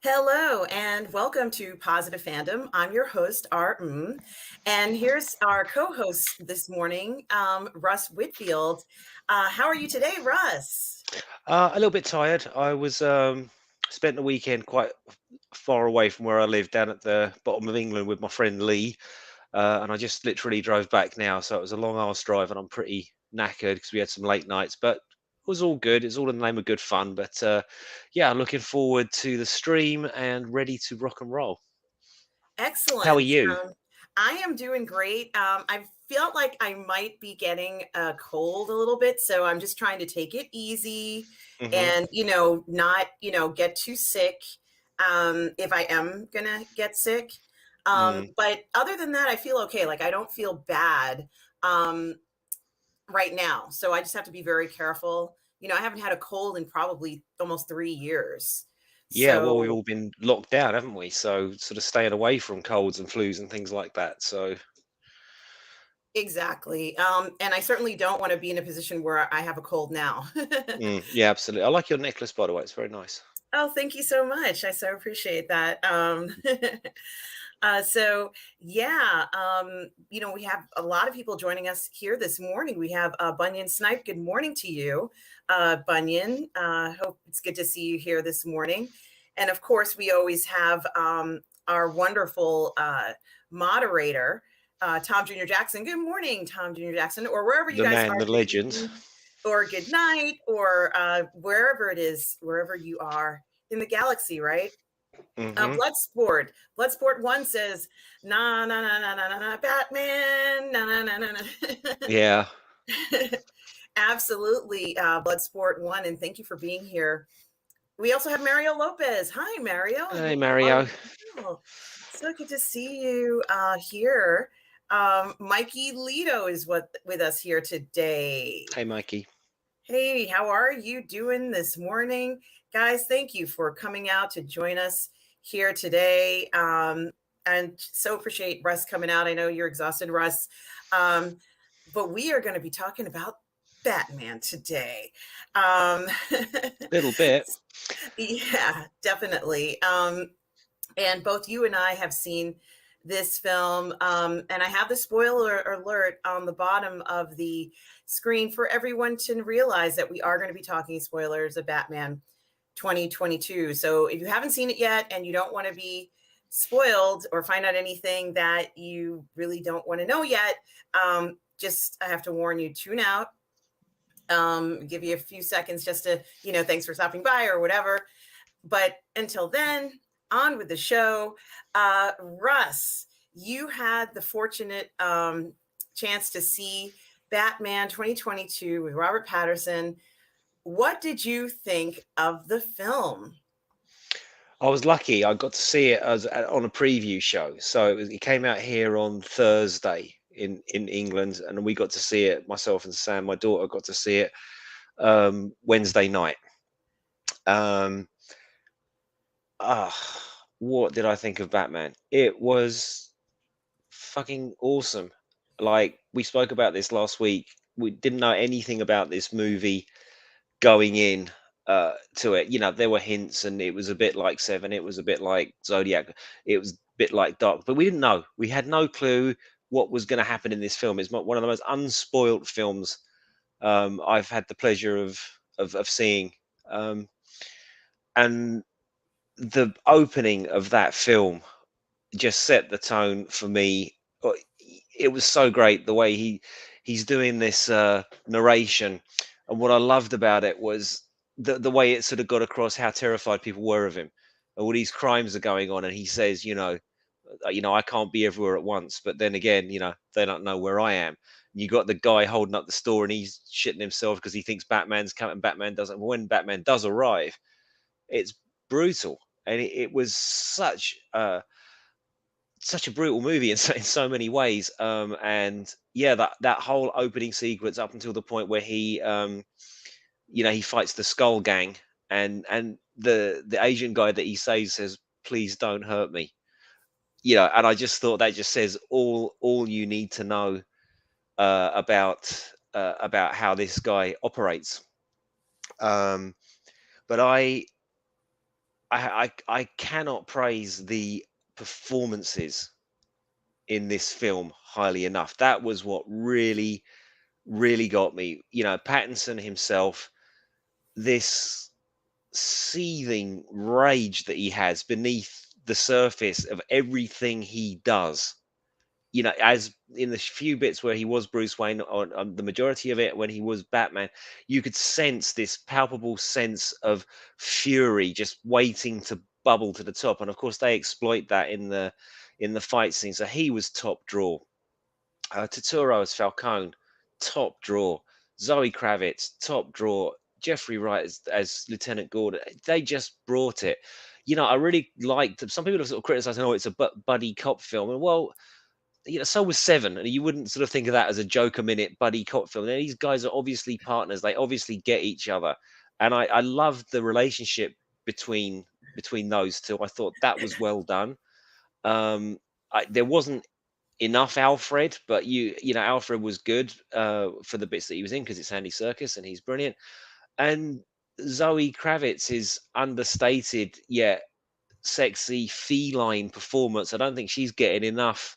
Hello and welcome to Positive Fandom. I'm your host, Mmmm, and here's our co-host this morning, Russ Whitfield. How are you today, Russ? A little bit tired. I was spent the weekend quite far away from where I live, down at the bottom of England with my friend Lee, and I just literally drove back now. So it was a long ass drive, and I'm pretty knackered because we had some late nights, but it was all good. It's all in the name of good fun. But yeah, looking forward to the stream and ready to rock and roll. How are Excellent. you? I am doing great. I felt like I might be getting a cold a little bit, so I'm just trying to take it easy Hmm. and, not, get too sick if I am gonna get sick. Mm. But other than that, I feel okay. Like I don't feel bad. Um, right now. So I just have to be very careful. I haven't had a cold in probably almost 3 years. Yeah, well, we've So all been locked down, haven't we? So sort of staying away from colds and flus and things like that. So. exactly. And I certainly don't want to be in a position where I have a cold now. Yeah, absolutely. I like your necklace, by the way. It's very nice. Oh, thank you so much. I so appreciate that. So yeah, we have a lot of people joining us here this morning. We have Bunyan Snipe. Good morning to you, Bunyan. Hope it's good to see you here this morning. And of course, we always have our wonderful moderator, Tom Jr. Jackson. Good morning, Tom Jr. Jackson, or wherever you The guys man, are the this legend. evening, or good night, or wherever it is, wherever you are in the galaxy, right? Hmm. Bloodsport 1 says, "Na na na na na na na Batman, na na na na na." Yeah. Absolutely, Bloodsport 1, and thank you for being here. We also have Mario Lopez. Hi, Mario. Hey, How are Mario. you? So good to see you here. Mikey Lito is with us here today. Hey, Mikey. Hey, how are you doing this morning? Guys, thank you for coming out to join us here today. And so appreciate Russ coming out. I know you're exhausted, Russ. Um, but we are going to be talking about Batman today. Um, Little bit. yeah, definitely. And both you and I have seen this film. And I have the spoiler alert on the bottom of the screen for everyone to realize that we are going to be talking spoilers of Batman 2022. So if you haven't seen it yet and you don't want to be spoiled or find out anything that you really don't want to know yet, just I have to warn you, tune out. Give you a few seconds just to, thanks for stopping by or whatever. But until then, on with the show. Russ, you had the fortunate chance to see Batman 2022 with Robert Patterson. What did you think of the film? I was lucky. I got to see it as on a preview show. So it came out here on Thursday in England, and we got to see it. Myself and Sam, my daughter, got to see it Wednesday night. Um, ah, what did I think of Batman? It was fucking awesome. Like we spoke about this last week. We didn't know anything about this movie going in to it. There were hints, and it was a bit like Seven. It was a bit like Zodiac. It was a bit like Dark, but we didn't know. We had no clue what was going to happen in this film. It's one of the most unspoilt films I've had the pleasure of seeing. Um, and the opening of that film just set the tone for me. It was so great the way he's doing this narration, and what I loved about it was the way it sort of got across how terrified people were of him, and all these crimes are going on, and he says, I can't be everywhere at once, but then again, they don't know where I am. You got the guy holding up the store, and he's shitting himself because he thinks Batman's coming. Batman doesn't. When Batman does arrive, it's brutal, and it was such a brutal movie in so many ways. And yeah, that whole opening sequence up until the point where he fights the Skull Gang, and the Asian guy that he says, "Please don't hurt me." And I just thought that just says all you need to know about how this guy operates. Um, but I I cannot praise the performances in this film highly enough. That was what really got me. You know, Pattinson himself, this seething rage that he has beneath the surface of everything he does. You know, as in the few bits where he was Bruce Wayne, on the majority of it when he was Batman, you could sense this palpable sense of fury just waiting to bubble to the top. And of course, they exploit that in the fight scene. So he was top draw. Turturro as Falcone, top draw. Zoe Kravitz, top draw. Jeffrey Wright as Lieutenant Gordon. They just brought it. You know, I really liked. Some people have sort of criticized, "Oh, it's a buddy cop film," and well, you know, so was Seven, and you wouldn't sort of think of that as a joke a minute buddy cop film. And these guys are obviously partners; they obviously get each other, and I loved the relationship between those two. I thought that was well done. There wasn't enough Alfred, but you know Alfred was good for the bits that he was in because it's Andy Serkis and he's brilliant. And Zoe Kravitz is understated yet sexy feline performance. I don't think she's getting enough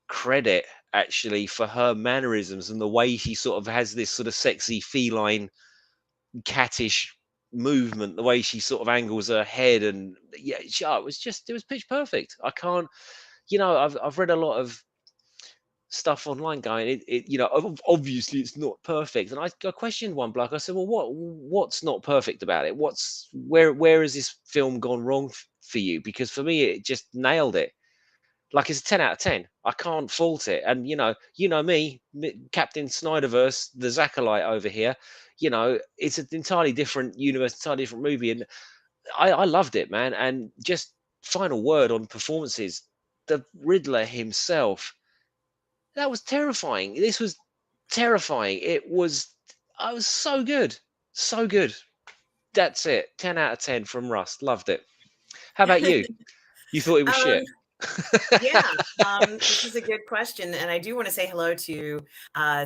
credit actually for her mannerisms and the way she sort of has this sort of sexy feline cattish movement, the way she sort of angles her head, and yeah, it was pitch perfect. I can't, you know, I've read a lot of stuff online going, you know, obviously it's not perfect, and I questioned one bloke. I said, well, what's not perfect about it? Where has this film gone wrong for you? Because for me it just nailed it. Like, it's a 10 out of 10. I can't fault it. And you know me, Captain Snyderverse, the Zakalite over here. You know, it's an entirely different universe, entirely different movie, and I loved it, man. And just final word on performances: the Riddler himself, that was terrifying. This was terrifying. I was so good, so good. That's it. 10 out of 10 from Russ. Loved it. How about you? You thought it was Um, shit? yeah, this is a good question, and I do want to say hello to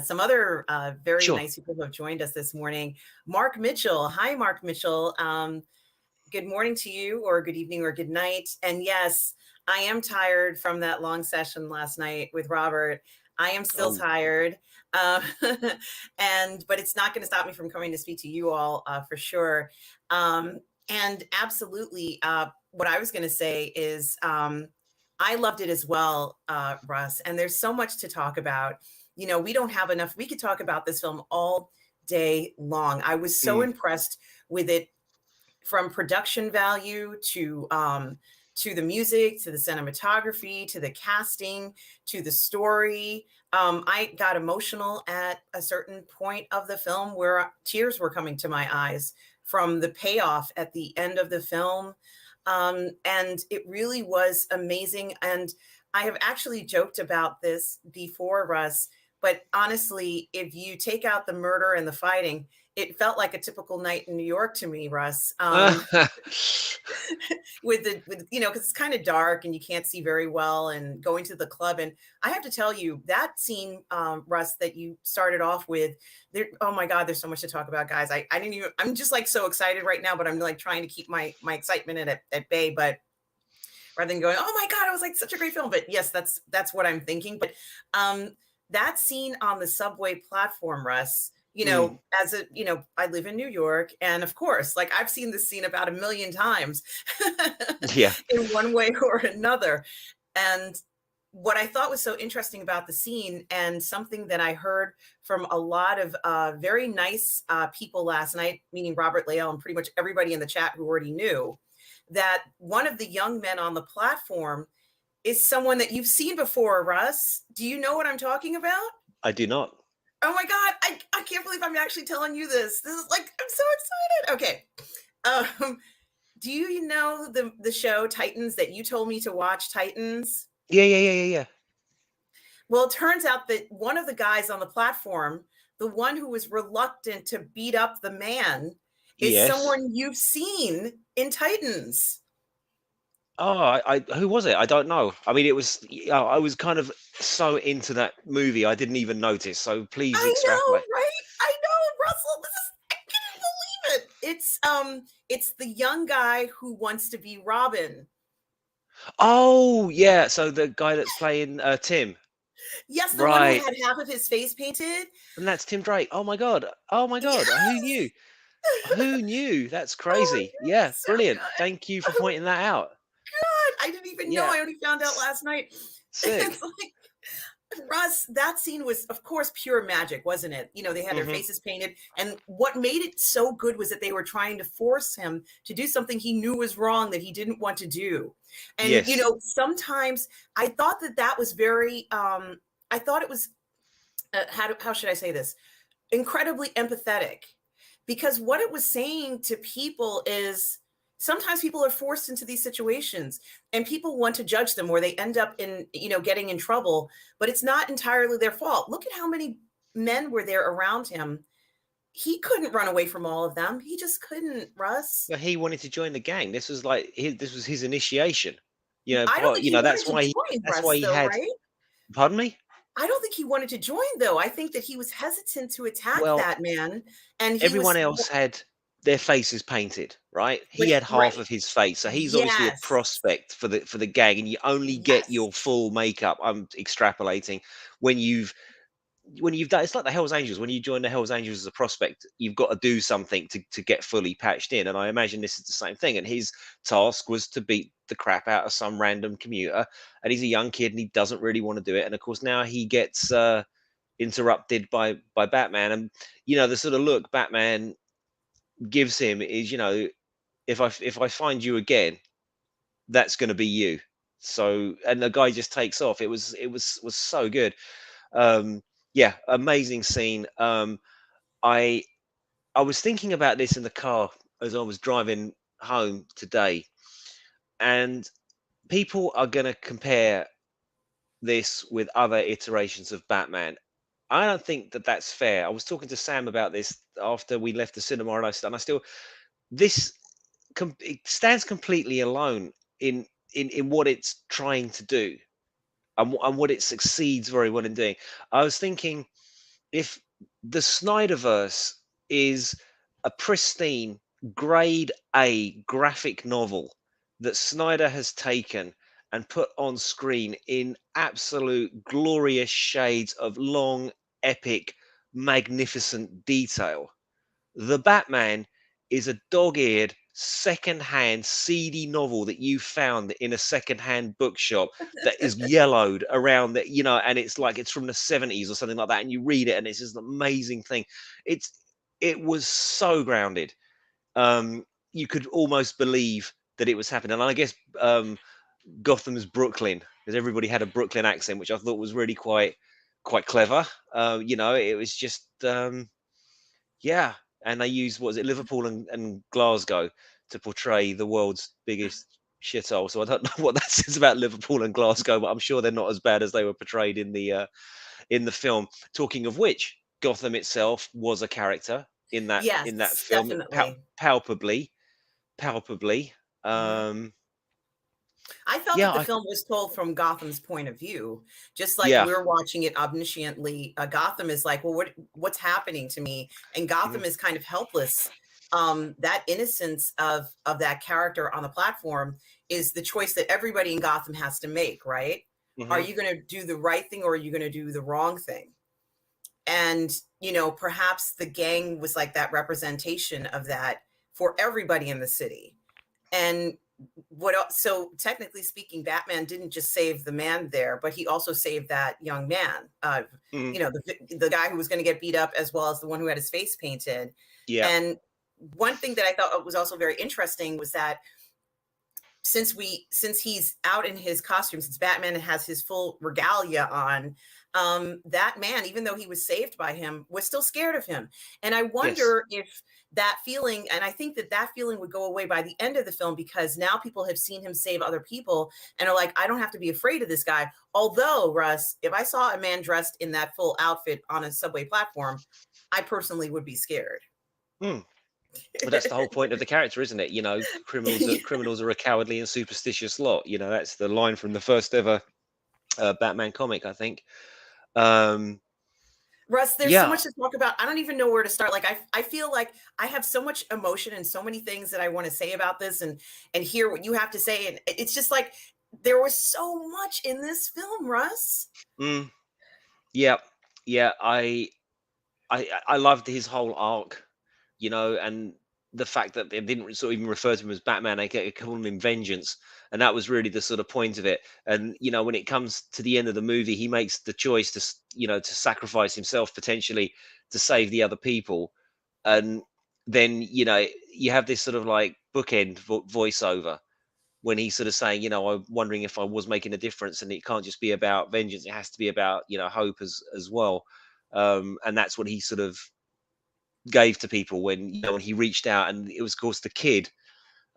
some other very Sure. nice people who have joined us this morning. Mark Mitchell, hi, Mark Mitchell. Good morning to you, or good evening, or good night. And yes, I am tired from that long session last night with Robert. I am still Oh, tired, uh, but it's not going to stop me from coming to speak to you all for sure. And absolutely, what I was going to say is I loved it as well, Russ. And there's so much to talk about. You know, we don't have enough. We could talk about this film all day long. I was so mm, impressed with it, from production value to the music, to the cinematography, to the casting, to the story. I got emotional at a certain point of the film where tears were coming to my eyes from the payoff at the end of the film. And it really was amazing. And I have actually joked about this before, Russ, but honestly, if you take out the murder and the fighting, it felt like a typical night in New York to me, Russ. With you know, because it's kind of dark and you can't see very well, and going to the club. And I have to tell you that scene, Russ, that you started off with, there, oh my God, there's so much to talk about, guys. I didn't even, I'm just like so excited right now, but I'm like trying to keep my excitement at bay. But rather than going, oh my God, it was like such a great film. But yes, that's what I'm thinking. But that scene on the subway platform, Russ, you mm, know, as a, you know, I live in New York, and of course, like I've seen this scene about a million times yeah. in one way or another. And what I thought was so interesting about the scene, and something that I heard from a lot of very nice people last night, meaning Robert Leal and pretty much everybody in the chat who already knew, that one of the young men on the platform is someone that you've seen before, Russ. Do you know what I'm talking about? I do not. Oh my God, I can't believe I'm actually telling you this. This is like, I'm so excited. Okay. Do you know the show Titans that you told me to watch, Titans? Yeah. Well, it turns out that one of the guys on the platform, the one who was reluctant to beat up the man, is Yes. someone you've seen in Titans. Oh, who was it? I don't know. I mean, it was. Yeah, I was kind of so into that movie, I didn't even notice. So please I extrapolate. know, right? I know, Russell. This is, I can't believe it. it's the young guy who wants to be Robin. Oh, yeah. So the guy that's playing Tim, Yes, the one who right? had half of his face painted. And that's Tim Drake. Oh my God. Oh my God. Who knew? Yes. Who knew? That's Oh my crazy. god, Yeah, it's so brilliant. good. Thank you for Oh pointing that out. god, I didn't even know. Yeah, I only found out s- last night. sick. It's like Russ, that scene was, of course, pure magic, wasn't it? You know, they had their Hmm. faces painted, and what made it so good was that they were trying to force him to do something he knew was wrong that he didn't want to do. And you Yes. know, sometimes I thought that that was very. I thought it was how should I say this? Incredibly empathetic, because what it was saying to people is sometimes people are forced into these situations and people want to judge them where they end up in, you know, getting in trouble, but it's not entirely their fault. Look at how many men were there around him. He couldn't run away from all of them. He just couldn't, Russ. But he wanted to join the gang. This was like this was his initiation. I don't think he wanted That's to why join, that's why Russ, he though, had. right? Pardon me? I don't think he wanted to join, though. I think that he was hesitant to attack Well, that man, and he everyone was else had their faces painted, right? but He had half right. of his face, so he's obviously a Yes. prospect for the gang, and you only get Yes. your full makeup. I'm extrapolating when you've done. It's like the Hell's Angels. When you join the Hell's Angels as a prospect, you've got to do something to get fully patched in. And I imagine this is the same thing. And his task was to beat the crap out of some random commuter. And he's a young kid and he doesn't really want to do it. And of course, now he gets interrupted by Batman. And the sort of look Batman gives him is, if I find you again, that's going to be you. So, and the guy just takes off. It was so good. Um, yeah, amazing scene. I I was thinking about this in the car as I was driving home today, and people are going to compare this with other iterations of Batman. I don't think that that's fair. I was talking to Sam about this after we left the cinema, and I still this it stands completely alone in what it's trying to do and what it succeeds very well in doing. I was thinking if the Snyderverse is a pristine grade A graphic novel that Snyder has taken and put on screen in absolute glorious shades of long, epic, magnificent detail, the Batman is a dog-eared, second-hand, seedy novel that you found in a second-hand bookshop that is yellowed around that, and it's like it's from the 70s or something like that, and you read it and it's just an amazing thing. It's it was so grounded. You could almost believe that it was happening. And I guess Gotham's Brooklyn, because everybody had a Brooklyn accent, which I thought was really quite clever. It was just yeah, and they used what was it, Liverpool and Glasgow to portray the world's biggest shithole. So I don't know what that says about Liverpool and Glasgow, but I'm sure they're not as bad as they were portrayed in the film. Talking of which, Gotham itself was a character in that Yes, film, definitely. palpably. Mhm. Um, I felt that yeah, the film was told from Gotham's point of view, just like yeah, we're watching it omnisciently. Gotham is like, well, what's happening to me? And mhm, Gotham is kind of helpless. That innocence of that character on the platform is the choice that everybody in Gotham has to make, right? Are mhm, you going to do the right thing or are you going to do the wrong thing? And you know, perhaps the gang was like that representation of that for everybody in the city. And so technically speaking, Batman didn't just save the man there, but he also saved that young man, mhm, the guy who was going to get beat up, as well as the one who had his face painted. yeah, And one thing that I thought was also very interesting was that since he's out in his costume, since Batman has his full regalia on, that man, even though he was saved by him, was still scared of him. And I yes. wonder if that feeling, and I think that that feeling would go away by the end of the film, because now people have seen him save other people and are like, I don't have to be afraid of this guy. Although, Russ, if I saw a man dressed in that full outfit on a subway platform, I personally would be scared. Mm. But that's the whole point of the character, isn't it? Criminals are a cowardly and superstitious lot. That's the line from the first ever Batman comic, I think. Um, Russ, there's so Yeah. much to talk about. I don't even know where to start. Like I feel like I have so much emotion and so many things that I want to say about this and hear what you have to say. And it's just like there was so much in this film, Russ. Mm, yeah. Yeah. I loved his whole arc, and the fact that they didn't sort of even refer to him as Batman, they called him Vengeance, and that was really the sort of point of it. And when it comes to the end of the movie, he makes the choice to sacrifice himself potentially to save the other people, and then you have this sort of like bookend voiceover when he's sort of saying, I'm wondering if I was making a difference, and it can't just be about vengeance; it has to be about hope as well. And that's what he sort of gave to people when he reached out, and it was of course the kid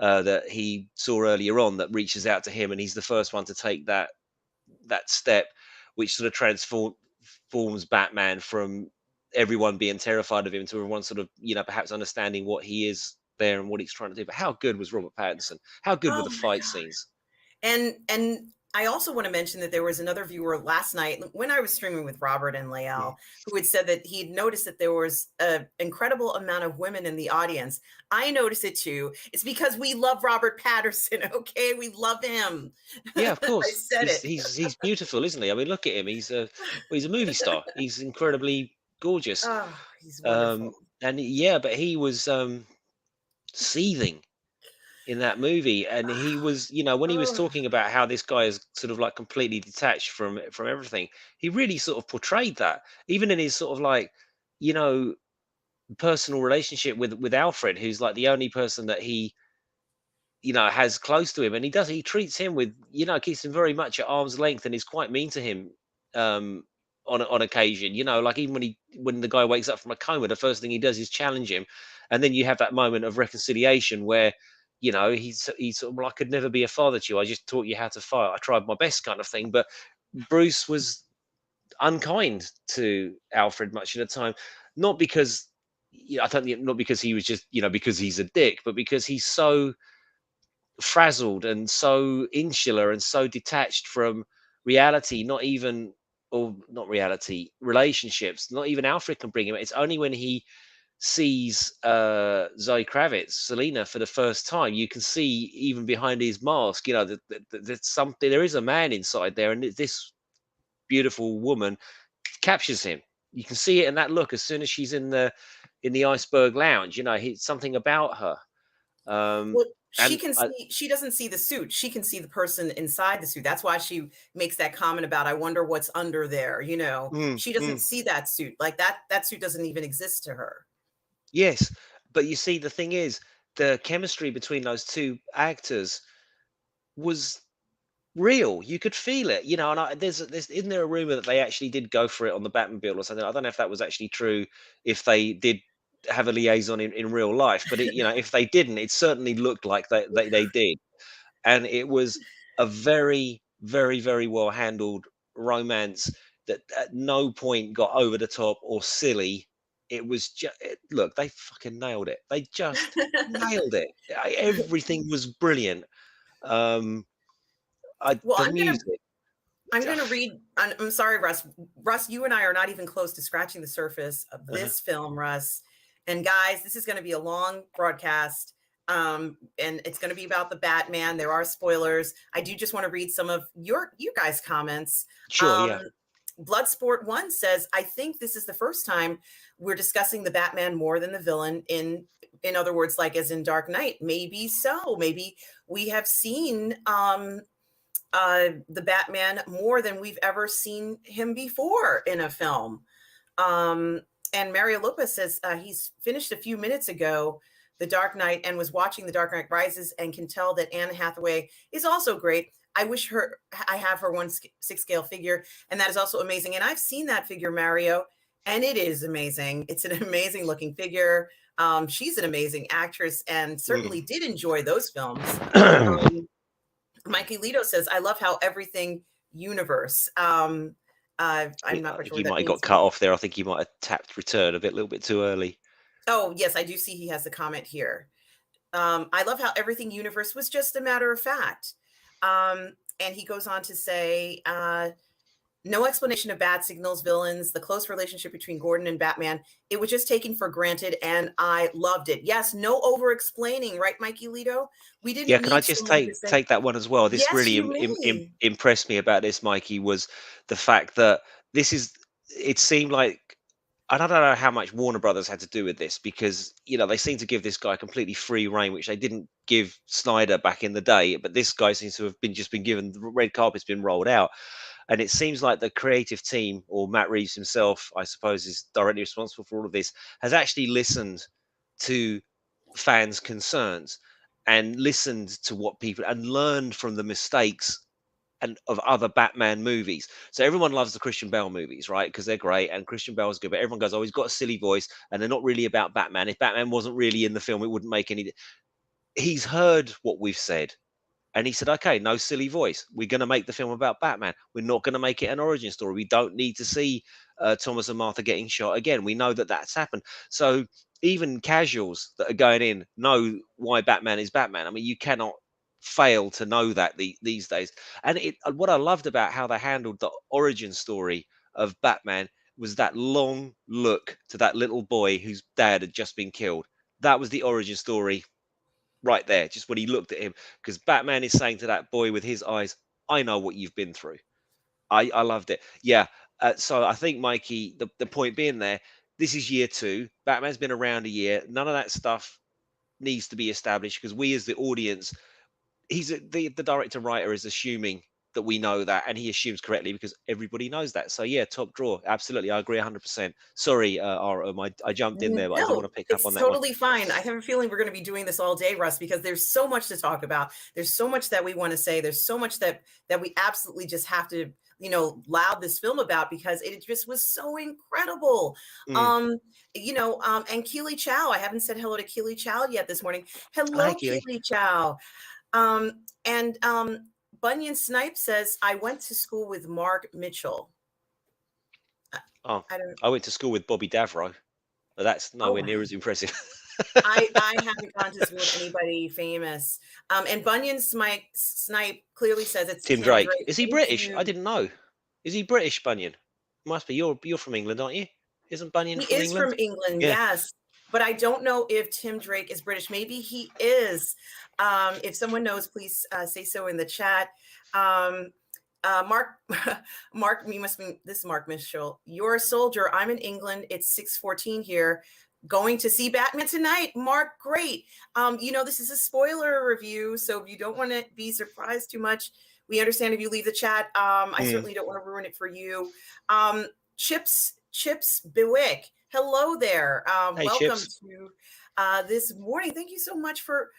that he saw earlier on that reaches out to him, and he's the first one to take that step, which sort of transforms Batman from everyone being terrified of him to everyone sort of perhaps understanding what he is there and what he's trying to do. But how good was Robert Pattinson? How good were Oh the my fight God. scenes? And I also want to mention that there was another viewer last night when I was streaming with Robert and Mm. Lael who had said that he'd noticed that there was an incredible amount of women in the audience. I noticed it too. It's because we love Robert Patterson, okay? We love him. Yeah, of I course. said He's it. he's he's beautiful, isn't he? I mean, look at him. He's a movie star. He's incredibly gorgeous. Oh, he's Um, wonderful. and yeah, but he was seething in that movie, and he was, when he was Oh, talking about how this guy is sort of like completely detached from everything, he really sort of portrayed that, even in his sort of like, you know, personal relationship with Alfred, who's like the only person that he has close to him, and he treats him with, keeps him very much at arm's length, and is quite mean to him, um, on occasion. Like even when the guy wakes up from a coma, the first thing he does is challenge him, and then you have that moment of reconciliation where, he's sort of like, I could never be a father to you. I just taught you how to fight. I tried my best, kind of thing. But Bruce was unkind to Alfred much of the time, not because. I don't think not because he was just because he's a dick, but because he's so frazzled and so insular and so detached from reality, not even, or not reality, relationships, not even Alfred can bring him. It's only when he sees Zoe Kravitz, Selena, for the first time, you can see even behind his mask, that something, there is a man inside there, and this beautiful woman captures him. You can see it in that look as soon as she's in the iceberg lounge. Something about her. Um, well, she and can I, see, she doesn't see the suit. She can see the person inside the suit. That's why she makes that comment about, I wonder what's under there, you know. mm, She doesn't mm. see that suit. Like that suit doesn't even exist to her. Yes, but you see, the thing is, the chemistry between those two actors was real. You could feel it, And there's isn't there a rumor that they actually did go for it on the Batmobile or something? I don't know if that was actually true. If they did have a liaison in real life, but if they didn't, it certainly looked like they did, and it was a very, very, very well handled romance that at no point got over the top or silly. It was just, look, they fucking nailed it. They just nailed it. Everything was brilliant. Um, Well, the music. I'm gonna read. I'm sorry, Russ. Russ, you and I are not even close to scratching the surface of Uh-huh. this film, Russ. And guys, this is going to be a long broadcast, and it's going to be about the Batman. There are spoilers. I do just want to read some of you guys' comments. Sure, Um, yeah. Bloodsport1 says, "I think this is the first time we're discussing the Batman more than the villain. In other words, like as in Dark Knight. Maybe so. Maybe we have seen." The Batman more than we've ever seen him before in a film. Um, and Mario Lopez says he's finished a few minutes ago The Dark Knight and was watching The Dark Knight Rises and can tell that Anne Hathaway is also great. I have her 1/6 scale figure, and that is also amazing. And I've seen that figure, Mario, and it is amazing. It's an amazing looking figure. She's an amazing actress and certainly did enjoy those films. Mm. Um, Mikey Lito says, I love how everything universe. I'm not I quite think sure you what that might have got means. cut off there. I think you might have tapped return a little bit too early. Oh, yes, I do see he has a comment here. I love how everything universe was just a matter of fact. And he goes on to say, No explanation of bat signals, villains, the close relationship between Gordon and Batman. It was just taken for granted, and I loved it. Yes, no over explaining, right, Mikey Lito? We Yeah, didn't can I need just someone to take say, take that one as well? This yes, really you may. impressed me about this, Mikey, was the fact that this is. It seemed like I don't know how much Warner Brothers had to do with this because they seem to give this guy completely free reign, which they didn't give Snyder back in the day. But this guy seems to have just been given the red carpet's been rolled out, and it seems like the creative team or Matt Reeves himself, I suppose, is directly responsible for all of this, has actually listened to fans' concerns and listened to what people and learned from the mistakes and of other Batman movies. So everyone loves the Christian Bale movies, right? Because they're great and Christian Bale's good, but everyone goes, "Oh, he's got a silly voice," and they're not really about Batman. If Batman wasn't really in the film, it wouldn't make any. He's heard what we've said. And he said, okay, no silly voice. We're going to make the film about Batman. We're not going to make it an origin story. We don't need to see Thomas and Martha getting shot again. We know that that's happened. So even casuals that are going in know why Batman is Batman. I mean, you cannot fail to know that these days. And what I loved about how they handled the origin story of Batman was that long look to that little boy whose dad had just been killed. That was the origin story right there, just when he looked at him, because Batman is saying to that boy with his eyes, I know what you've been through. I loved it. Yeah. So I think, Mikey, the point being there, this is year two. Batman's been around a year. None of that stuff needs to be established because we, as the audience, the director writer is assuming that we know that, and he assumes correctly because everybody knows that. So yeah, top draw, absolutely, I agree 100%. Sorry, RM, I jumped in there, but I just want No, to pick up it's on that one. totally fine. I have a feeling we're going to be doing this all day, Russ, because there's so much to talk about. There's so much that we want to say. There's so much that we absolutely just have to, loud this film about because it just was so incredible. Mm. Um, and Keely Chow. I haven't said hello to Keely Chow yet this morning. Hi, Hello, Keely. Keely Chow. And Bunyan Snipe says, I went to school with Mark Mitchell. Oh, I don't. I went to school with Bobby Davro, but that's nowhere Oh, near as impressive. I haven't gone to school with anybody famous. And Bunyan Snipe clearly says it's Tim Tim Drake. Drake. Is he Thank British? I you. didn't know. Is he British, Bunyan? Must be. You're from England, aren't you? Isn't Bunyan He from is England? from England, Yeah. yes. But I don't know if Tim Drake is British. Maybe he is. If someone knows, please say so in the chat. Um, Mark, Mark, you must be this is Mark Mitchell. You're a soldier. I'm in England. It's 6:14 here. Going to see Batman tonight. Mark, great. This is a spoiler review, so if you don't want to be surprised too much, we understand if you leave the chat. I Mm. certainly don't want to ruin it for you. Chips Bewick. Hello there. Hey, Welcome Chips. to this morning. Thank you so much for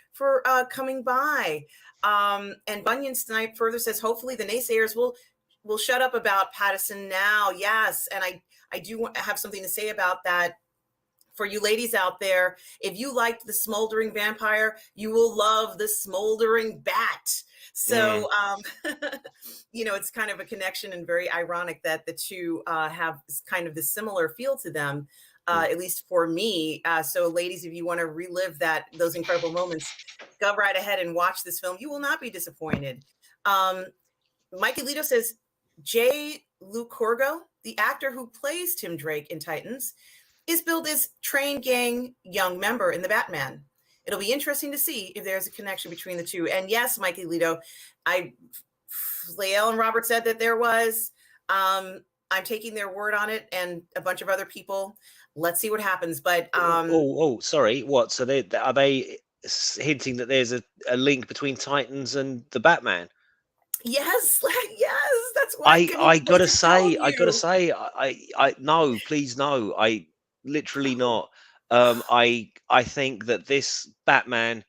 coming by. And Bunyan Snipe further says, hopefully the naysayers will shut up about Patterson now. Yes, and I do want to have something to say about that. For you ladies out there, if you liked the smoldering vampire, you will love the smoldering bat. Mm. So, it's kind of a connection and very ironic that the two have kind of the similar feel to them, Mm. at least for me. So, ladies, if you want to relive those incredible moments, go right ahead and watch this film. You will not be disappointed. Mikey Lito says, Jay Lucorgo, the actor who plays Tim Drake in Titans, is billed as train gang young member in the Batman. It'll be interesting to see if there's a connection between the two. And yes, Mikey Lito, Lael and Robert said that there was. I'm taking their word on it, and a bunch of other people. Let's see what happens. But Sorry. What? So are they hinting that there's a link between Titans and the Batman? yes, yes, that's what I couldn't I wait gotta to tell say, you. I no, please no, I literally not. I think that this Batman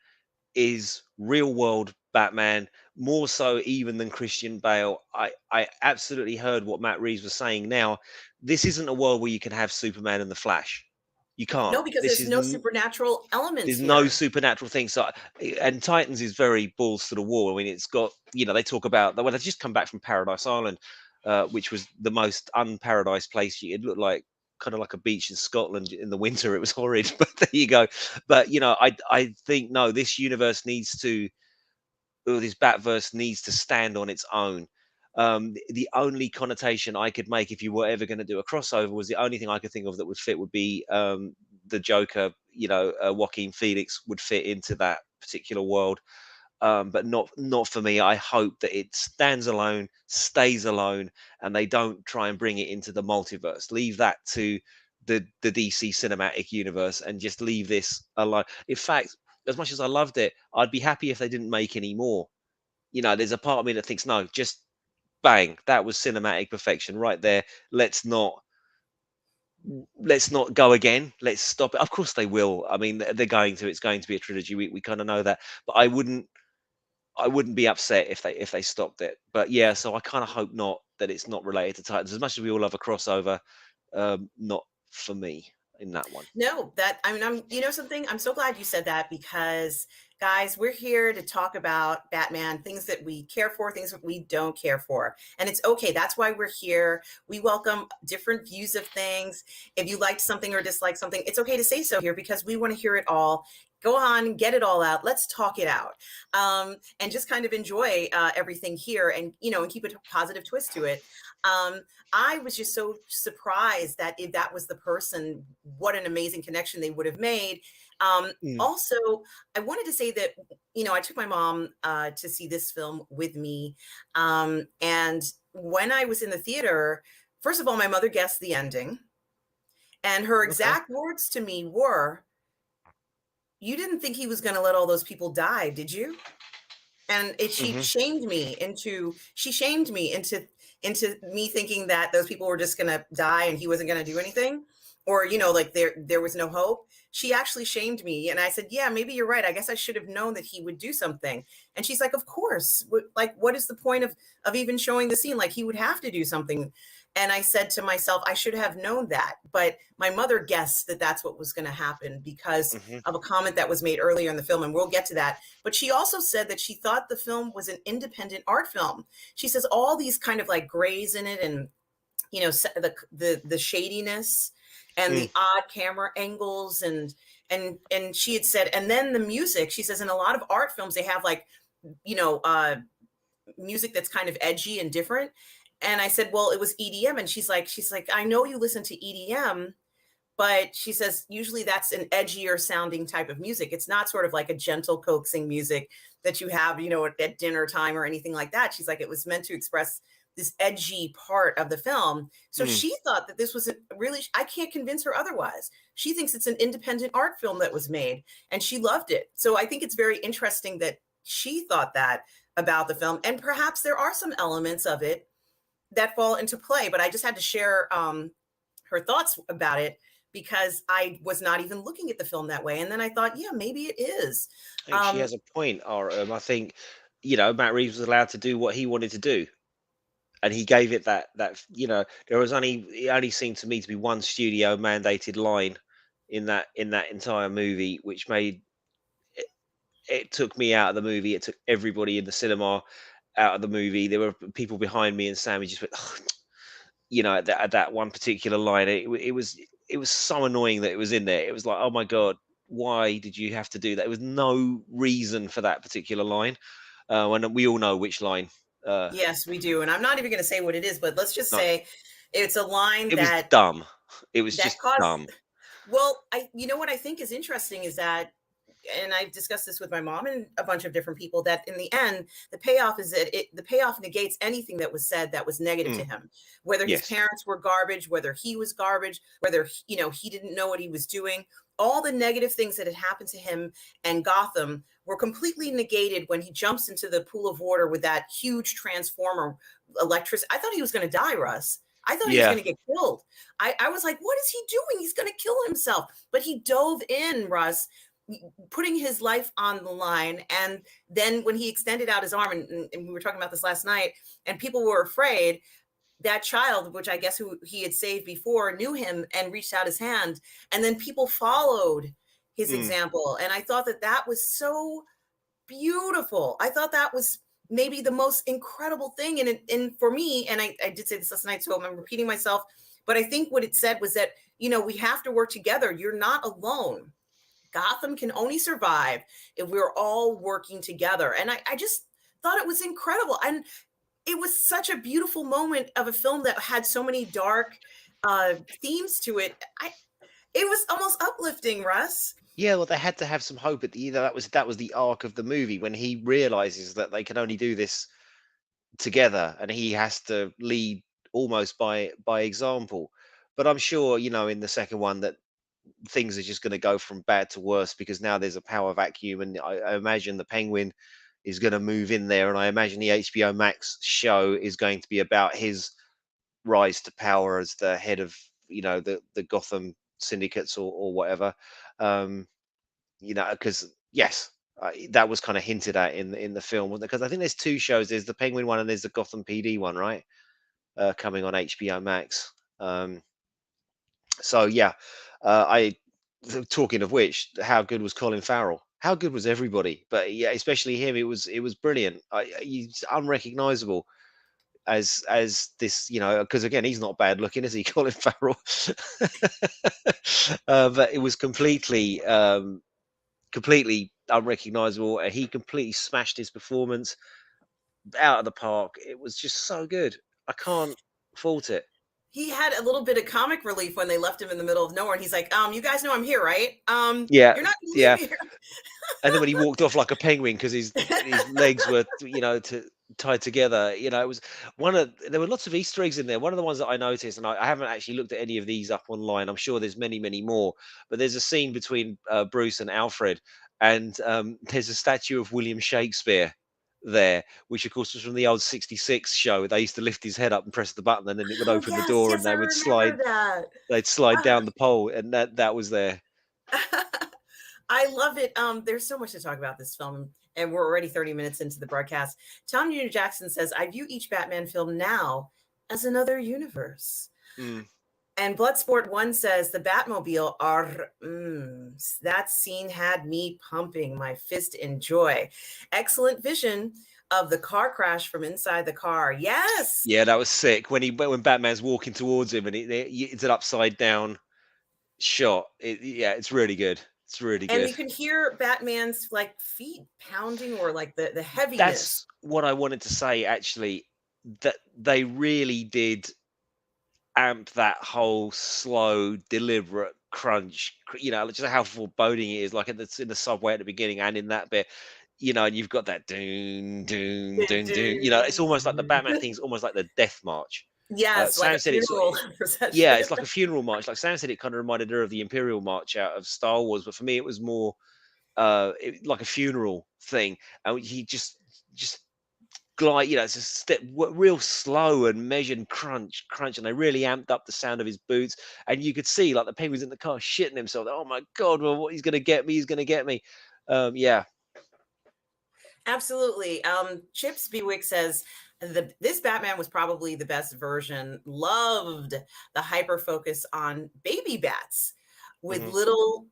is real world Batman, more so even than Christian Bale. I absolutely heard what Matt Reeves was saying. Now, this isn't a world where you can have Superman and the Flash. You can't. No, because This there's is no supernatural elements there's no here. supernatural thing. So, and Titans is very balls to the wall. I mean, it's got, they talk about, well, they've just come back from Paradise Island, which was the most unparadise place. It looked like kind of like a beach in Scotland in the winter. It was horrid, but there you go. But, I think, no, this universe needs to, this Batverse needs to stand on its own. The only connotation I could make if you were ever going to do a crossover was the only thing I could think of that would fit would be the Joker. Joaquin Phoenix would fit into that particular world, but not for me. I hope that it stands alone, stays alone, and they don't try and bring it into the multiverse. Leave that to the DC cinematic universe and just leave this alone. In fact, as much as I loved it, I'd be happy if they didn't make any more. There's a part of me that thinks, no, just bang, that was cinematic perfection right there. Let's not go again. Let's stop it. Of course they will. I mean, they're going to. It's going to be a trilogy. We kind of know that. But I wouldn't be upset if they stopped it. But yeah, so I kind of hope not, that it's not related to Titans. As much as we all love a crossover, not for me in that one. No, that I mean, you know something? I'm so glad you said that because, guys, we're here to talk about Batman, things that we care for, things that we don't care for. And it's okay. That's why we're here. We welcome different views of things. If you liked something or disliked something, it's okay to say so here because we want to hear it all. Go on, get it all out. Let's talk it out, and just kind of enjoy everything here, and and keep a positive twist to it. Um, I was just so surprised that if that was the person, what an amazing connection they would have made. Mm. Also, I wanted to say that, I took my mom to see this film with me. And when I was in the theater, first of all, my mother guessed the ending. And her Okay. exact words to me were, "You didn't think he was going to let all those people die, did you?" And she Hmm. shamed me into me thinking that those people were just gonna die and he wasn't gonna do anything, or like there was no hope. She actually shamed me, and I said, "Yeah, maybe you're right. I guess I should have known that he would do something." And she's like, "Of course. Like, what is the point of even showing the scene? Like, he would have to do something." And I said to myself, I should have known that. But my mother guessed that that's what was going to happen because Hmm. of a comment that was made earlier in the film, and we'll get to that. But she also said that she thought the film was an independent art film. She says all these kind of like grays in it, and the shadiness and Mm. the odd camera angles, and she had said, and then the music. She says in a lot of art films they have like you know uh music that's kind of edgy and different. And I said, well, it was EDM. And she's like, I know you listen to EDM, but she says usually that's an edgier sounding type of music. It's not sort of like a gentle coaxing music that you have, at dinner time or anything like that. She's like, it was meant to express this edgy part of the film. So Mm. she thought that this was really, I can't convince her otherwise. She thinks it's an independent art film that was made, and she loved it. So I think it's very interesting that she thought that about the film. And perhaps there are some elements of it that fall into play, but I just had to share her thoughts about it because I was not even looking at the film that way. And then I thought, yeah, maybe it is. I think she Um, has a point, I think, Matt Reeves was allowed to do what he wanted to do. And he gave it there was only it only seemed to me to be one studio mandated line in that entire movie, which made it took me out of the movie. It took everybody in the cinema out of the movie. There were people behind me, and Sammy just went, at that one particular line. It was so annoying that it was in there. It was like, oh my god, why did you have to do that? There was no reason for that particular line. And we all know which line. Uh, yes, we do. And I'm not even going to say what it is, but let's just no, say it's a line it was that dumb. It was that just caused. dumb. Well, what I think is interesting is that, and I've discussed this with my mom and a bunch of different people, that in the end, the payoff is that the payoff negates anything that was said that was negative to Mm, him, whether his yes. parents were garbage, whether he was garbage, whether, he didn't know what he was doing. All the negative things that had happened to him and Gotham were completely negated when he jumps into the pool of water with that huge transformer electricity. I thought he was going to die, Russ. I thought he was Yeah. going to get killed. I was like, what is he doing? He's going to kill himself. But he dove in, Russ, putting his life on the line. And then when he extended out his arm, and we were talking about this last night, and people were afraid, that child, which I guess who he had saved before, knew him and reached out his hand. And then people followed his Mm, example. And I thought that that was so beautiful. I thought that was maybe the most incredible thing. And for me, and I did say this last night, so I'm repeating myself, but I think what it said was that, we have to work together. You're not alone. Gotham can only survive if we're all working together. And I just thought it was incredible. And it was such a beautiful moment of a film that had so many dark themes to it. It was almost uplifting, Russ. Yeah, well, they had to have some hope at the, that was the arc of the movie when he realizes that they can only do this together, and he has to lead almost by example. But I'm sure, in the second one, that things are just going to go from bad to worse because now there's a power vacuum, and I imagine the Penguin is going to move in there, and I imagine the HBO Max show is going to be about his rise to power as the head of, the Gotham syndicates, or whatever. um because yes, that was kind of hinted at in the film, wasn't it? Because I think there's two shows. There's the Penguin one and there's the Gotham PD one, right? Coming on HBO Max. So yeah, I talking of which, how good was Colin Farrell? How good was everybody? But yeah, especially him. It was brilliant. He's unrecognizable as this, because again, he's not bad looking, is he, Colin Farrell? But it was completely unrecognizable. He completely smashed his performance out of the park. It was just so good. I can't fault it. He had a little bit of comic relief when they left him in the middle of nowhere, and he's like, you guys know I'm here, right? Yeah, You're not gonna leave yeah. me here. And then when he walked off like a penguin because his legs were, tied together, it was there were lots of Easter eggs in there. One of the ones that I noticed, and I haven't actually looked at any of these up online. I'm sure there's many, many more, but there's a scene between Bruce and Alfred, and there's a statue of William Shakespeare there, which of course was from the old '66 show. They used to lift his head up and press the button, and then it would Oh, open the yes, door, and yes, I remember that. they'd slide down the pole, and that was there. I love it. There's so much to talk about this film, and we're already 30 minutes into the broadcast. Tom Jr. Jackson says, I view each Batman film now as another universe. Mm. And Bloodsport 1 says, the Batmobile, that scene had me pumping my fist in joy. Excellent vision of the car crash from inside the car. Yes. Yeah, that was sick. When Batman's walking towards him, and it's an upside down shot. Yeah, it's really good. It's really And good. you can hear Batman's like feet pounding, or like the That's heaviness. what I wanted to say, actually, that they really did amp that whole slow, deliberate crunch. Just how foreboding it is, like in the subway at the beginning and in that bit. And you've got that doon doon Dun, doon doon. It's almost like the Batman dun. thing's almost like the death march. Yes, like Sam a said it's funeral Yeah, procession. it's like a funeral march. Like Sam said, it kind of reminded her of the Imperial March out of Star Wars, but for me, it was more like a funeral thing. And he just glide, it's a step, real slow and measured crunch, crunch, and they really amped up the sound of his boots. And you could see like the penguins in the car shitting himself. Oh my god, well, what he's gonna get me? He's gonna get me. Yeah. Absolutely. Chips Bewick says this Batman was probably the best version. Loved the hyper focus on baby bats with Hmm. little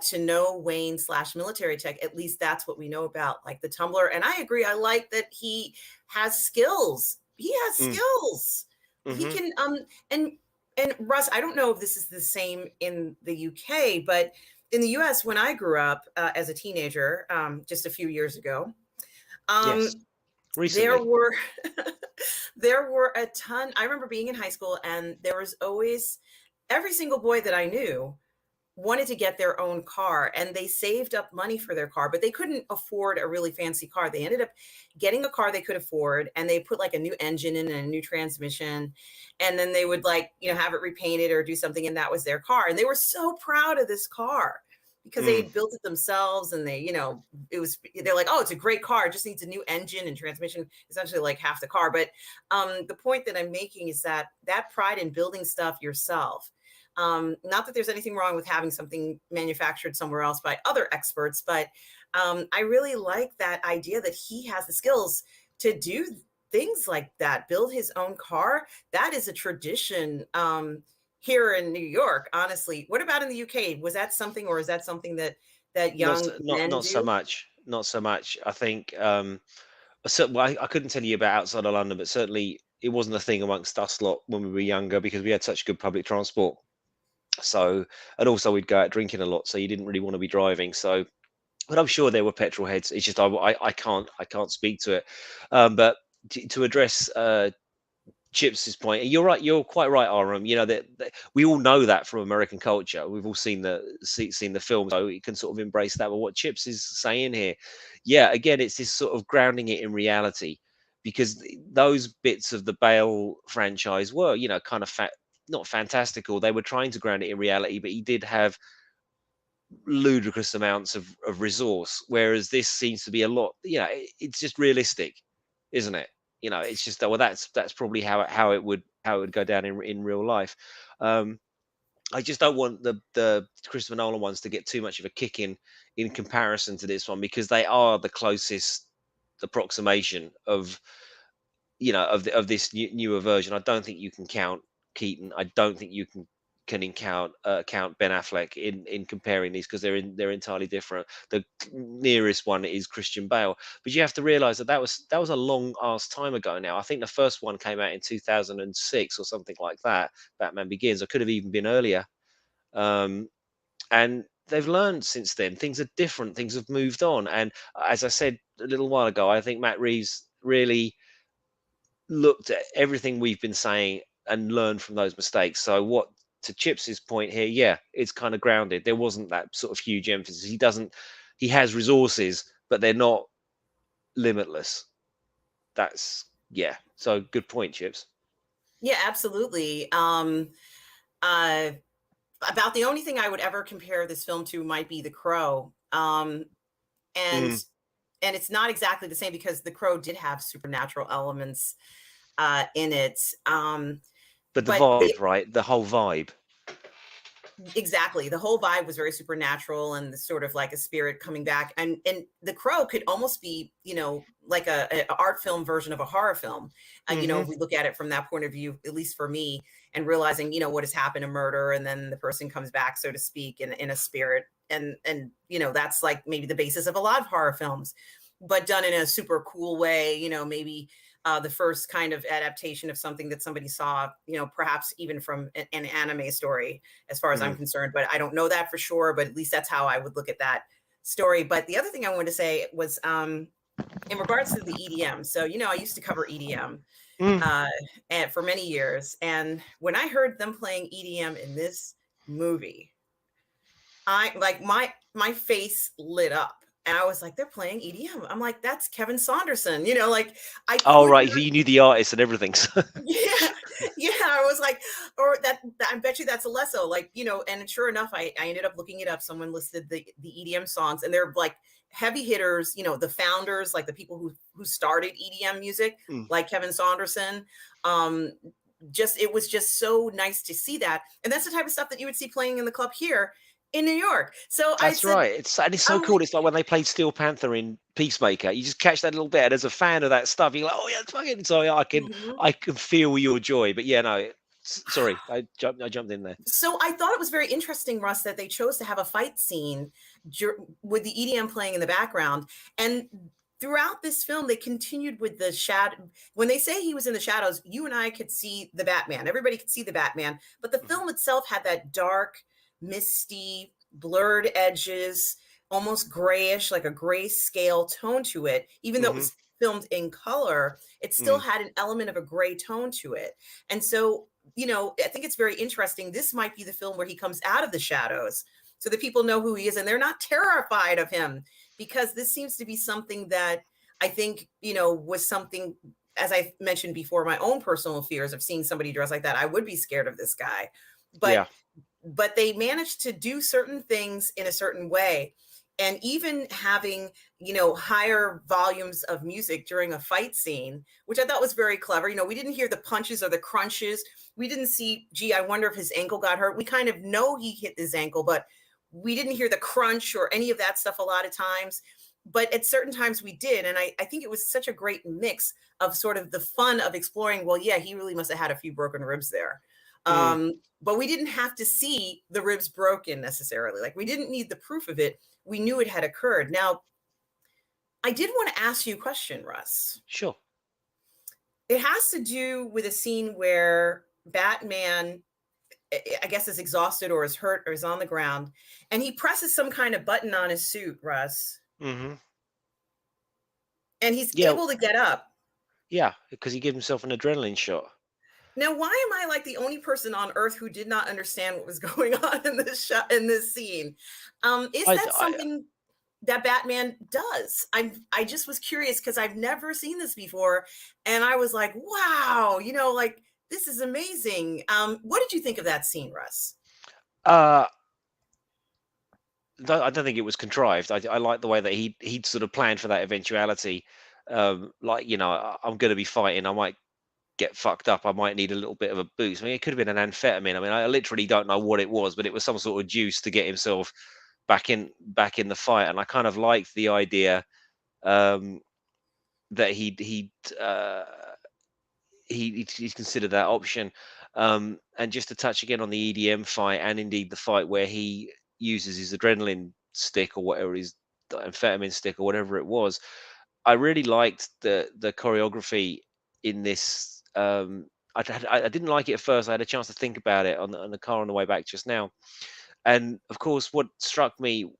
to no Wayne slash military tech. At least that's what we know about, like the Tumbler. And I agree. I like that he has skills. He has Mm. skills. He Hmm. can and and Russ, I don't know if this is the same in the UK, but in the US, when I grew up as a teenager, just a few years ago, Yes. um, there Recently. were there were a ton. I remember being in high school, and there was always every single boy that I knew wanted to get their own car, and they saved up money for their car, but they couldn't afford a really fancy car. They ended up getting a car they could afford, and they put like a new engine in and a new transmission, and then they would like, have it repainted or do something, and that was their car. And they were so proud of this car because they Mm. had built it themselves, and they're like, oh, it's a great car, it just needs a new engine and transmission, essentially like half the car. But the point that I'm making is that pride in building stuff yourself, not that there's anything wrong with having something manufactured somewhere else by other experts, but I really like that idea that he has the skills to do things like that, build his own car. That is a tradition here in New York, honestly. What about in the UK? Was that something, or is that something that Not young so, not men not so do? much. Not so much. I think. Well, I couldn't tell you about outside of London, but certainly it wasn't a thing amongst us lot when we were younger because we had such good public transport. So, and also we'd go out drinking a lot, so you didn't really want to be driving. So, but I'm sure there were petrol heads. It's just I can't speak to it. But to address Chips's point, you're right. You're quite right, Aram. You know that we all know that from American culture. We've all seen seen the film, so you can sort of embrace that. But what Chips is saying here, yeah, again, it's this sort of grounding it in reality, because those bits of the Bale franchise were, you know, kind of not fantastical. They were trying to ground it in reality, but he did have ludicrous amounts of resource, whereas this seems to be a lot, you know, it's just realistic, isn't it? You know, it's just that, well, that's probably how it would go down in real life. I just don't want the Christopher Nolan ones to get too much of a kick in comparison to this one, because they are the closest approximation of, you know, of this newer version. I don't think you can count Keaton. I don't think you can count Ben Affleck in comparing these, because they're entirely different. The nearest one is Christian Bale, but you have to realize that that was a long ass time ago now. I think the first one came out in 2006 or something like that. Batman Begins. It could have even been earlier. And they've learned since then. Things are different. Things have moved on. And as I said a little while ago, I think Matt Reeves really looked at everything we've been saying and learned from those mistakes. So what, to Chips's point here, yeah, it's kind of grounded. There wasn't that sort of huge emphasis. He has resources, but they're not limitless. That's, yeah. So good point, Chips. Yeah, absolutely. About the only thing I would ever compare this film to might be The Crow. And Mm. and it's not exactly the same, because The Crow did have supernatural elements in it. But the But vibe, right? The whole vibe. exactly, the whole vibe was very supernatural, and the sort of like a spirit coming back. And The Crow could almost be, you know, like a art film version of a horror film. You know, Mm-hmm. if we look at it from that point of view, at least for me, and realizing, you know, what has happened, a murder, and then the person comes back, so to speak, in a spirit. And you know, that's like maybe the basis of a lot of horror films, but done in a super cool way. You know, maybe the first kind of adaptation of something that somebody saw, you know, perhaps even from an anime story, as far as I'm Mm. concerned. But I don't know that for sure, but at least that's how I would look at that story. But the other thing I wanted to say was in regards to the EDM. So, you know, I used to cover EDM Mm. and for many years. And when I heard them playing EDM in this movie, I like my face lit up. And I was like, they're playing EDM. I'm like, that's Kevin Saunderson. You know, like I Oh, could right. You knew the artist and everything. So. yeah, yeah. I was like, or that I bet you that's Alesso. Like, you know, and sure enough, I ended up looking it up. Someone listed the EDM songs, and they're like heavy hitters, you know, the founders, like the people who started EDM music, Mm. like Kevin Saunderson. Um, just it was just so nice to see that. And that's the type of stuff that you would see playing in the club here in New York. So I That's said, right. And it's so I'm cool. like, It's like when they played Steel Panther in Peacemaker. You just catch that little bit, and as a fan of that stuff, you're like, "Oh yeah, it's fucking." So yeah, mhm. I can feel your joy. But yeah, no, sorry, I jumped in there. So I thought it was very interesting, Russ, that they chose to have a fight scene with the EDM playing in the background. And throughout this film, they continued with the shadow. When they say he was in the shadows, you and I could see the Batman. Everybody could see the Batman, but the Mhm. film itself had that dark, misty, blurred edges, almost grayish, like a grayscale tone to it. Even though it Mhm. was filmed in color, it still Mm. had an element of a gray tone to it. And so, you know, I think it's very interesting. This might be the film where he comes out of the shadows, so that people know who he is and they're not terrified of him, because this seems to be something that I think, you know, was something, as I mentioned before, my own personal fears of seeing somebody dressed like that. I would be scared of this guy. But Yeah. they managed to do certain things in a certain way, and even having, you know, higher volumes of music during a fight scene, which I thought was very clever. You know, we didn't hear the punches or the crunches. We didn't see, gee, I wonder if his ankle got hurt. We kind of know he hit his ankle, but we didn't hear the crunch or any of that stuff a lot of times. But at certain times we did. And I think it was such a great mix of sort of the fun of exploring, well, yeah, he really must have had a few broken ribs there. Mm. But we didn't have to see the ribs broken necessarily. Like, we didn't need the proof of it. We knew it had occurred. Now, I did want to ask you a question, Russ. Sure. It has to do with a scene where Batman, I guess, is exhausted or is hurt or is on the ground, and he presses some kind of button on his suit, Russ, Mhm. and he's Yeah. able to get up. Yeah, because he gave himself an adrenaline shot. Now, why am I like the only person on earth who did not understand what was going on in this shot in this scene? Is I, that I something that Batman does? I just was curious because I've never seen this before, and I was like, wow, like this is amazing. What did you think of that scene, Russ? uh, I don't think it was contrived. I like the way that he'd sort of planned for that eventuality. Like, I'm going to be fighting. I might get fucked up. I might need a little bit of a boost. I mean, it could have been an amphetamine. I mean, I literally don't know what it was, but it was some sort of juice to get himself back in the fight. And I kind of liked the idea, um, that uh, he'd considered that option. And just to touch again on the EDM fight, and indeed the fight where he uses his adrenaline stick or whatever, his amphetamine stick or whatever it was, I really liked the choreography in this. I didn't like it at first. I had a chance to think about it on the car on the way back just now, and of course, what struck me,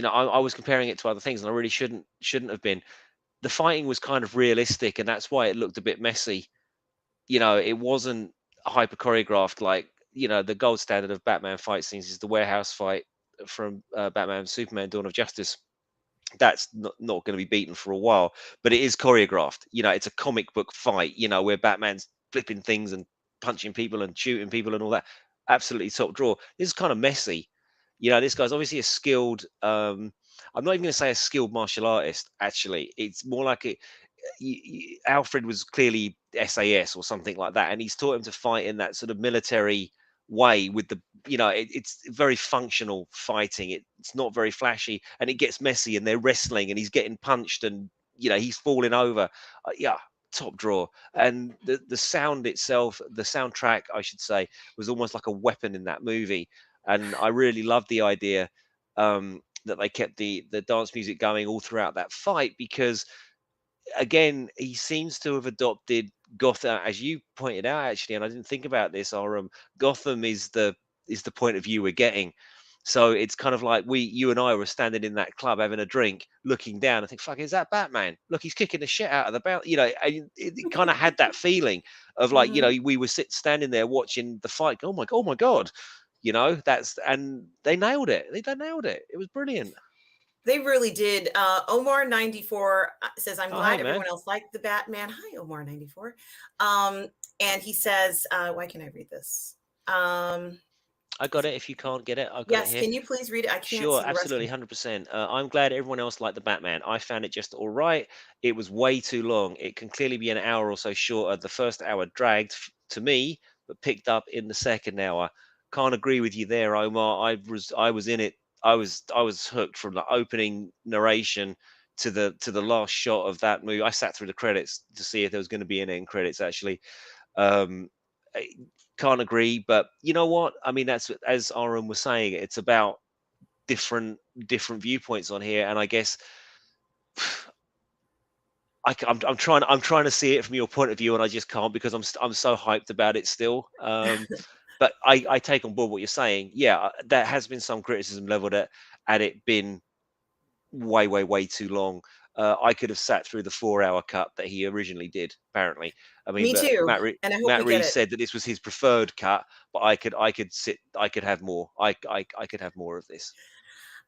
I was comparing it to other things, and I really shouldn't have been. The fighting was kind of realistic, and that's why it looked a bit messy. It wasn't hyper choreographed like, the gold standard of Batman fight scenes is the warehouse fight from Batman Superman Dawn of Justice. That's not going to be beaten for a while, but it is choreographed. It's a comic book fight, where Batman's flipping things and punching people and shooting people and all that. Absolutely top draw. This is kind of messy. This guy's obviously a skilled, I'm not even going to say a skilled martial artist, actually. It's more like Alfred was clearly SAS or something like that, and he's taught him to fight in that sort of military way with it's very functional fighting. It's not very flashy, and it gets messy, and they're wrestling, and he's getting punched, and he's falling over. Yeah, top draw. And the sound itself, the soundtrack, I should say, was almost like a weapon in that movie, and I really loved the idea. That they kept the dance music going all throughout that fight, because again, he seems to have adopted Gotham, as you pointed out, actually, and I didn't think about this. Gotham is the point of view we're getting. So it's kind of like you and I were standing in that club having a drink, looking down, and think, "Fuck, is that Batman? Look, he's kicking the shit out of the belt." And it kind of had that feeling of like, Mhm. we were standing there watching the fight. Oh my god, and they nailed it. They nailed it. It was brilliant. They really did. Omar94 says, I'm Oh, hey, glad man, everyone else liked the Batman. Hi, Omar94. And he says, why can't I read this? Um, I got it. If you can't get it, I've got it yes, here. can you please read it? I can't Sure, see the rest of absolutely, it. 100%. I'm glad everyone else liked the Batman. I found it just all right. It was way too long. It can clearly be an hour or so shorter. The first hour dragged to me, but picked up in the second hour. Can't agree with you there, Omar. I was in it. I was hooked from the opening narration to the last shot of that movie. I sat through the credits to see if there was going to be an end credits, actually. Um, I can't agree, but you know what? I mean, that's as Aaron was saying. It's about different viewpoints on here, and I guess I'm trying to see it from your point of view, and I just can't, because I'm so hyped about it still. But I take on board what you're saying. Yeah, there has been some criticism leveled at it being way too long. I could have sat through the 4 hour cut that he originally did. Apparently, I mean, Me but too. And I hope Matt we get Reeves it. said that this was his preferred cut, but I could have more. I could have more of this.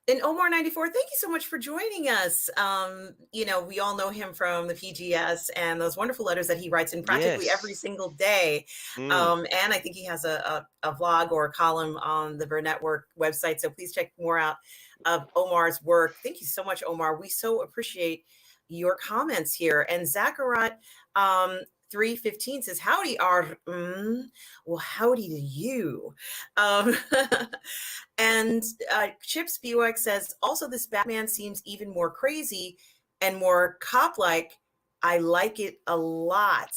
And Omar94, thank you so much for joining us. We all know him from the PGS and those wonderful letters that he writes in practically every Yes. single day. Mm. And I think he has a vlog or a column on the Ver Network website. So please check more out of Omar's work. Thank you so much, Omar. We so appreciate your comments here. And Zachariah, 315 says, howdy, well, howdy to you. Um, and Chips BOX says, also, this Batman seems even more crazy and more cop like. I like it a lot.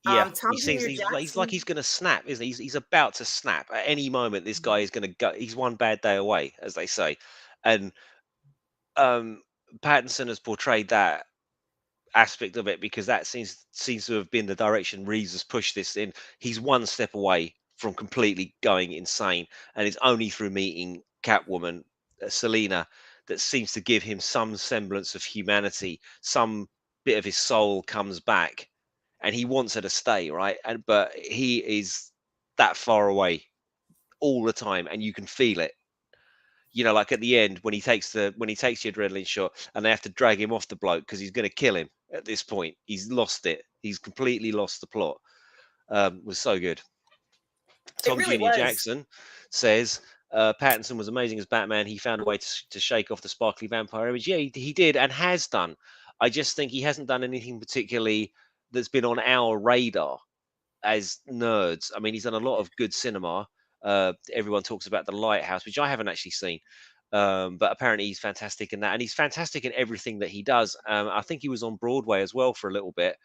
Yeah, he Tom seems Jr. he's like Jackson. he's gonna snap, isn't he? He's about to snap at any moment. This guy is gonna go. He's one bad day away, as they say, and um, Pattinson has portrayed that aspect of it, because that seems to have been the direction Reeves has pushed this in. He's one step away from completely going insane, and it's only through meeting Catwoman, Selena, that seems to give him some semblance of humanity. Some bit of his soul comes back, and he wants her to stay, right? And but he is that far away all the time, and you can feel it. You know, like at the end when he takes the adrenaline shot, and they have to drag him off the bloke because he's going to kill him. At this point, he's lost it. He's completely lost the plot. Was so good. It Tom really Junior was. Jackson says Pattinson was amazing as Batman. He found a way to shake off the sparkly vampire image. Yeah, he did and has done. I just think he hasn't done anything particularly that's been on our radar as nerds. I mean, he's done a lot of good cinema. Everyone talks about The Lighthouse, which I haven't actually seen. But apparently he's fantastic in that, and he's fantastic in everything that he does. I think he was on Broadway as well for a little bit.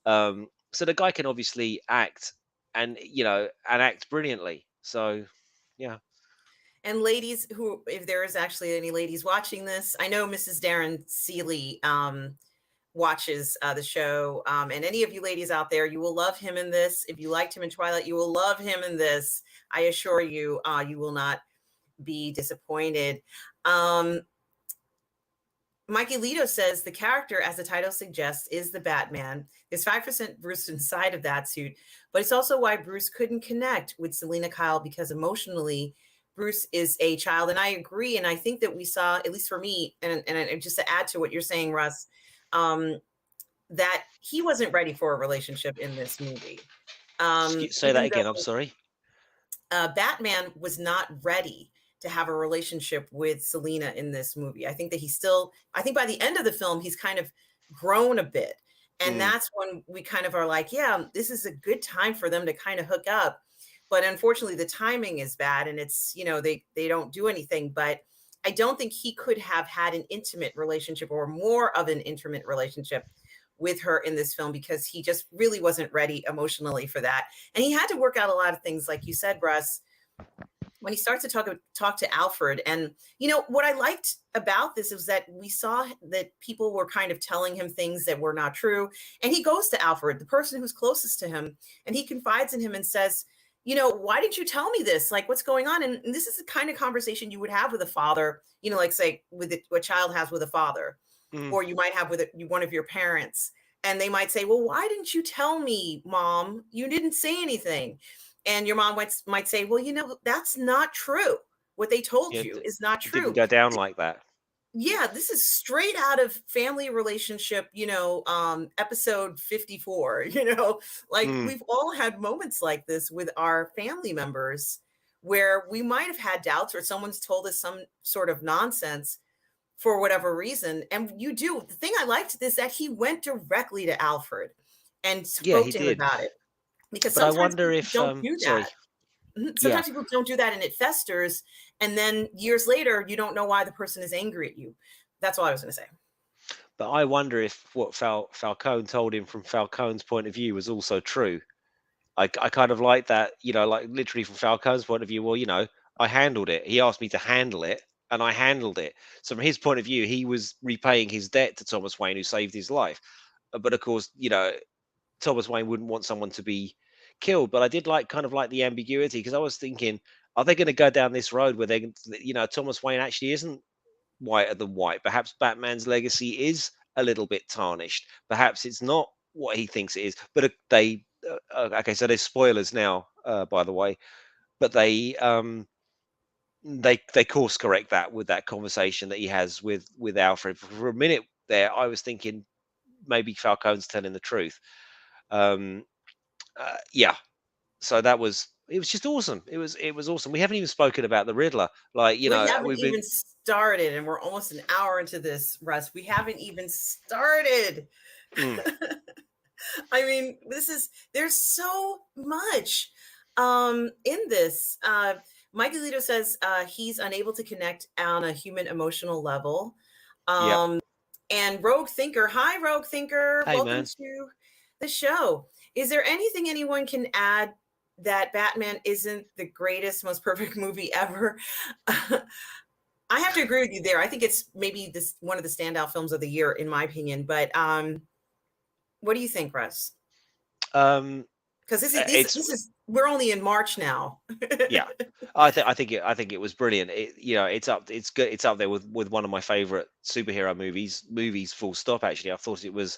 So the guy can obviously act, and and act brilliantly. So, yeah. And ladies who, if there is actually any ladies watching this, I know Mrs. Darren Seeley watches the show. And any of you ladies out there, you will love him in this. If you liked him in Twilight, you will love him in this. I assure you, you will not be disappointed. Mikey Lito says the character, as the title suggests, is the Batman. There's 5% Bruce inside of that suit, but it's also why Bruce couldn't connect with Selena Kyle, because emotionally, Bruce is a child. And I agree. And I think that we saw, at least for me, and just to add to what you're saying, Russ, that he wasn't ready for a relationship in this movie. Say that Even again. I'm though sorry. Batman was not ready to have a relationship with Selena in this movie. I think that I think by the end of the film, he's kind of grown a bit. And Mm, that's when we kind of are like, yeah, this is a good time for them to kind of hook up. But unfortunately, the timing is bad, and it's, they don't do anything. But I don't think he could have had an intimate relationship, or more of an intimate relationship, with her in this film, because he just really wasn't ready emotionally for that. And he had to work out a lot of things, like you said, Russ, when he starts to talk to Alfred. And what I liked about this is that we saw that people were kind of telling him things that were not true, and he goes to Alfred, the person who's closest to him, and he confides in him and says, why didn't you tell me this? Like, what's going on? And this is the kind of conversation you would have with a father, like, say, with a child has with a father, mm. or you might have with one of your parents. And they might say, well, why didn't you tell me, Mom? You didn't say anything. And your mom might say, well, that's not true. What they told Yeah, you is not it didn't true. go down like that. Yeah, this is straight out of Family Relationship, episode 54. Like, Mm, we've all had moments like this with our family members, where we might have had doubts, or someone's told us some sort of nonsense for whatever reason. And the thing I liked is that he went directly to Alfred and yeah, spoke he to him did. about it, because But I sometimes wonder people if, don't do that. sorry, yeah, Sometimes people don't do that, and it festers. And then years later, you don't know why the person is angry at you. That's all I was going to say. but I wonder if what Falcone told him from Falcone's point of view was also true. I kind of like that, like literally from Falcone's point of view. Well, I handled it. He asked me to handle it, and I handled it. So from his point of view, he was repaying his debt to Thomas Wayne, who saved his life. But of course, Thomas Wayne wouldn't want someone to be killed. But I did kind of like the ambiguity, because I was thinking, are they going to go down this road where Thomas Wayne actually isn't whiter than white? Perhaps Batman's legacy is a little bit tarnished. Perhaps it's not what he thinks it is. But okay, so there's spoilers now, by the way. But they course correct that with that conversation that he has with Alfred. For a minute there, I was thinking maybe Falcone's telling the truth. Um, yeah. So it was just awesome. It was awesome. We haven't even spoken about the Riddler. Like, We haven't we've been. even started, and we're almost an hour into this, Russ. We haven't even started. Mm, I mean, there's so much in this. Mikey Lito says he's unable to connect on a human emotional level. yeah. Um, and Rogue Thinker, hi, Rogue Thinker, Hey, welcome man. to the show. Is there anything anyone can add that Batman isn't the greatest, most perfect movie ever? I have to agree with you there. I think it's maybe one of the standout films of the year, in my opinion. But what do you think, Russ? Um, Because it's we're only in March now. Yeah. I think it was brilliant. It's good. It's up there with one of my favorite superhero movies. Full stop. Actually, I thought it was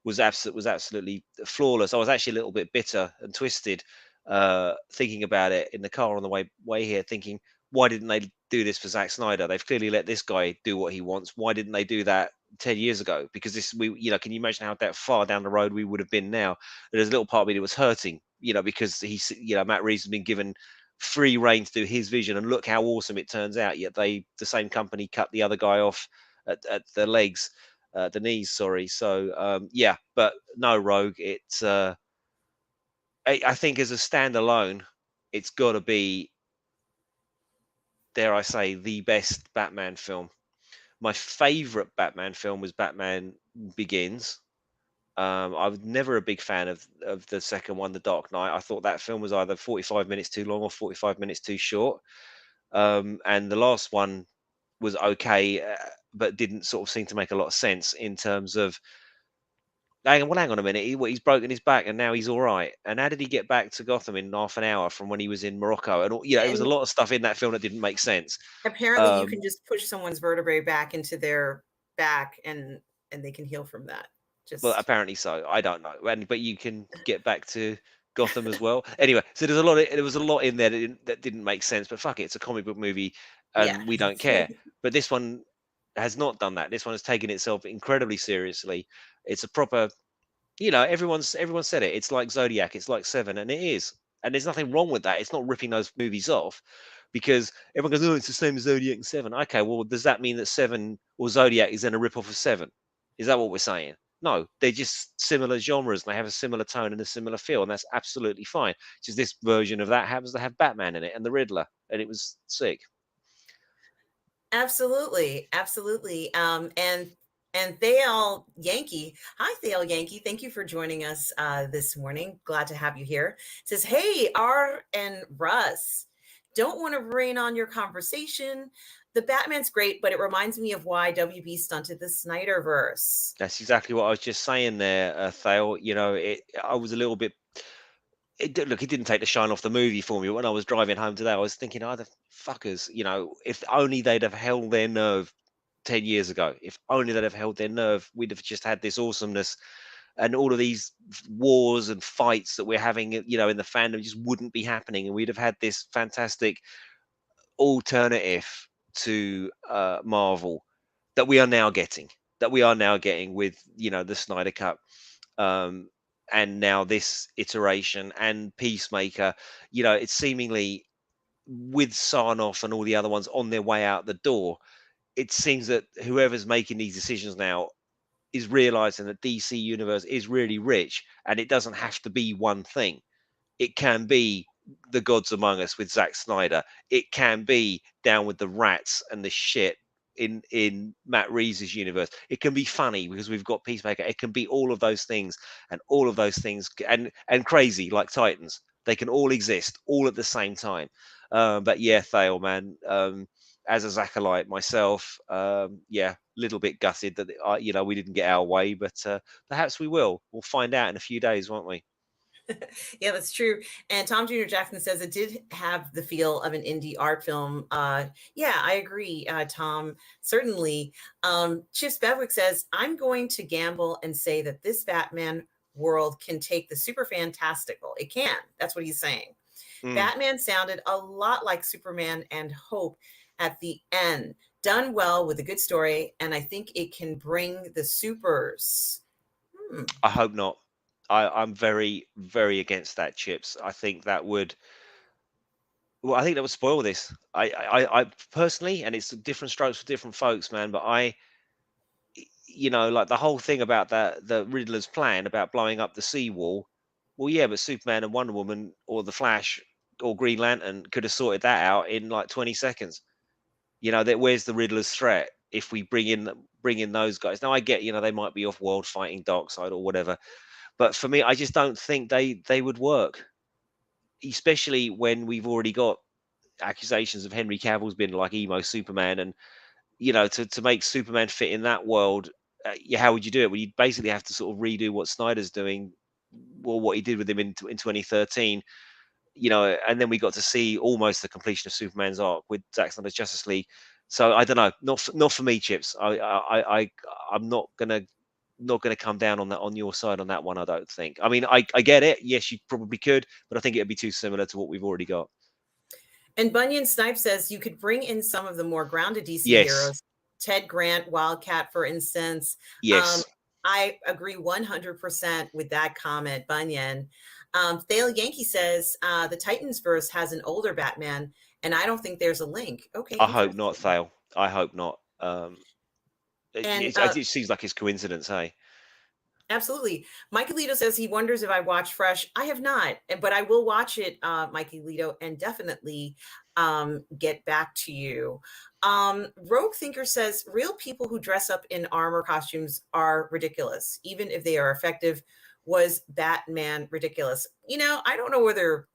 was absolutely flawless. I was actually a little bit bitter and twisted, thinking about it in the car on the way here, thinking, why didn't they do this for Zack Snyder? They've clearly let this guy do what he wants. Why didn't they do that 10 years ago? Because this, can you imagine how that far down the road we would have been now? There's a little part of me that was hurting, because Matt Reeves has been given free reign to do his vision, and look how awesome it turns out. Yet the same company cut the other guy off at the legs, the knees, sorry. So yeah, but no, Rogue. It's I think as a standalone, it's got to be, dare I say, the best Batman film. My favorite Batman film was Batman Begins. I was never a big fan of the second one, The Dark Knight. I thought that film was either 45 minutes too long or 45 minutes too short. And the last one was okay, but didn't sort of seem to make a lot of sense in terms of, hang on a minute, he's broken his back and now he's all right. And how did he get back to Gotham in half an hour from when he was in Morocco? And it was a And lot of stuff in that film that didn't make sense. apparently you can just push someone's vertebrae back into their back and they can heal from that. Well, Just apparently so. I don't know, but you can get back to Gotham as well. Anyway, so there was a lot in there that didn't make sense. But fuck it, it's a comic book movie, yeah. and we don't care. But this one has not done that. This one has taken itself incredibly seriously. It's a proper, everyone said it. It's like Zodiac. It's like Seven, and it is. And there's nothing wrong with that. It's not ripping those movies off, because everyone goes, "Oh, it's the same as Zodiac and Seven." Okay, well, does that mean that Seven or Zodiac is then a rip off of Seven? Is that what we're saying? No, they're just similar genres, and they have a similar tone and a similar feel, and that's absolutely fine. Just this version of that happens to have Batman in it and the Riddler, and it was sick. Absolutely, absolutely. And Thale Yankee, hi Thale Yankee, thank you for joining us this morning. Glad to have you here. Says, hey R and Russ, don't want to rain on your conversation. The Batman's great, but it reminds me of why WB stunted the Snyderverse. That's exactly what I was just saying there, Thale. I was a little bit. Look, it didn't take the shine off the movie for me. When I was driving home today, I was thinking, oh, the fuckers, if only they'd have held their nerve 10 years ago. If only they'd have held their nerve, we'd have just had this awesomeness, and all of these wars and fights that we're having, in the fandom just wouldn't be happening, and we'd have had this fantastic alternative to Marvel that we are now getting, with the Snyder Cut, and now this iteration and Peacemaker. It's seemingly, with Sarnoff and all the other ones on their way out the door, it seems that whoever's making these decisions now is realizing that DC Universe is really rich, and it doesn't have to be one thing. It can be the gods among us with Zack Snyder. It can be down with the rats and the shit in Matt Reeves' universe. It can be funny because we've got Peacemaker. It can be all of those things, and all of those things, and crazy like Titans. They can all exist all at the same time. But yeah, Thale, man. As a Zachariah myself, yeah, little bit gutted that we didn't get our way, but perhaps we will. We'll find out in a few days, won't we? Yeah, that's true. And Tom Jr. Jackson says it did have the feel of an indie art film. Yeah, I agree, Tom. Certainly. Chips Bedwick says, I'm going to gamble and say that this Batman world can take the super fantastical. It can. That's what he's saying. Batman sounded a lot like Superman and Hope at the end. Done well with a good story, and I think it can bring the supers. I hope not. I'm very, very against that, Chips. I think that would. Well, I think that would spoil this. I personally, and it's different strokes for different folks, man. But like the whole thing about the Riddler's plan about blowing up the seawall. Well, yeah, but Superman and Wonder Woman or the Flash or Green Lantern could have sorted that out in like 20 seconds. That where's the Riddler's threat if we bring in those guys? Now I get, they might be off world fighting Darkseid or whatever. But for me, I just don't think they would work, especially when we've already got accusations of Henry Cavill's been like emo Superman, and to make Superman fit in that world, how would you do it? Well, you'd basically have to sort of redo what Snyder's doing, or what he did with him in 2013. And then we got to see almost the completion of Superman's arc with Zack Snyder's Justice League. So I don't know, not for me, Chips. I'm not gonna not going to come down on that on your side on that one. I don't think. I mean, I get it. Yes, you probably could, but I think it'd be too similar to what we've already got. And Bunyan Snipe says you could bring in some of the more grounded DC Yes, heroes, Ted Grant, Wildcat, for instance. Um, yes. I agree 100% with that comment, Bunyan. Thale Yankee says the Titans verse has an older Batman, and I don't think there's a link. Okay, I hope not, interesting. Thale. I hope not. And It seems like it's coincidence, hey. absolutely. Mikey Lito says he wonders if I watched Fresh. I have not, but I will watch it, Mikey Lito, and definitely get back to you. Rogue Thinker says real people who dress up in armor costumes are ridiculous, even if they are effective. Was Batman ridiculous? I don't know whether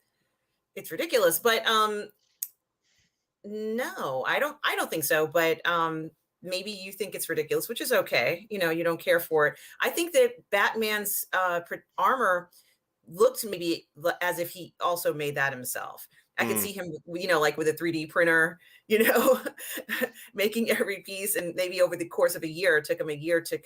it's ridiculous, but no, I don't think so, but maybe you think it's ridiculous, which is okay. You don't care for it. I think that Batman's armor looked maybe as if he also made that himself. I could Mm. see him, like with a 3D printer, making every piece, and maybe over the course of a year, it took him a year to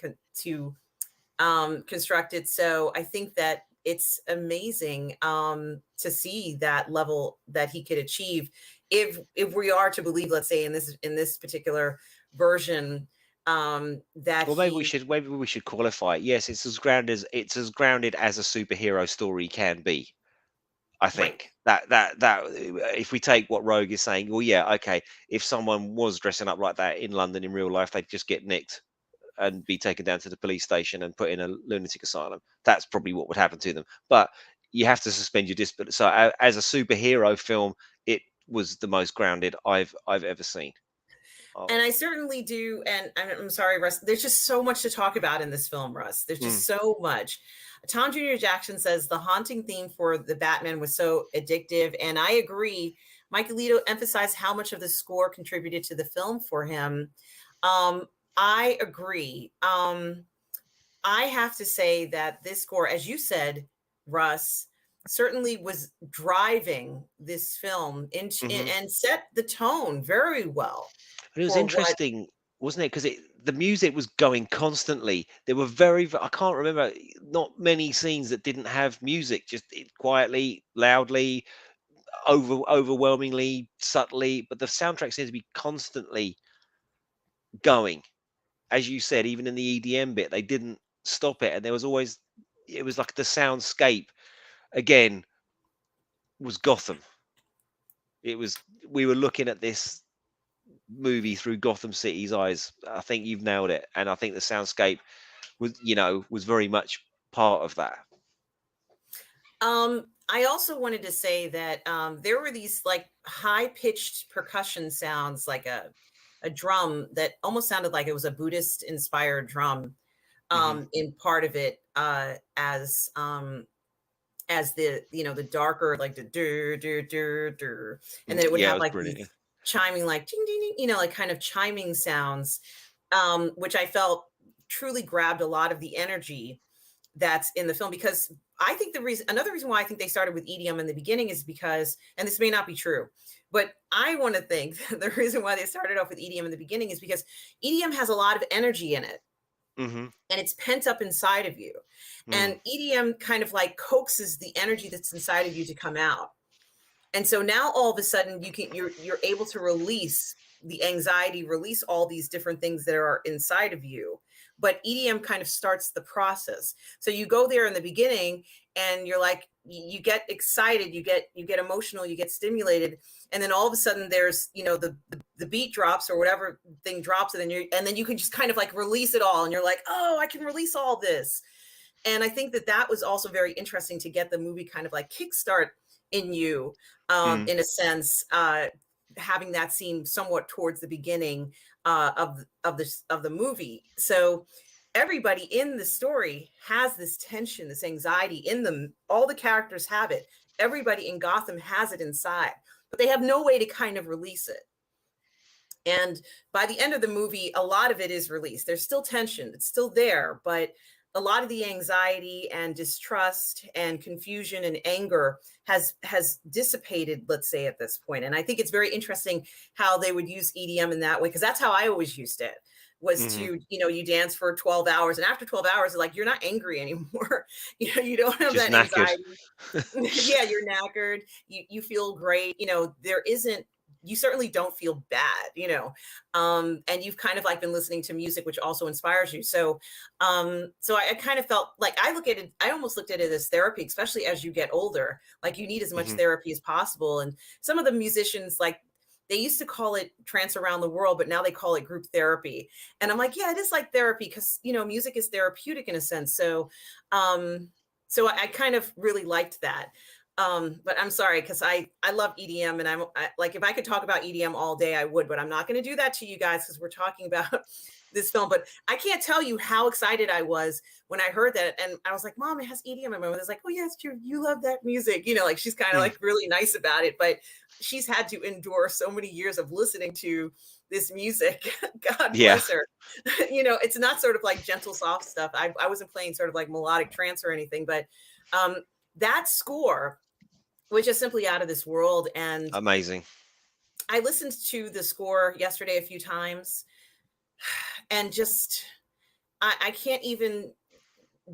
construct it. So I think that it's amazing to see that level that he could achieve if we are to believe, let's say in this particular version, that Well, he maybe we should qualify it. Yes, it's as grounded as a superhero story can be. I right. think that if we take what Rogue is saying, well, yeah, okay. If someone was dressing up like that in London in real life, they'd just get nicked and be taken down to the police station and put in a lunatic asylum. That's probably what would happen to them. But you have to suspend your disbelief. So, as a superhero film, it was the most grounded I've ever seen. And Oh, I certainly do. And I'm sorry, Russ. There's just so much to talk about in this film, Russ. There's mm, just so much. Tom Jr. Jackson says the haunting theme for the Batman was so addictive. And I agree. Mike Alito emphasized how much of the score contributed to the film for him. Um, I agree. I have to say that this score, as you said, Russ, certainly was driving this film into hmm and set the tone very well And it was for what. interesting, wasn't it? Because the music was going constantly. There were I can't remember, not many scenes that didn't have music, just quietly, loudly, overwhelmingly, subtly. But the soundtrack seems to be constantly going. As you said, even in the EDM bit, they didn't stop it, and there was always, it was like the soundscape again was Gotham. It was, we were looking at this movie through Gotham City's eyes. I think you've nailed it, and I think the soundscape was very much part of that. I also wanted to say that there were these like high pitched percussion sounds, like a drum that almost sounded like it was a Buddhist inspired drum Hmm in part of it, as the darker, like the dur dur dur dur, and then it would Yeah, it have was like brilliant. these chiming, like ding ding ding, like kind of chiming sounds, which I felt truly grabbed a lot of the energy that's in the film. Because I think another reason why I think they started with EDM in the beginning is because, and this may not be true, but I want to think the reason why they started off with EDM in the beginning is because EDM has a lot of energy in it, Hmm and it's pent up inside of you. Mm. And EDM kind of like coaxes the energy that's inside of you to come out. And so now all of a sudden you're able to release the anxiety, release all these different things that are inside of you. But EDM kind of starts the process. So you go there in the beginning and you're like, you get excited, you get emotional, you get stimulated, and then all of a sudden there's, the beat drops or whatever thing drops, and then you can just kind of like release it all, and you're like, oh, I can release all this. And I think that was also very interesting to get the movie kind of like kickstart in you, Mm. in a sense, having that scene somewhat towards the beginning of the movie. So everybody in the story has this tension, this anxiety in them. All the characters have it. Everybody in Gotham has it inside, but they have no way to kind of release it. And by the end of the movie, a lot of it is released. There's still tension, it's still there, but a lot of the anxiety and distrust and confusion and anger has dissipated, let's say, at this point. And I think it's very interesting how they would use EDM in that way, because that's how I always used it. was Hmm. to, you dance for 12 hours. And after 12 hours, like, you're not angry anymore. You don't have Just that knackered. anxiety. Yeah, you're knackered. You feel great. There isn't, you certainly don't feel bad, and you've kind of like been listening to music, which also inspires you. So I kind of felt like I almost looked at it as therapy, especially as you get older. Like, you need as much Hmm. therapy as possible. And some of the musicians, like, they used to call it trance around the world, but now they call it group therapy. And I'm like, yeah, it is like therapy because, music is therapeutic in a sense. So I kind of really liked that. But I'm sorry because I love EDM, and like, if I could talk about EDM all day, I would, but I'm not going to do that to you guys because we're talking about this film. But I can't tell you how excited I was when I heard that, and I was like, "Mom, it has EDM." And my mother's like, "Oh yes, you love that music." Like, she's kind of Mm. like really nice about it, but she's had to endure so many years of listening to this music. God Yeah. bless her. It's not sort of like gentle, soft stuff. I wasn't playing sort of like melodic trance or anything, but um, that score, which is simply out of this world. And Amazing. I listened to the score yesterday a few times, and just I can't even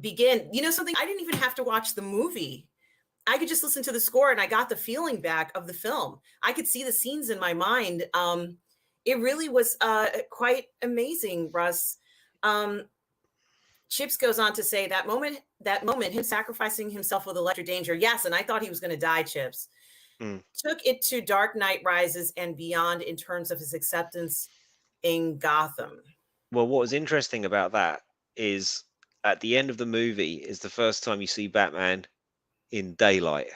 begin. Something, I didn't even have to watch the movie. I could just listen to the score and I got the feeling back of the film. I could see the scenes in my mind. It really was quite amazing, Russ. Um, Chips goes on to say that moment, him sacrificing himself with electric danger. Yes, and I thought he was going to die, Chips. Mm. Took it to Dark Knight Rises and beyond in terms of his acceptance in Gotham. Well, what was interesting about that is at the end of the movie is the first time you see Batman in daylight.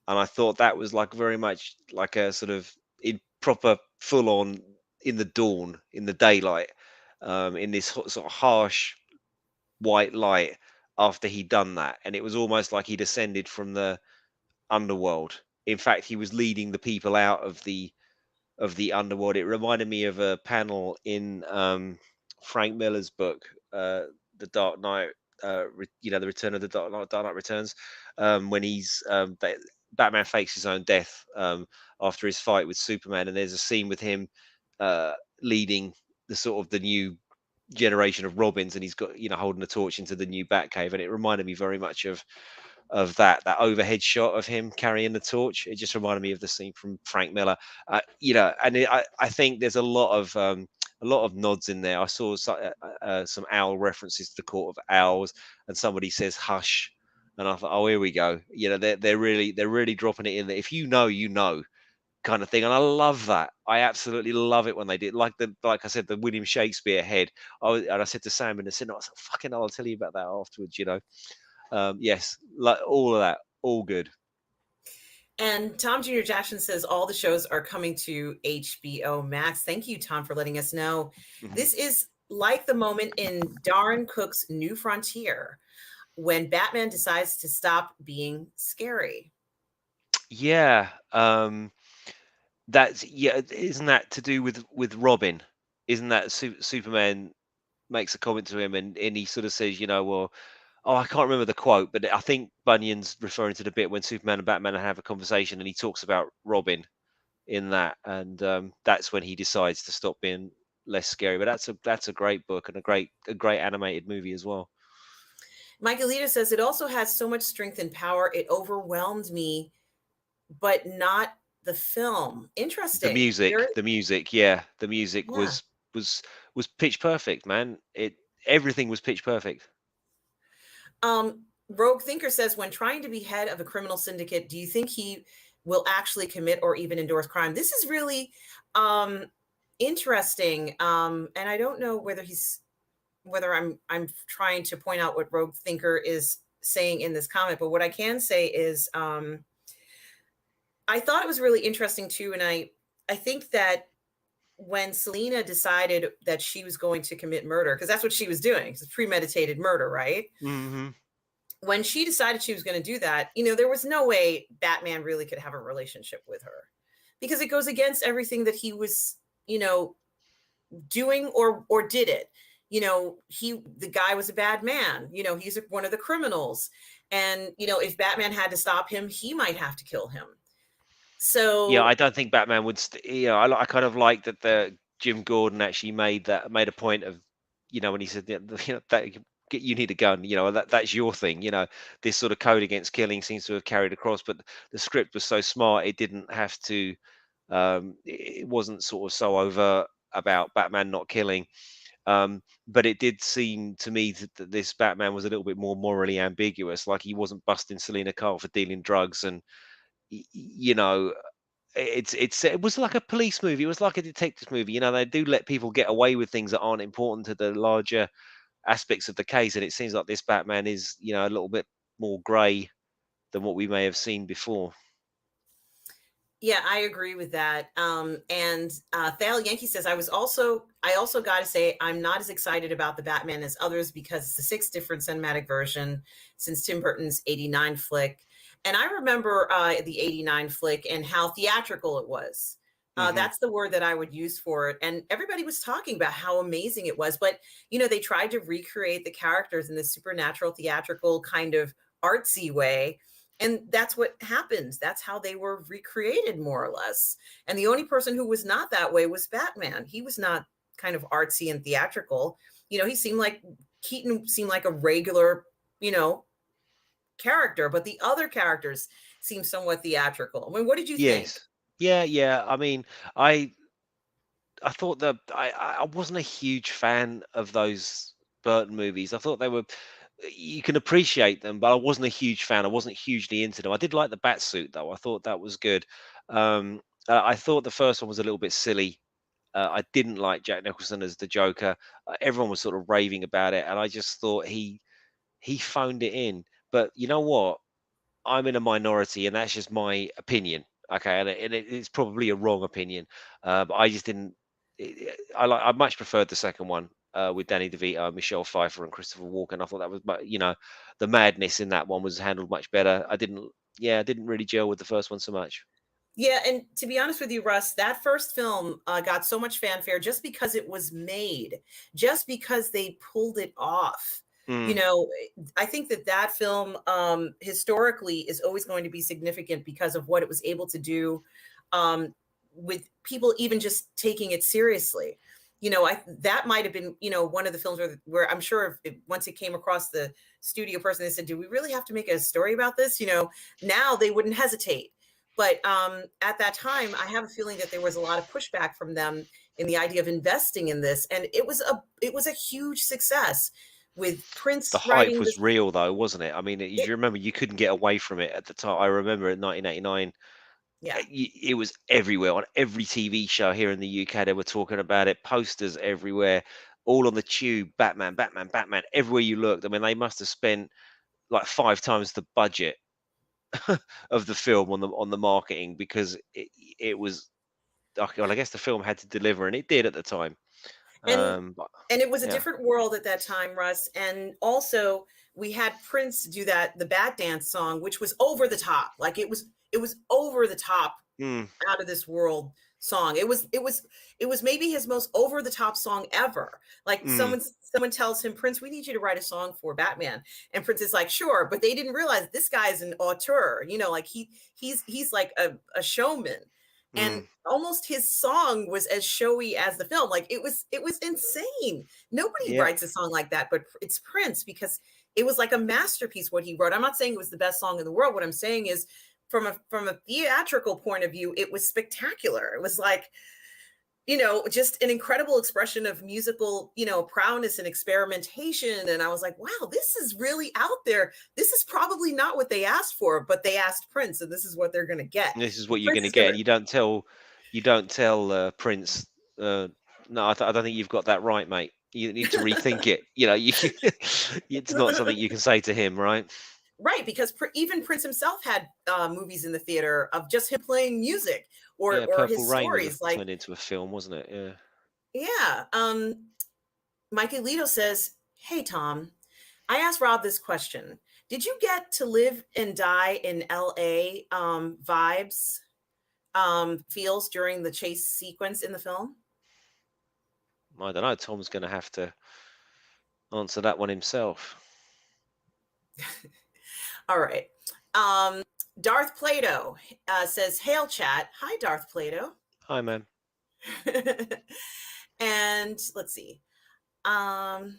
And I thought that was like very much like a sort of in proper full on in the dawn, in the daylight, in this sort of harsh white light after he'd done that. And it was almost like he descended from the underworld. In fact, he was leading the people out of the underworld. It reminded me of a panel in Frank Miller's book, The Dark Knight. The Return of the Dark Knight Returns, when Batman fakes his own death after his fight with Superman, and there's a scene with him uh, leading the sort of the new generation of Robins, and he's got holding a torch into the new Batcave, and it reminded me very much of that overhead shot of him carrying the torch. It just reminded me of the scene from Frank Miller. I think there's a lot of nods in there. I saw some owl references to the Court of Owls, and somebody says "hush," and I thought, oh, here we go. They're really dropping it in there. If you know, you know, kind of thing, and I love that. I absolutely love it when they did, like I said, the William Shakespeare head. And I said to Sam in the cinema, I said, "Fucking hell, I'll tell you about that afterwards." Yes, like all of that, all good. And Tom Jr. Jackson says all the shows are coming to HBO Max. Thank you, Tom, for letting us know. Mhm. This is like the moment in Darren Cook's New Frontier when Batman decides to stop being scary. Yeah, isn't that to do with Robin? Isn't that Superman makes a comment to him, and he sort of says, well, oh, I can't remember the quote, but I think Bunyan's referring to the bit when Superman and Batman have a conversation, and he talks about Robin in that, and that's when he decides to stop being less scary. But that's a great book and a great animated movie as well. Michaelita says it also has so much strength and power. It overwhelmed me, but not the film. The Interesting. music, the music, yeah, the music Yeah. was was pitch perfect, man. Everything was pitch perfect. Rogue Thinker says, when trying to be head of a criminal syndicate, do you think he will actually commit or even endorse crime? This is really interesting. And I don't know whether I'm trying to point out what Rogue Thinker is saying in this comment, but what I can say is I thought it was really interesting too, and I think that when Selena decided that she was going to commit murder, because that's what she was doing, it's premeditated murder, right? Hmm. When she decided she was going to do that, there was no way Batman really could have a relationship with her because it goes against everything that he was, doing or did it. The guy was a bad man. He's one of the criminals. And, if Batman had to stop him, he might have to kill him. Yeah, So, I don't think Batman would. I kind of like that. Jim Gordon actually made a point of, when he said that, that you need a gun, that's your thing, this sort of code against killing seems to have carried across, but the script was so smart it didn't have to, it wasn't sort of so overt about Batman not killing. But it did seem to me that this Batman was a little bit more morally ambiguous, like he wasn't busting Selena Kyle for dealing drugs, and you know, it was like a police movie. It was like a detective movie. They do let people get away with things that aren't important to the larger aspects of the case, and it seems like this Batman is, a little bit more grey than what we may have seen before. Yeah, I agree with that. And Thale Yankee says, I also got to say, I'm not as excited about the Batman as others because it's the sixth different cinematic version since Tim Burton's '89 flick. And I remember the '89 flick and how theatrical it was. Hmm. That's the word that I would use for it. And everybody was talking about how amazing it was. But, they tried to recreate the characters in this supernatural, theatrical kind of artsy way, and that's what happens. That's how they were recreated, more or less. And the only person who was not that way was Batman. He was not kind of artsy and theatrical. He seemed like Keaton seemed like a regular, you know, character, but the other characters seemed somewhat theatrical. I mean, what did you think? Yes. Yeah, yeah. I mean, I I thought that I wasn't a huge fan of those Burton movies. I thought they were, you can appreciate them, but I wasn't a huge fan. I wasn't hugely into them. I did like the bat suit though. I thought that was good. Um, I thought the first one was a little bit silly. I didn't like Jack Nicholson as the Joker. Everyone was sort of raving about it, and I just thought he phoned it in. But you know what? I'm in a minority, and that's just my opinion. Okay, it's probably a wrong opinion, but I just didn't. I much preferred the second one with Danny DeVito, Michelle Pfeiffer, and Christopher Walken. I thought that was, the madness in that one was handled much better. I didn't really gel with the first one so much. Yeah, and to be honest with you, Russ, that first film got so much fanfare just because it was made, just because they pulled it off. You Mm, know, I think that that film historically is always going to be significant because of what it was able to do um, with people even just taking it seriously. That might have been, one of the films where I'm sure once it came across the studio person, they said, "Do we really have to make a story about this?" Now they wouldn't hesitate, but at that time, I have a feeling that there was a lot of pushback from them in the idea of investing in this, and it was a huge success with the Prince hype writing this. was real, though, wasn't it? I mean, It, you remember you couldn't get away from it at the time. I remember in 1989. yeah, It was everywhere on every TV show here in the UK. They were talking about it, posters everywhere, all on the tube. Batman, Batman, Batman. Everywhere you looked, I mean, they must have spent like 5 times the budget of the film on the marketing because it was. Okay, well, I guess the film had to deliver, and it did at the time. and But and it was a yeah, different world at that time, Russ. And also, we had Prince do the Bat Dance song, which was over the top. Like it was over the top, mm, out of this world song. It was maybe his most over the top song ever. Like mm, someone tells him, "Prince, we need you to write a song for Batman." And Prince is like, "Sure," but they didn't realize this guy is an auteur. Like he's like a showman. And mm, almost his song was as showy as the film. Like it was insane. Nobody yeah. writes a song like that, but it's Prince because it was like a masterpiece what he wrote. I'm not saying it was the best song in the world. What I'm saying is from a theatrical point of view, it was spectacular. It was like, just an incredible expression of musical, prowess and experimentation. And I was like, wow, this is really out there. This is probably not what they asked for, but they asked Prince, and this is what they're going to get. This is And what you're Prince going to is going get, to, and you don't tell Prince. No, I don't think you've got that right, mate. You need to rethink it. It's not something you can say to him, right? right, because even Prince himself had movies in the theater of just him playing music or Yeah, or Purple his Rain was stories. Like, turned into a film, wasn't it? Yeah. yeah. Mike Alito says, "Hey Tom, I asked Rob this question. Did you get to live and die in LA vibes feels during the chase sequence in the film?" I don't know. Tom's going to have to answer that one himself. All right. Darth Plato says, "Hail chat." Hi, Darth Plato. Hi, man. And let's see. Um,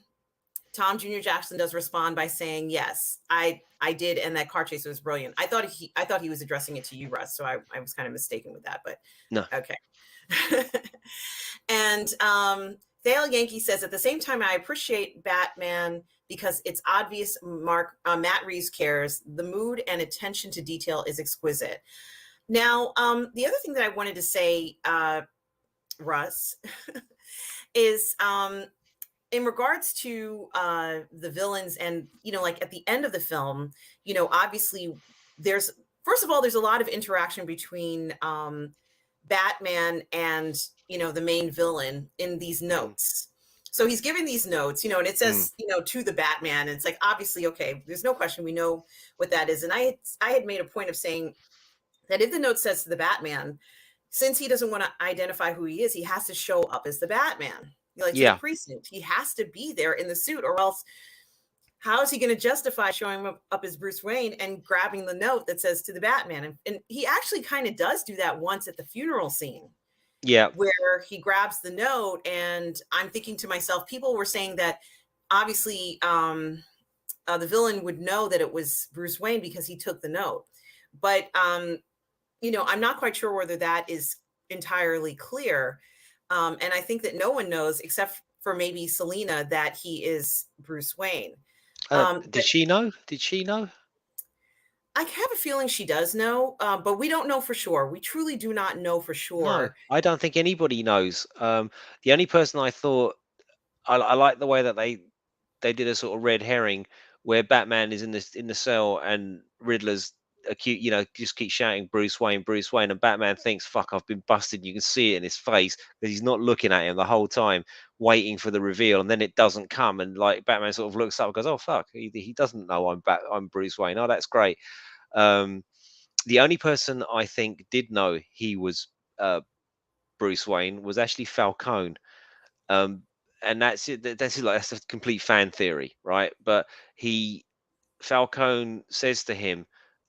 Tom Jr. Jackson does respond by saying, "Yes, I did, and that car chase was brilliant." I thought he was addressing it to you, Russ. So I was kind of mistaken with that, but No. okay. And Thale Yankee says, at the same time, I appreciate Batman because it's obvious Matt Reeves cares. The mood and attention to detail is exquisite. Now, the other thing that I wanted to say, Russ, is in regards to the villains, and like at the end of the film, obviously there's first of all there's a lot of interaction between Batman and the main villain in these Mm, notes. So he's giving these notes, and it mm, says, to the Batman, and it's like, obviously, okay, there's no question, we know what that is. And I had made a point of saying that if the note says to the Batman, since he doesn't want to identify who he is, he has to show up as the Batman, like to the yeah, precinct. He has to be there in the suit, or else how is he going to justify showing up as Bruce Wayne and grabbing the note that says to the Batman? And he actually kind of does do that once at the funeral scene, yeah, where he grabs the note. And I'm thinking to myself, people were saying that obviously the villain would know that it was Bruce Wayne because he took the note. But I'm not quite sure whether that is entirely clear. And I think that no one knows except for maybe Selena that he is Bruce Wayne. did But she know? Did she know? I have a feeling she does know, but we don't know for sure. We truly do not know for No, sure. I don't think anybody knows. The only person I thought I like the way that they did a sort of red herring where Batman is in the cell and Riddler's acute, just keeps shouting Bruce Wayne, and Batman thinks, "Fuck, I've been busted." You can see it in his face because he's not looking at him the whole time, waiting for the reveal, and then it doesn't come, and like Batman sort of looks up and goes, "Oh fuck, he doesn't know I'm Bruce Wayne." Oh, that's great. Um, the only person I think did know he was uh, Bruce Wayne was actually Falcone. Um, and that's it. That's a complete fan theory, right? But he Falcone says to him,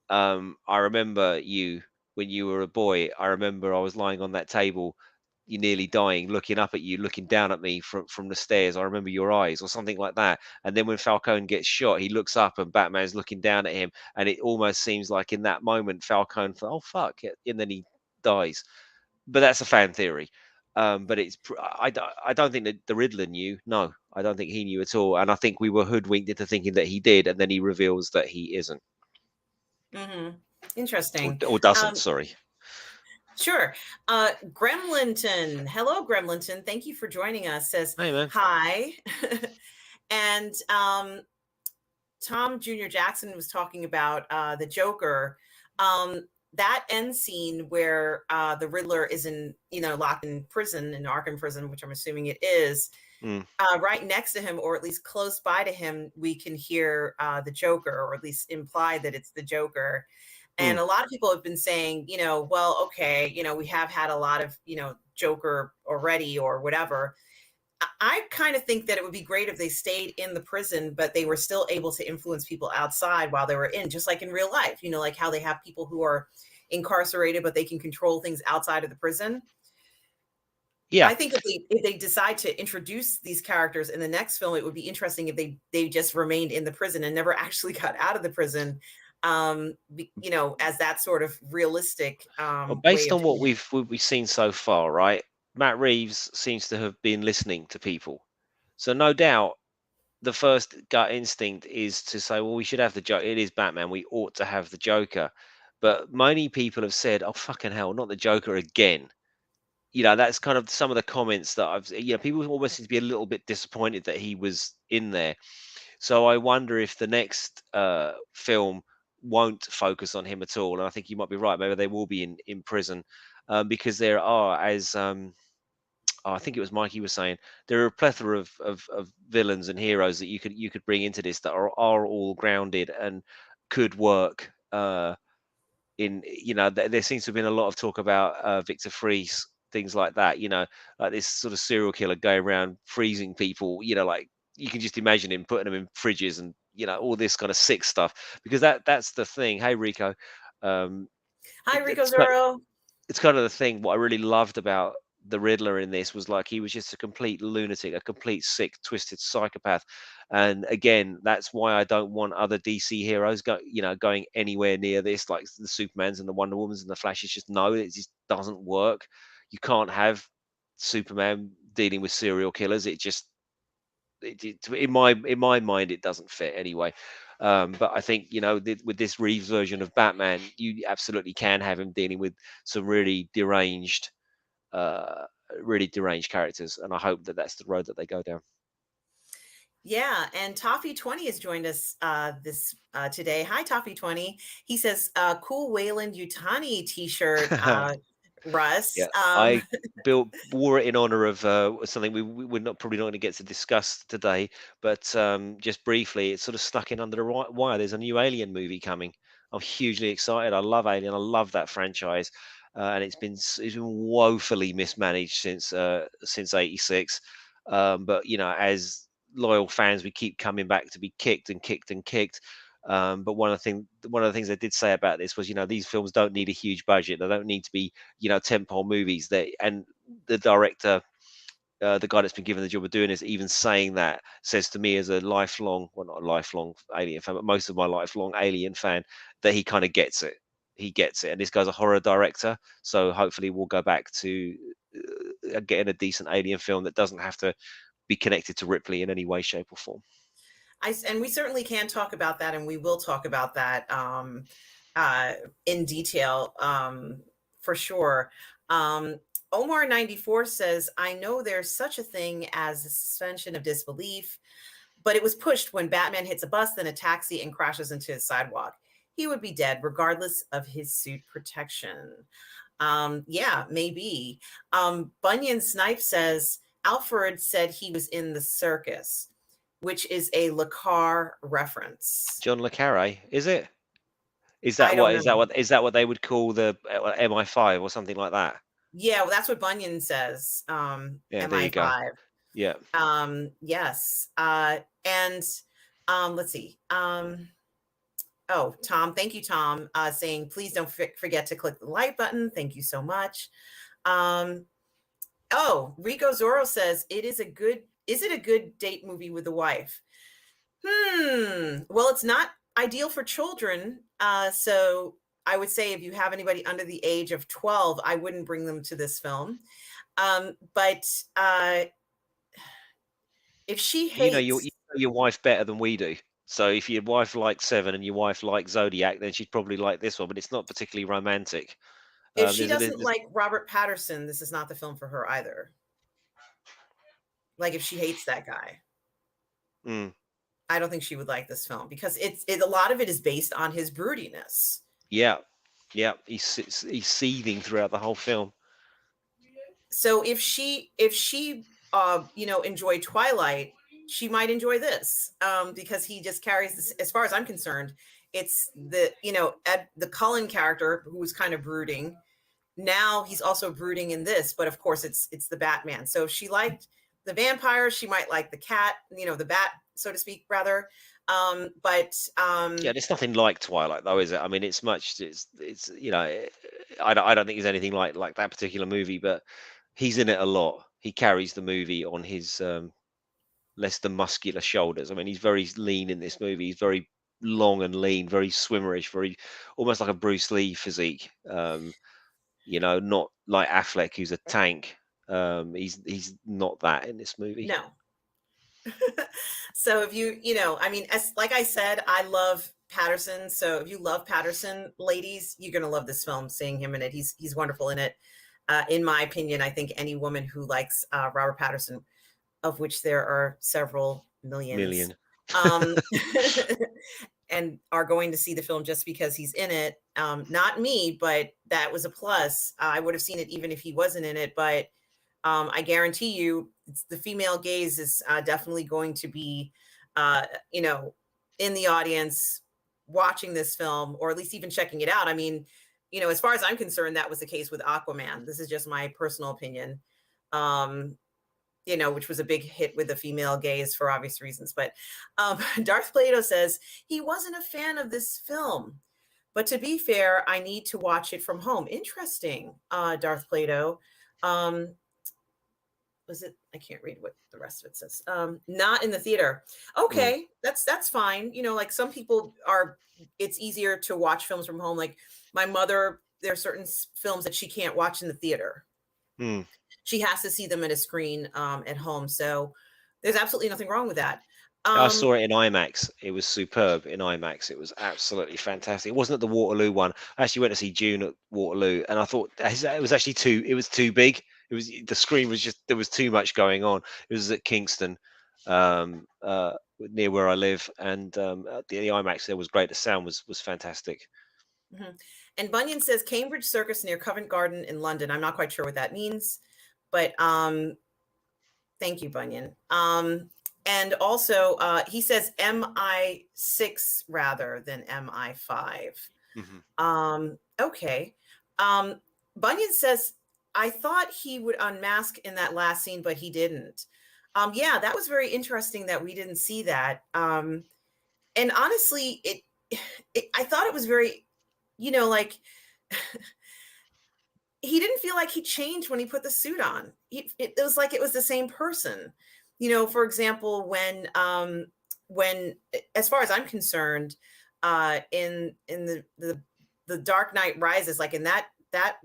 "I remember you when you were a boy. I remember I was lying on that table, you nearly dying, looking up at you, looking down at me from the stairs. I remember your eyes," or something like that. And then when Falcone gets shot, he looks up and Batman's looking down at him, and it almost seems like in that moment Falcone thought, "Oh fuck," and then he dies. But that's a fan theory. But I don't think that the Riddler knew. No, I don't think he knew at all. And I think we were hoodwinked into thinking that he did, and then he reveals that he isn't Hmm. Interesting. or doesn't. Um, Sorry. sure. Gremlinton. Hello, Gremlinton. Thank you for joining us. Says Hey man. hi. And Tom Jr. Jackson was talking about the Joker. That end scene where the Riddler is locked in prison, in Arkham prison, which I'm assuming it is, Mm, right next to him, or at least close by to him, we can hear the Joker, or at least imply that it's the Joker. And mm. a lot of people have been saying, well, okay, we have had a lot of, Joker already or whatever. I kind of think that it would be great if they stayed in the prison, but they were still able to influence people outside while they were in, just like in real life, like how they have people who are incarcerated, but they can control things outside of the prison. Yeah. I think if they decide to introduce these characters in the next film, it would be interesting if they just remained in the prison and never actually got out of the prison, as that sort of realistic Well, way based of on what doing it. we've seen so far, right? Matt Reeves seems to have been listening to people, so no doubt the first gut instinct is to say, well, we should have the Joker. It is Batman. We ought to have the Joker. But many people have said, oh, fucking hell, not the Joker again. That's kind of some of the comments that people almost seem to be a little bit disappointed that he was in there. So I wonder if the next film won't focus on him at all. And I think you might be right. Maybe they will be in prison because there are, as I think it was Mikey was saying, there are a plethora of villains and heroes that you could bring into this that are all grounded and could work. There seems to have been a lot of talk about Victor Fries, things like that. Like this sort of serial killer going around freezing people. Like you can just imagine him putting them in fridges and all this kind of sick stuff. Because that's the thing. Hey Rico, Hi, it, Rico it's kind Zoro. it's kind of the thing. What I really loved about the Riddler in this was like he was just a complete lunatic, a complete sick, twisted psychopath. And again, that's why I don't want other DC heroes going anywhere near this, like the Supermans and the Wonder Womans and the Flashes. Just no, it just doesn't work. You can't have Superman dealing with serial killers. In my mind, it doesn't fit anyway. But I think with this Reeves version of Batman, you absolutely can have him dealing with some uh, really deranged characters, and I hope that that's the road that they go down. Yeah, and Toffee20 has joined us this today. Hi, Toffee20. He says, "Cool Wayland Utani T-shirt, Russ." Yeah, I built wore it in honor of something we're not probably not going to get to discuss today, but just briefly, it's sort of stuck in under the wire. There's a new Alien movie coming. I'm hugely excited. I love Alien. I love that franchise, and it's been woefully mismanaged since '86. But as loyal fans, we keep coming back to be kicked and kicked and kicked. But one of the things I did say about this was, these films don't need a huge budget. They don't need to be tentpole movies. And the director, the guy that's been given the job of doing this, even saying that, says to me as a lifelong, well, not a lifelong Alien fan, but most of my lifelong Alien fan, that he kind of gets it. He gets it, and this guy's a horror director, so hopefully we'll go back to getting a decent Alien film that doesn't have to be connected to Ripley in any way, shape, or form. And we certainly can talk about that, and we will talk about that uh, in detail for sure. Um, Omar94 says, "I know there's such a thing as a suspension of disbelief, but it was pushed when Batman hits a bus, then a taxi, and crashes into a sidewalk. He would be dead regardless of his suit protection." Yeah, maybe. Bunyan Snipe says, "Alfred said he was in the circus," which is a Lacar reference. John le Carre, is it? Is I that don't what is that know. what is that what they would call the MI5 or something like that? Yeah, well, that's what Bunyan says. Yeah, there you go. MI5. Yeah. Yes. And let's see. Oh, Tom, thank you, Tom, saying, "Please don't forget to click the like button. Thank you so much." Um, oh, Rico Zorro says, is it a good date movie with the wife? Well, it's not ideal for children. So I would say if you have anybody under the age of 12, I wouldn't bring them to this film. But if she You hates, know your wife better than we do. So if your wife likes Seven and your wife likes Zodiac, then she'd probably like this one, but it's not particularly romantic. if she doesn't There's like Robert Patterson, this is not the film for her either. Like if she hates that guy, mm, I don't think she would like this film because a lot of it is based on his broodiness. yeah, yeah. He's seething throughout the whole film. So if she enjoyed Twilight, she might enjoy this because he just carries this. As far as I'm concerned, it's the Cullen character who was kind of brooding. Now he's also brooding in this, but of course it's the Batman. So if she liked the vampire, she might like the cat, the bat, so to speak, rather. But Yeah, there's nothing like Twilight though, is it? I mean, I don't think there's anything like that particular movie, but he's in it a lot. He carries the movie on his less than muscular shoulders. I mean, he's very lean in this movie. He's very long and lean, very swimmerish, very almost like a Bruce Lee physique. Not like Affleck, who's a tank. He's not that in this movie. no. So if I mean, as like I said, I love Patterson. So if you love Patterson, ladies, you're gonna love this film. Seeing him in it, he's wonderful in it. In my opinion, I think any woman who likes Robert Patterson, of which there are several millions, Million. um, and are going to see the film just because he's in it. Not me, but that was a plus. I would have seen it even if he wasn't in it. But I guarantee you, the female gaze is definitely going to be, uh, you know, in the audience watching this film, or at least even checking it out. I mean, as far as I'm concerned, that was the case with Aquaman. This is just my personal opinion. Um, which was a big hit with the female gaze for obvious reasons. But Darth Plato says he wasn't a fan of this film. But to be fair, I need to watch it from home. Interesting, Darth Plato. Um, was it? I can't read what the rest of it says. Not in the theater. Mm, Okay, that's fine. You know, like some people are. It's easier to watch films from home. Like my mother, there are certain films that she can't watch in the theater. mm. She has to see them at a screen at home. So there's absolutely nothing wrong with that. I Um, saw it in IMAX. It was superb in IMAX. It was absolutely fantastic. It wasn't at the Waterloo one. I actually went to see June at Waterloo, and I thought it was actually too. It was too big. It was the screen was just there was too much going on. It was at Kingston, near where I live, and at the IMAX there was great. The sound was fantastic. mhm. And Bunyan says Cambridge Circus near Covent Garden in London. I'm not quite sure what that means, but thank you, Bunyan. And also, he says MI6 rather than MI5. Hmm. Okay. Um, Bunyan says, I thought he would unmask in that last scene, but he didn't. Yeah, that was very interesting that we didn't see that. And honestly, I thought it was very, like he didn't feel like he changed when he put the suit on. It was like it was the same person. For example, when as far as I'm concerned, in the Dark Knight Rises, like in that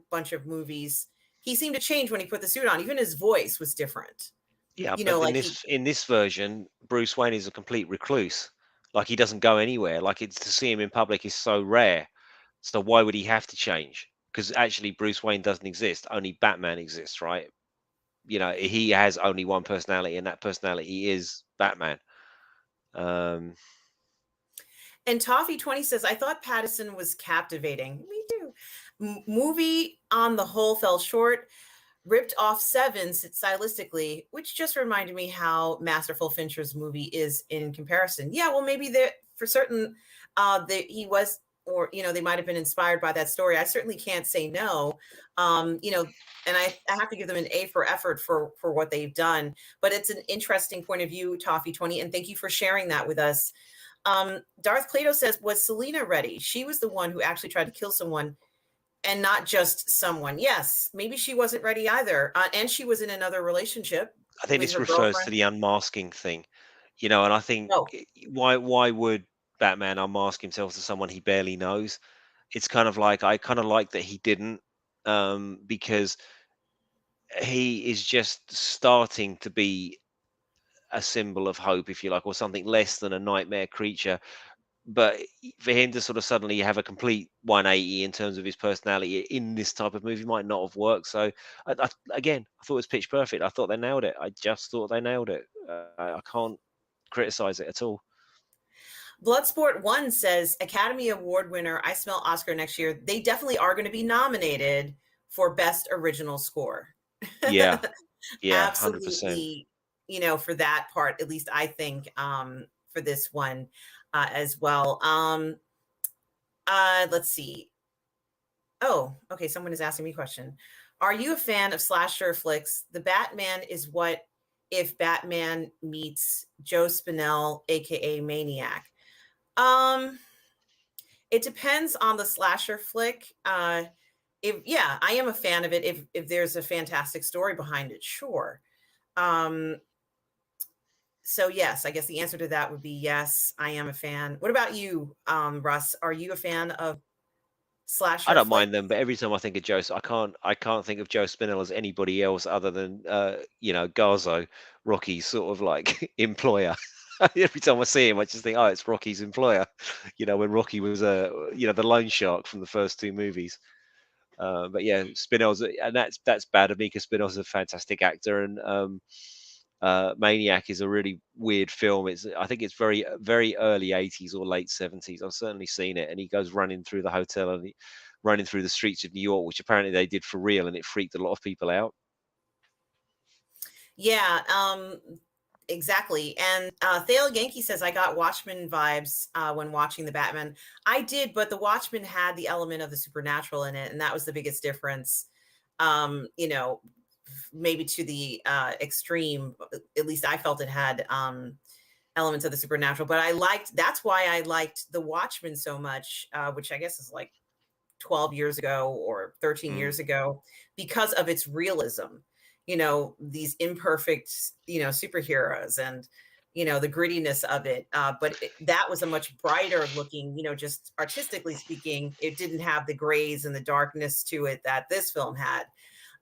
bunch of movies, he seemed to change when he put the suit on. Even his voice was different. Yeah, but Like he in this version, Bruce Wayne is a complete recluse. Like he doesn't go anywhere. Like it's to see him in public is so rare. So why would he have to change? Because actually, Bruce Wayne doesn't exist. Only Batman exists, right? He has only one personality, and that personality is Batman. Um, And Toffee20 says, I thought Pattison was captivating. Me too. Movie on the whole fell short, ripped off Seven stylistically, which just reminded me how masterful Fincher's movie is in comparison. Yeah, well, maybe there for certain that he was, or they might have been inspired by that story. I certainly can't say no. And I have to give them an A for effort for what they've done. But it's an interesting point of view, Toffee20, and thank you for sharing that with us. Darth Plato says, was Selena ready? She was the one who actually tried to kill someone and not just someone. Yes, maybe she wasn't ready either. And she was in another relationship I think with this her refers to girlfriend. the unmasking thing, and I think Oh, why would Batman unmask himself to someone he barely knows? It's kind of like I kind of like that he didn't, because he is just starting to be a symbol of hope, if you like, or something less than a nightmare creature. But for him to sort of suddenly have a complete 180 in terms of his personality in this type of movie might not have worked. So, again, I thought it was pitch perfect. I thought they nailed it. I just thought they nailed it. I can't criticize it at all. Bloodsport 1 says, Academy Award winner, I smell Oscar next year. They definitely are going to be nominated for Best Original Score. Yeah, yeah, 100%. Absolutely, for that part, at least I think, for this one as well. Let's see. Oh, okay. Someone is asking me a question. Are you a fan of slasher flicks? The Batman is what if Batman meets Joe Spinell, aka Maniac? Um, it depends on the slasher flick. If yeah, I am a fan of it. If there's a fantastic story behind it, sure. Um, so yes, I guess the answer to that would be yes, I am a fan. What about you, Russ? Are you a fan of I slasher don't flicks? mind them, but every time I think of Joe, I can't think of Joe Spinell as anybody else other than Garzo, Rocky's sort of like employer. Every time I see him, I just think, oh, it's Rocky's employer. When Rocky was the loan shark from the first two movies. But yeah, Spinell's, and that's bad of me because Spinell's a fantastic actor, and Maniac is a really weird film. I think it's very very early 80s or late 70s. I've certainly seen it, and he goes running through the hotel and running through the streets of New York, which apparently they did for real, and it freaked a lot of people out. Yeah, exactly. And Thale Yankee says, I got Watchmen vibes when watching the Batman. I did, but the Watchmen had the element of the supernatural in it, and that was the biggest difference. You know, maybe to the extreme, at least I felt it had elements of the supernatural. But that's why I liked the Watchmen so much, which I guess is like 12 years ago or 13 Mm. years ago, because of its realism. these imperfect, superheroes, and the grittiness of it. But that was a much brighter looking, just artistically speaking, it didn't have the grays and the darkness to it that this film had.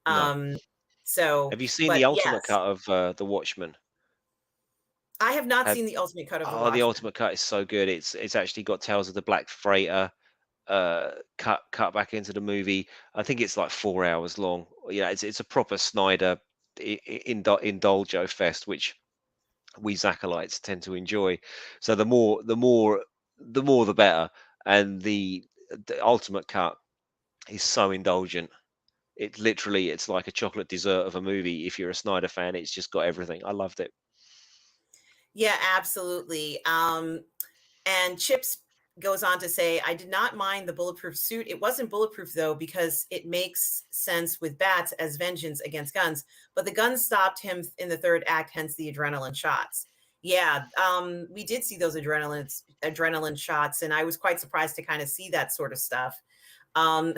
No. Um, so, Have you seen but the ultimate yes, cut of The Watchmen? I have not Have seen the ultimate cut of The Oh, the Watchmen. ultimate cut is so good. It's actually got Tales of the Black Freighter cut back into the movie. I think it's like 4 hours long. Yeah, it's a proper Snyder indulgo fest, which we Zachalites tend to enjoy. So the more the better. And the ultimate cut is so indulgent. It's like a chocolate dessert of a movie. If you're a Snyder fan, it's just got everything. I loved it. Yeah, absolutely. And Chips goes on to say, I did not mind the bulletproof suit. It wasn't bulletproof, though, because it makes sense with bats as vengeance against guns. But the guns stopped him in the third act, hence the adrenaline shots. Yeah, we did see those adrenaline shots, and I was quite surprised to kind of see that sort of stuff. Um,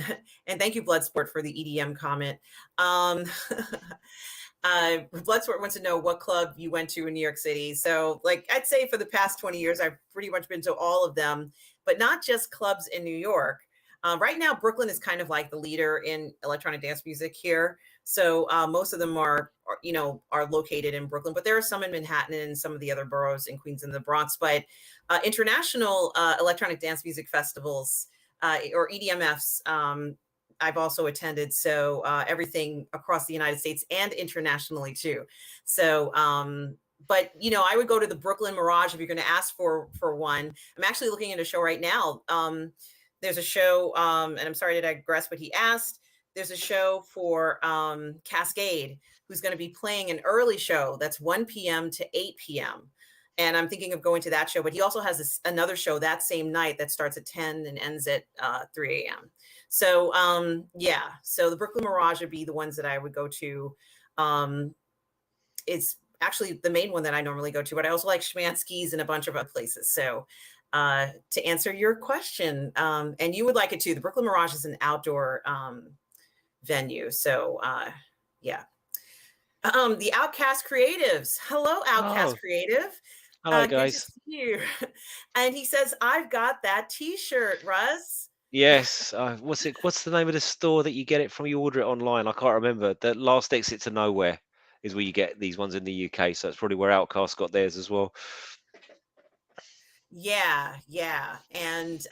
and thank you, Bloodsport, for the EDM comment. Um, Bloodsport wants to know what club you went to in New York City. So, like, I'd say for the past 20 years, I've pretty much been to all of them, but not just clubs in New York. Right now, Brooklyn is kind of like the leader in electronic dance music here. So most of them are located in Brooklyn, but there are some in Manhattan and some of the other boroughs in Queens and the Bronx. But international electronic dance music festivals or EDMFs, I've also attended. So everything across the United States and internationally too. So, but I would go to the Brooklyn Mirage if you're going to ask for one. I'm actually looking at a show right now. There's a show, and I'm sorry to digress, but he asked. There's a show for Cascade, who's going to be playing an early show that's 1 p.m. to 8 p.m. And I'm thinking of going to that show. But he also has another show that same night that starts at 10 and ends at 3 a.m. So yeah, so the Brooklyn Mirage would be the ones that I would go to. It's actually the main one that I normally go to, but I also like Schmansky's and a bunch of other places. So to answer your question, and you would like it too, the Brooklyn Mirage is an outdoor venue. So yeah. The Outcast Creatives. Hello, Outcast Oh, Creative. hello Good to guys. see you. And he says, I've got that t-shirt, Russ. Yes. What's the name of the store that you get it from? You order it online. I can't remember. The Last Exit to Nowhere is where you get these ones in the UK. So it's probably where Outcast got theirs as well. Yeah, yeah. And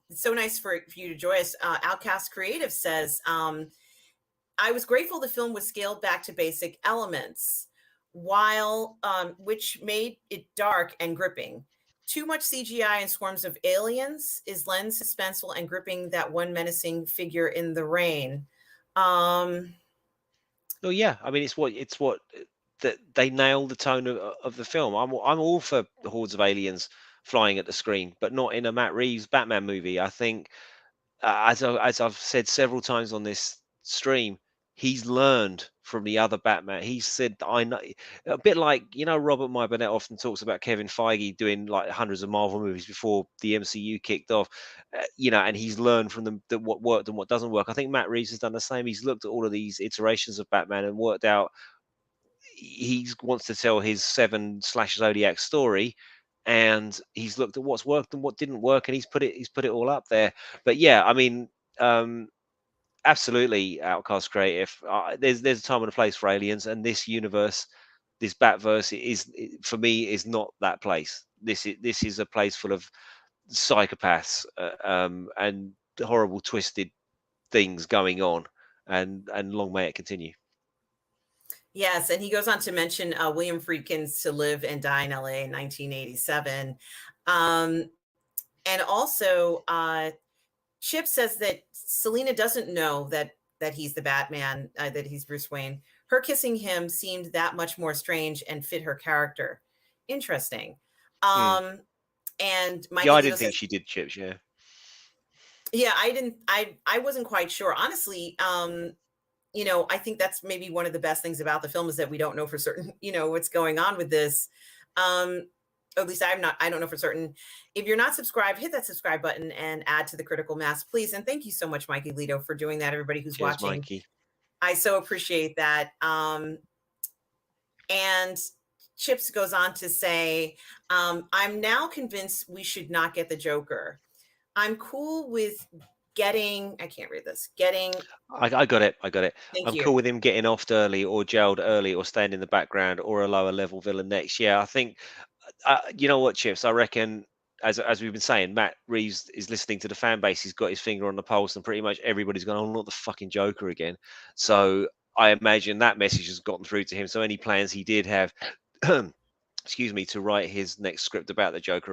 it's so nice for you to join us. Outcast Creative says, I was grateful the film was scaled back to basic elements, while which made it dark and gripping. Too much CGI and swarms of aliens is lens suspenseful and gripping that one menacing figure in the rain. Um, Oh yeah, I mean it's what that they nailed the tone of the film. I'm all for the hordes of aliens flying at the screen, but not in a Matt Reeves Batman movie. I think as I've said several times on this stream, he's learned from the other Batman. He said, "I know," a bit like Robert My Burnett often talks about Kevin Feige doing like hundreds of Marvel movies before the MCU kicked off. And he's learned from them that what worked and what doesn't work. I think Matt Reeves has done the same. He's looked at all of these iterations of Batman and worked out he wants to tell his seven slash Zodiac story, and he's looked at what's worked and what didn't work, and he's put it all up there. But yeah, I mean, absolutely, Outcast Creative. There's a time and a place for aliens, and this universe, this Batverse for me is not that place. This is a place full of psychopaths and horrible, twisted things going on, and long may it continue. yes, and he goes on to mention William Friedkin's To Live and Die in LA in 1987. Um, and also, Chip says that Selena doesn't know that he's the Batman, that he's Bruce Wayne. Her kissing him seemed that much more strange and fit her character. Interesting. Mm. Um, and Yeah, Mikey I Lito didn't think says, she did chips. Yeah. "Yeah, I didn't. I wasn't quite sure, honestly. I think that's maybe one of the best things about the film is that we don't know for certain, what's going on with this. Um, at least I don't know for certain. If you're not subscribed, hit that subscribe button and add to the critical mass, please. And thank you so much, Mikey Lito, for doing that. Everybody who's Cheers, watching, Mikey. I so appreciate that. And Chips goes on to say, I'm now convinced we should not get the Joker. I'm cool with getting, I can't read this, getting, I got it. I got it. thank I'm you. cool with him getting offed early or jailed early or staying in the background or a lower level villain next. Yeah, I think you know what, Chips? I reckon, as we've been saying, Matt Reeves is listening to the fan base. He's got his finger on the pulse, and pretty much everybody's going, "Oh, not the fucking Joker again." So I imagine that message has gotten through to him. So any plans he did have, excuse me, to write his next script about the Joker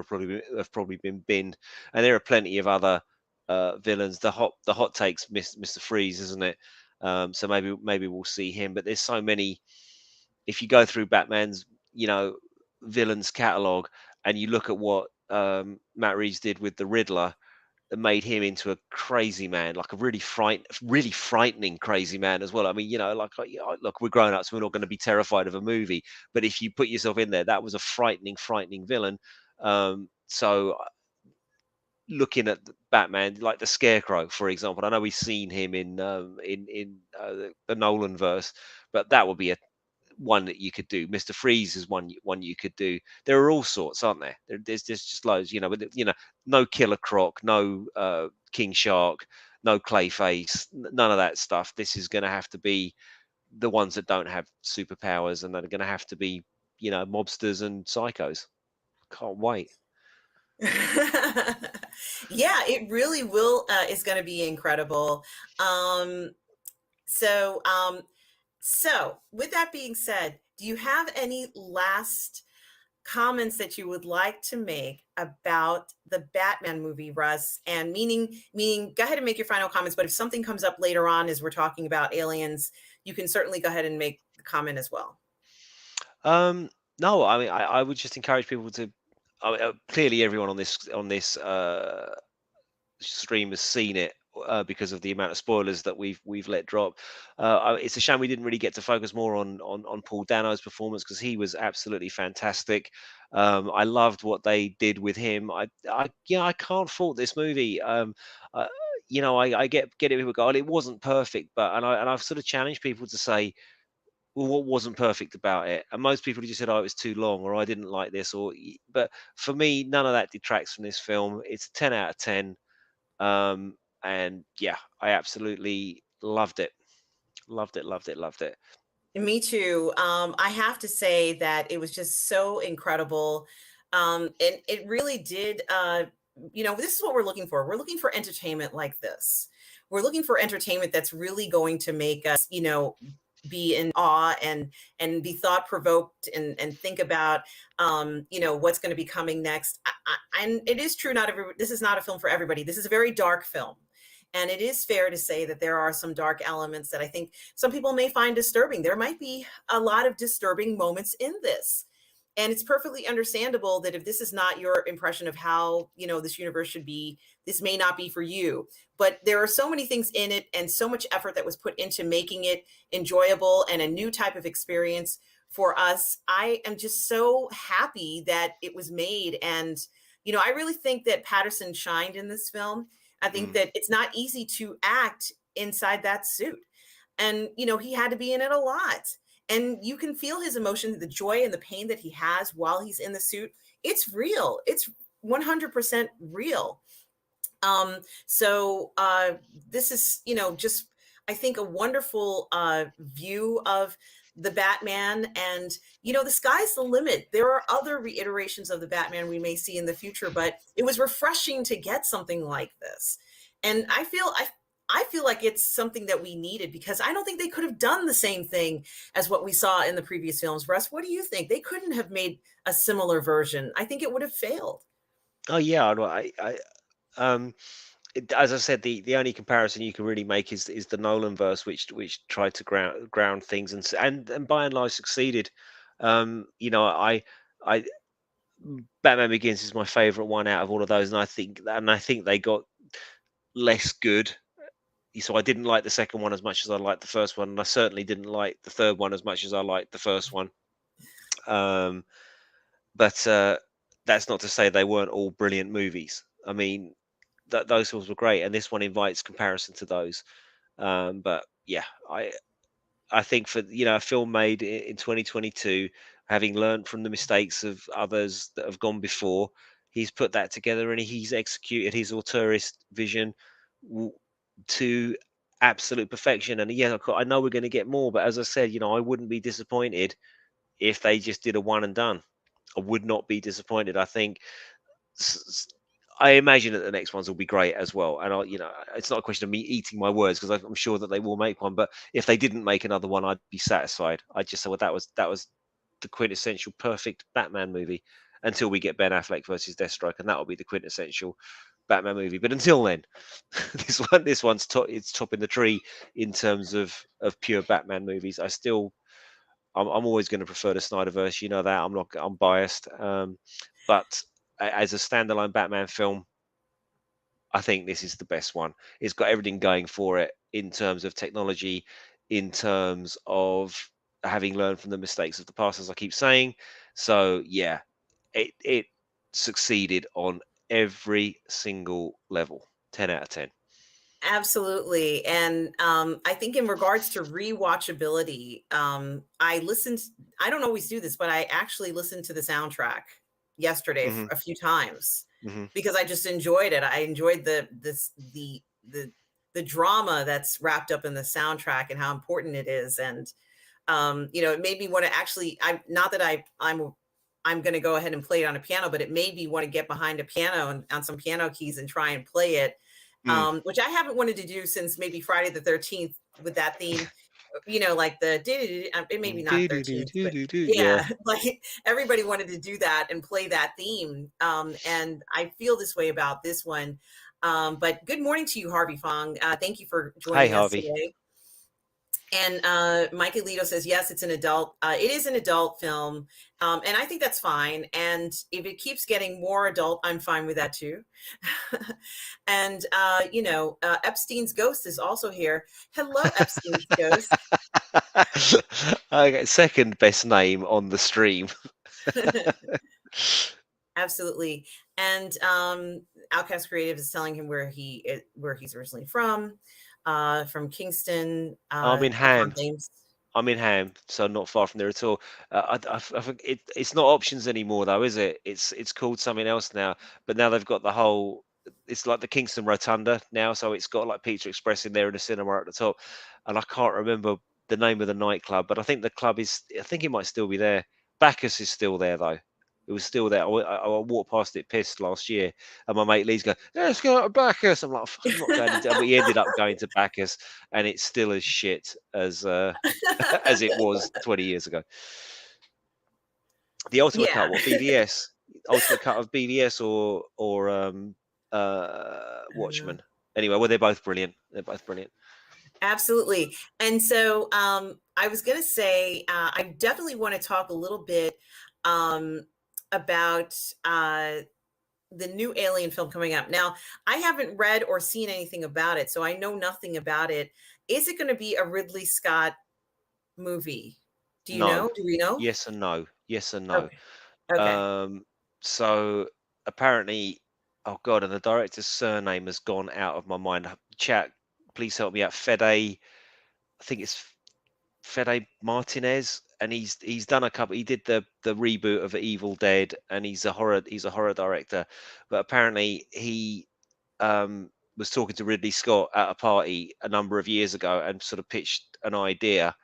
have probably been binned. And there are plenty of other villains. The hot takes, Mr. Freeze, isn't it? So maybe we'll see him. But there's so many. If you go through Batman's, villains catalog, and you look at what Matt Reeves did with the Riddler, that made him into a crazy man, like a really frightening crazy man as well. I mean, look, we're grown ups, we're not going to be terrified of a movie, but if you put yourself in there, that was a frightening villain. So looking at Batman, like the Scarecrow, for example, I know we've seen him in the Nolan verse, but that would be a one that you could do. Mr. Freeze is one you could do. There are all sorts, aren't there? There's just loads, but no Killer Croc, no King Shark, no Clayface, none of that stuff. This is going to have to be the ones that don't have superpowers, and that are going to have to be, mobsters and psychos. Can't wait. Yeah, it really will is going to be incredible. Um, so, um, so with that being said, do you have any last comments that you would like to make about the Batman movie, Russ? And meaning, go ahead and make your final comments. But if something comes up later on as we're talking about aliens, you can certainly go ahead and make the comment as well. Um, no, I mean, I would just encourage people to. Clearly, everyone on this stream has seen it because of the amount of spoilers that we've let drop. It's a shame we didn't really get to focus more on Paul Dano's performance, because he was absolutely fantastic. I loved what they did with him. I can't fault this movie. Uh, I get it. People go, "Oh, it wasn't perfect," but I've sort of challenged people to say, well, what wasn't perfect about it? And most people just said, "Oh, it was too long," or "I didn't like this," but for me, none of that detracts from this film. It's a 10 out of 10. um, and yeah, I absolutely loved it. Loved it, loved it, loved it. Me too. I have to say that it was just so incredible. And it really did, this is what we're looking for. We're looking for entertainment like this. We're looking for entertainment that's really going to make us, be in awe and be thought provoked and think about, what's going to be coming next. And it is true, this is not a film for everybody. This is a very dark film. And it is fair to say that there are some dark elements that I think some people may find disturbing. There might be a lot of disturbing moments in this. And it's perfectly understandable that if this is not your impression of how, this universe should be, this may not be for you. But there are so many things in it and so much effort that was put into making it enjoyable and a new type of experience for us. I am just so happy that it was made. And, I really think that Patterson shined in this film. I think Mm. that it's not easy to act inside that suit. And, he had to be in it a lot. And you can feel his emotion, the joy and the pain that he has while he's in the suit. It's real. It's 100% real. So this is, just I think a wonderful view of the Batman, and the sky's the limit. There are other reiterations of the Batman we may see in the future, but it was refreshing to get something like this. And I feel like it's something that we needed, because I don't think they could have done the same thing as what we saw in the previous films. Russ, what do you think? They couldn't have made a similar version. I think it would have failed. Oh yeah, um, as I said, the only comparison you can really make is the Nolan verse, which tried to ground things, and by and large succeeded. I Batman Begins is my favorite one out of all of those, and I think they got less good. So I didn't like the second one as much as I liked the first one, and I certainly didn't like the third one as much as I liked the first one. Um, but that's not to say they weren't all brilliant movies. I mean, those films were great, and this one invites comparison to those. But yeah, I think for a film made in 2022, having learned from the mistakes of others that have gone before, he's put that together and he's executed his auteurist vision w- to absolute perfection. And yeah, I know we're going to get more, but as I said, I wouldn't be disappointed if they just did a one and done. I would not be disappointed. I think s- s- I imagine that the next ones will be great as well. And it's not a question of me eating my words because I'm sure that they will make one. But if they didn't make another one, I'd be satisfied. I'd just say, well, that was the quintessential perfect Batman movie until we get Ben Affleck versus Deathstroke, and that will be the quintessential Batman movie. But until then, this one's it's topping the tree in terms of pure Batman movies. I'm always going to prefer the Snyderverse. You know that I'm biased, but as a standalone Batman film, I think this is the best one. It's got everything going for it in terms of technology, in terms of having learned from the mistakes of the past, as I keep saying. So yeah, it succeeded on every single level. 10 out of 10. Absolutely. And I think in regards to rewatchability, I don't always do this, but I actually listened to the soundtrack yesterday Hmm. a few times Hmm. because I just enjoyed it. I enjoyed the drama that's wrapped up in the soundtrack and how important it is. And it made me want to actually, I'm not that I'm going to go ahead and play it on a piano, but it made me want to get behind a piano and on some piano keys and try and play it, Mm. which I haven't wanted to do since maybe Friday the 13th with that theme, like the it maybe not 13th, but Yeah. yeah, like everybody wanted to do that and play that theme. And I feel this way about this one. But good morning to you, Harvey Fong. Thank you for Hey, joining us Harvey. today. And Mike Alito says, yes, it's an adult. It is an adult film. And I think that's fine. And if it keeps getting more adult, I'm fine with that too. And, Epstein's ghost is also here. Hello, Epstein's ghost. Okay, second best name on the stream. Absolutely. And Outcast Creative is telling him where he's originally from Kingston I'm in upon Ham. Thames. I'm in Ham, so not far from there at all. I think it's not options anymore, though, is it? It's called something else now. But now they've got the whole. It's like the Kingston Rotunda now, so it's got like Pizza Express in there and a cinema at the top. And I can't remember the name of the nightclub, but I think the club is. I think it might still be there. Bacchus is still there though. It was still there. I walked past it pissed last year, and my mate Lee's going, "Yeah, let's go to Bacchus." I'm like, "Fuck, I'm not going into." But he ended up going to Bacchus, and it's still as shit as it was 20 years ago. The ultimate Yeah. cut, what BVS? Ultimate cut of BVS or Uh, Watchmen. Anyway, well, they're both brilliant. They're both brilliant. Absolutely. And so I was going to say, I definitely want to talk a little bit um, about the new Alien film coming up. Now, I haven't read or seen anything about it, so I know nothing about it. Is it going to be a Ridley Scott movie? Do you No. know? Do we know? Yes and no. Yes and no. Okay. Okay. Um, so apparently, oh god, and the director's surname has gone out of my mind. Chat, please help me out. I think it's Fede Martinez, and he's done a couple. He did the reboot of Evil Dead, and he's a horror director. But apparently, he was talking to Ridley Scott at a party a number of years ago, and sort of pitched an idea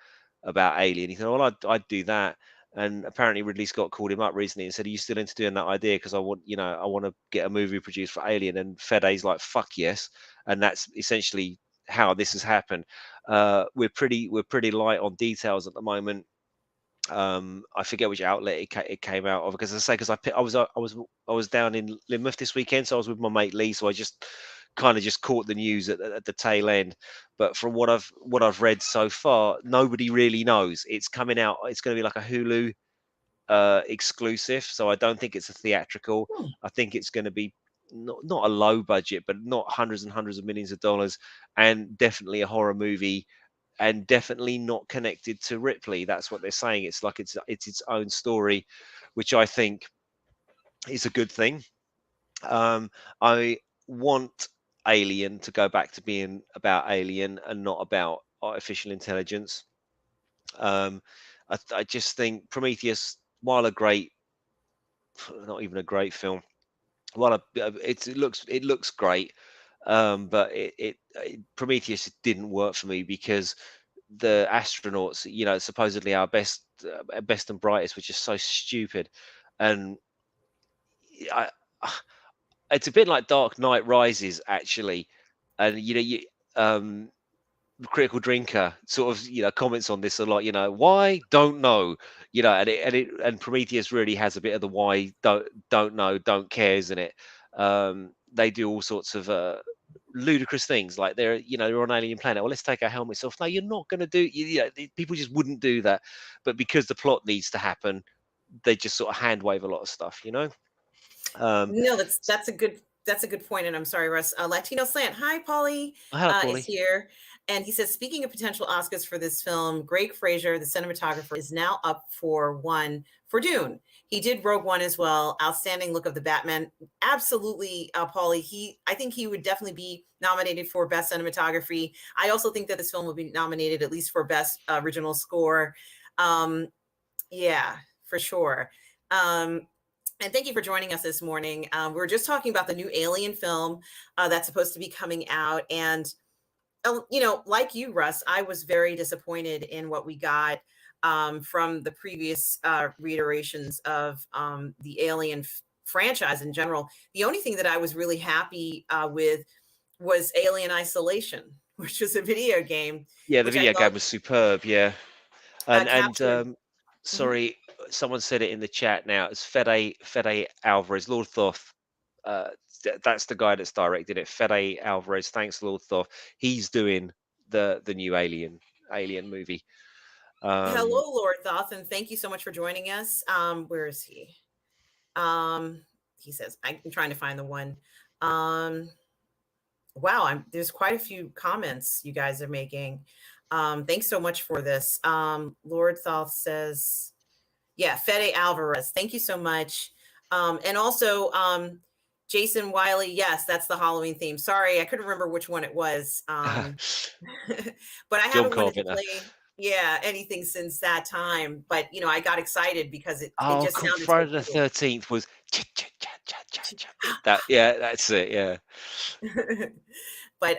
about Alien. He said, "Well, I'd do that." And apparently, Ridley Scott called him up recently and said, "Are you still into doing that idea? Because I want to get a movie produced for Alien." And Fede's like, "Fuck yes!" And that's essentially how this has happened. We're pretty light on details at the moment. I forget which outlet it came out of because I say because I was down in Lynmouth this weekend, so I was with my mate Lee, so I just kind of just caught the news at the tail end. But from what I've read so far, nobody really knows. It's coming out. It's going to be like a Hulu exclusive, so I don't think it's a theatrical. Hmm. I think it's going to be not a low budget, but not hundreds and hundreds of millions of dollars, and definitely a horror movie, and definitely not connected to Ripley. That's what they're saying. It's like it's its own story, which I think is a good thing. I want Alien to go back to being about Alien and not about artificial intelligence. Um, I just think Prometheus, while a great, not even a great film, while it looks great, but Prometheus didn't work for me because the astronauts, supposedly our best and brightest, were just so stupid, and I, it's a bit like Dark Knight Rises actually, and um, Critical Drinker sort of comments on this a lot. Why don't know, and Prometheus really has a bit of the why don't know don't cares in it. They do all sorts of ludicrous things like they're on an alien planet. Well, let's take our helmets off. No, you're not going to do. People just wouldn't do that, but because the plot needs to happen, they just sort of hand wave a lot of stuff. Um, No, that's a good point, and I'm sorry, Russ. Latino Slant, hi, Polly, Hello, is Paulie. here, and he says, speaking of potential Oscars for this film, Greg Fraser, the cinematographer, is now up for one for Dune. He did Rogue One as well. Outstanding look of the Batman. Absolutely, Paulie. I think he would definitely be nominated for best cinematography. I also think that this film will be nominated at least for best original score. Um, yeah, for sure. Um, and thank you for joining us this morning. We're just talking about the new Alien film that's supposed to be coming out. And, like you, Russ, I was very disappointed in what we got from the previous reiterations of the Alien franchise in general. The only thing that I was really happy with was Alien Isolation, which was a video game, Yeah, the which I video thought game was superb. Yeah. And captured. Mhm. sorry, someone said it in the chat now. It's Fede Alvarez, Lord Thoth. That's the guy that's directed it. Fede Alvarez. Thanks, Lord Thoth. He's doing the new Alien movie. Um, Hello, Lord Thoth, and thank you so much for joining us. Where is he? Um, he says, I'm trying to find the one. Um, wow, there's quite a few comments you guys are making. Thanks so much for this. Lord Thoth says, yeah, Fede Alvarez. Thank you so much. And also, Jason Wiley. Yes, that's the Halloween theme. Sorry, I couldn't remember which one it was. But I John haven't wanted to Carpenter. play, yeah, anything since that time. But I got excited because it Oh, just sounded so Friday the cool. 13th was that. Yeah, that's it. Yeah. But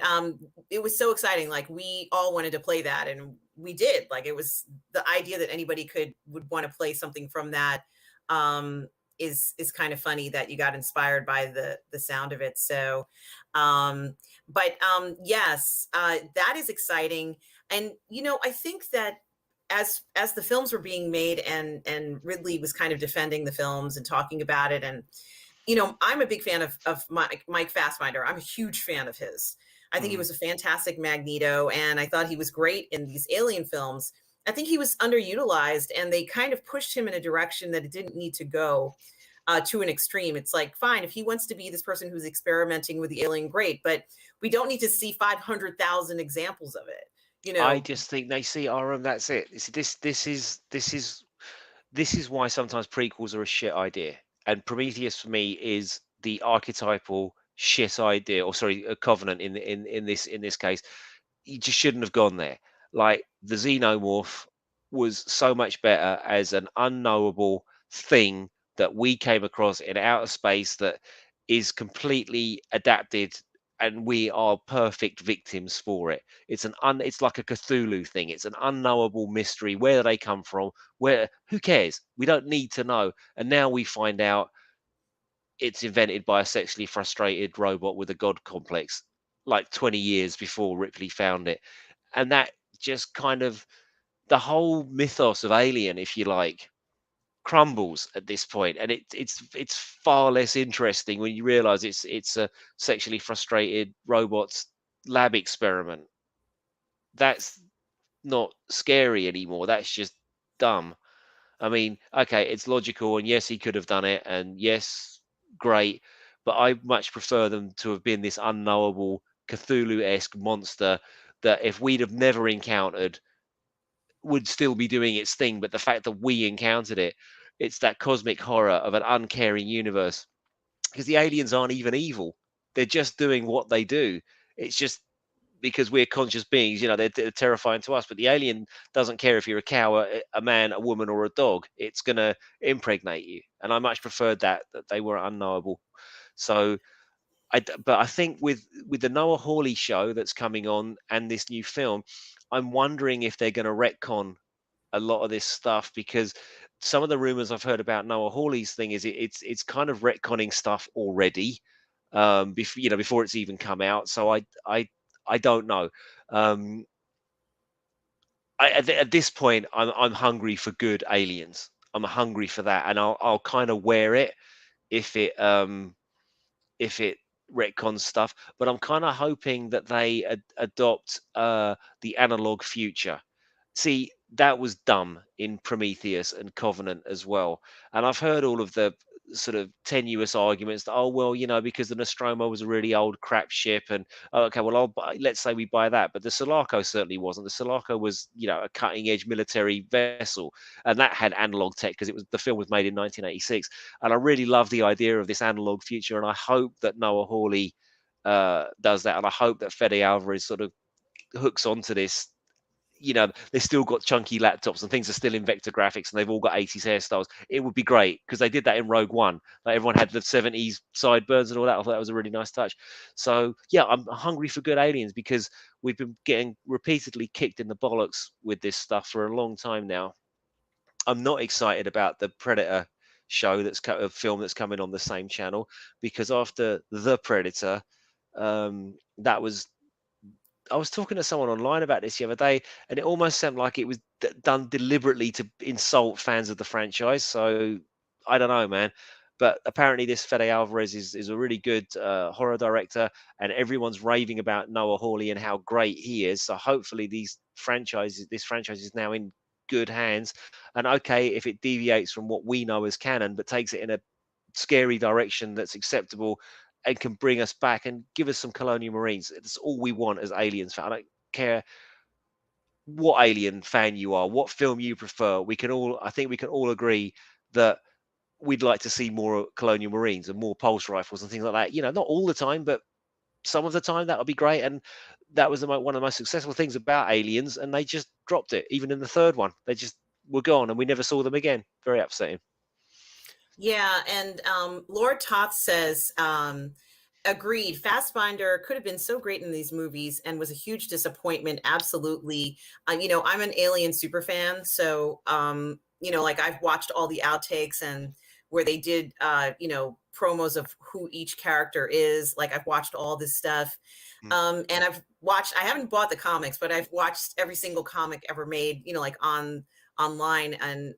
it was so exciting. Like we all wanted to play that, and we did. Like it was the idea that anybody would want to play something from that. Um, is kind of funny that you got inspired by the sound of it. So, but yes, that is exciting. And I think that as the films were being made, and Ridley was kind of defending the films and talking about it, and I'm a big fan of Mike Fassbinder. I'm a huge fan of his. I think he Mm. was a fantastic Magneto, and I thought he was great in these Alien films. I think he was underutilized, and they kind of pushed him in a direction that it didn't need to go to an extreme. It's like, fine, if he wants to be this person who's experimenting with the alien, great, but we don't need to see 500,000 examples of it. You I know, just think they see RM. That's it. This is why sometimes prequels are a shit idea. And Prometheus for me is the archetypal shit idea, or sorry, a Covenant in this case. You just shouldn't have gone there. Like the xenomorph was so much better as an unknowable thing that we came across in outer space that is completely adapted, and we are perfect victims for it. It's like a Cthulhu thing. It's an unknowable mystery. Where do they come from? Who cares? We don't need to know. And now we find out it's invented by a sexually frustrated robot with a god complex, like 20 years before Ripley found it. And that just kind of the whole mythos of Alien, if you like, crumbles at this point, and it's far less interesting when you realize it's a sexually frustrated robot's lab experiment. That's not scary anymore. That's just dumb. I mean, okay, it's logical, and yes, he could have done it, and yes, great, but I much prefer them to have been this unknowable Cthulhu-esque monster that if we'd have never encountered would still be doing its thing, but the fact that we encountered it, it's that cosmic horror of an uncaring universe. Because the aliens aren't even evil; they're just doing what they do. It's just because we're conscious beings, they're terrifying to us. But the alien doesn't care if you're a cow, a man, a woman, or a dog. It's gonna impregnate you. And I much preferred that they were unknowable. So but I think with the Noah Hawley show that's coming on and this new film, I'm wondering if they're going to retcon a lot of this stuff, because some of the rumors I've heard about Noah Hawley's thing is it's kind of retconning stuff already, before it's even come out. So I don't know. Um, at this point, I'm hungry for good aliens. I'm hungry for that, and I'll kind of wear it if it retcons stuff. But I'm kind of hoping that they adopt the analog future. See, that was dumb in Prometheus and Covenant as well. And I've heard all of the sort of tenuous arguments that, oh well, because the Nostromo was a really old crap ship, and oh, okay, well, let's say we buy that, but the Sulaco certainly wasn't. The Sulaco was, a cutting edge military vessel, and that had analog tech because the film was made in 1986. And I really love the idea of this analog future, and I hope that Noah Hawley does that, and I hope that Fede Alvarez sort of hooks onto this. They've still got chunky laptops and things are still in vector graphics, and they've all got 80s hairstyles. It would be great because they did that in Rogue One. Like, everyone had the 70s sideburns and all that. I thought that was a really nice touch. So yeah, I'm hungry for good aliens, because we've been getting repeatedly kicked in the bollocks with this stuff for a long time now. I'm not excited about the Predator show a film that's coming on the same channel, because after The Predator, that was I was talking to someone online about this the other day, and it almost seemed like it was done deliberately to insult fans of the franchise. So I don't know, man. But apparently, this Fede Alvarez is a really good horror director, and everyone's raving about Noah Hawley and how great he is. So hopefully, this franchise is now in good hands. And okay, if it deviates from what we know as canon, but takes it in a scary direction that's acceptable and can bring us back and give us some Colonial Marines. It's all we want as aliens fans. I don't care what alien fan you are, what film you prefer. I think we can all agree that we'd like to see more Colonial Marines and more pulse rifles and things like that. Not all the time, but some of the time that would be great. And that was one of the most successful things about Aliens, and they just dropped it. Even in the third one, they just were gone, and we never saw them again. Very upsetting. Yeah, and Lord Toth says, agreed. Fastbinder could have been so great in these movies and was a huge disappointment. Absolutely. I'm an Alien super fan, so like, I've watched all the outtakes and where they did promos of who each character is. Like, I've watched all this stuff. And I haven't bought the comics, but I've watched every single comic ever made, like online, and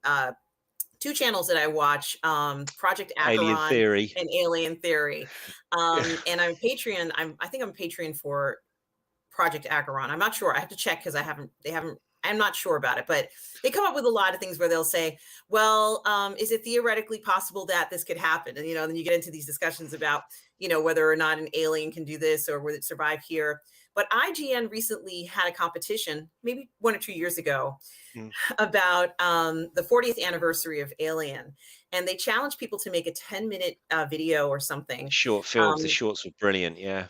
two channels that I watch, Project Alien Acheron Theory. and Alien Theory. And I'm Patreon. I think I'm Patreon for Project Acheron. I'm not sure. I have to check because I'm not sure about it, but they come up with a lot of things where they'll say, well, is it theoretically possible that this could happen? And, then you get into these discussions about, whether or not an alien can do this or would it survive here. But IGN recently had a competition, maybe 1 or 2 years ago, about the 40th anniversary of Alien. And they challenged people to make a 10-minute video or something. Short films. The shorts were brilliant. Yeah.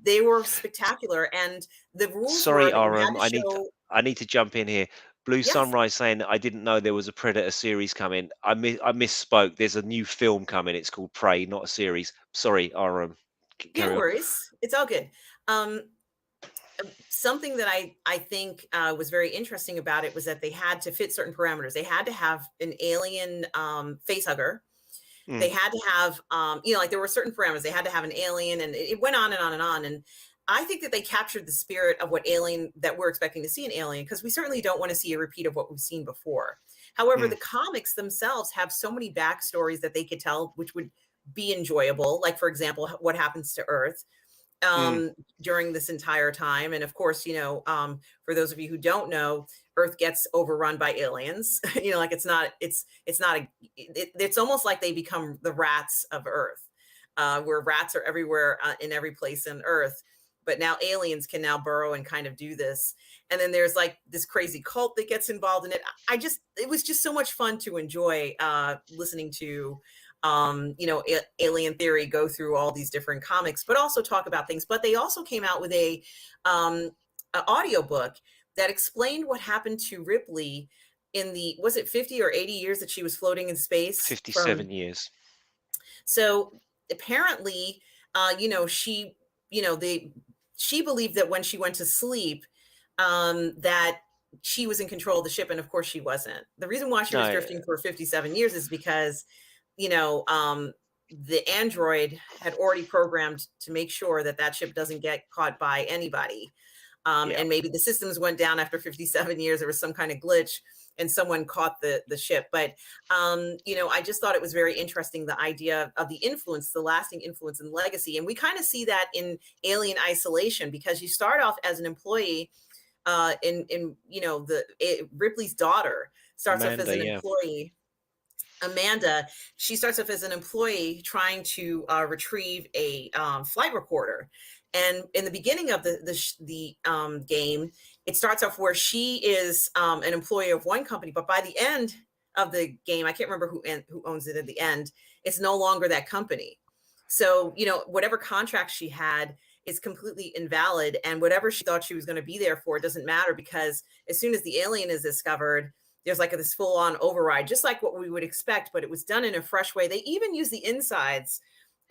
They were spectacular. And the rules Sorry, were that you had Aram. to show. I need to jump in here. Blue Yes, Sunrise saying that I didn't know there was a Predator series coming. I misspoke. There's a new film coming. It's called Prey, not a series. Sorry, Aram. no Carry on. worries. It's all good. Um, Something that I think was very interesting about it was that they had to fit certain parameters. They had to have an alien face hugger. They Mm, had to have, like, there were certain parameters. They had to have an alien, and it went on and on and on. And I think that they captured the spirit of what Alien that we're expecting to see in Alien, because we certainly don't want to see a repeat of what we've seen before. However, mm, the comics themselves have so many backstories that they could tell, which would be enjoyable. Like, for example, what happens to Earth mm, during this entire time. And of course, for those of you who don't know, Earth gets overrun by aliens. Like, it's almost like they become the rats of Earth, where rats are everywhere, in every place on Earth. But now aliens can now burrow and kind of do this. And then there's like this crazy cult that gets involved in it. It was just so much fun to enjoy listening to alien theory, go through all these different comics, but also talk about things. But they also came out with a audiobook that explained what happened to Ripley in the, was it 50 or 80 years that she was floating in space 57 from. years. So apparently, she, she believed that when she went to sleep, that she was in control of the ship, and of course she wasn't. The reason why she was No, drifting for 57 years is because, you know, um, the android had already programmed to make sure that that ship doesn't get caught by anybody. yeah, And maybe the systems went down after 57 years. There was some kind of glitch and someone caught the ship. But, I just thought it was very interesting, the idea of the influence, the lasting influence and legacy. And we kind of see that in Alien Isolation, because you start off as an employee in Ripley's daughter starts off as Amanda, an yeah, employee. Amanda, she starts off as an employee trying to retrieve a flight recorder. And in the beginning of the game, it starts off where she is an employee of one company, but by the end of the game, I can't remember who owns it at the end. It's no longer that company. So whatever contract she had is completely invalid, and whatever she thought she was going to be there for doesn't matter, because as soon as the alien is discovered, there's like this full-on override, just like what we would expect, but it was done in a fresh way. They even use the insides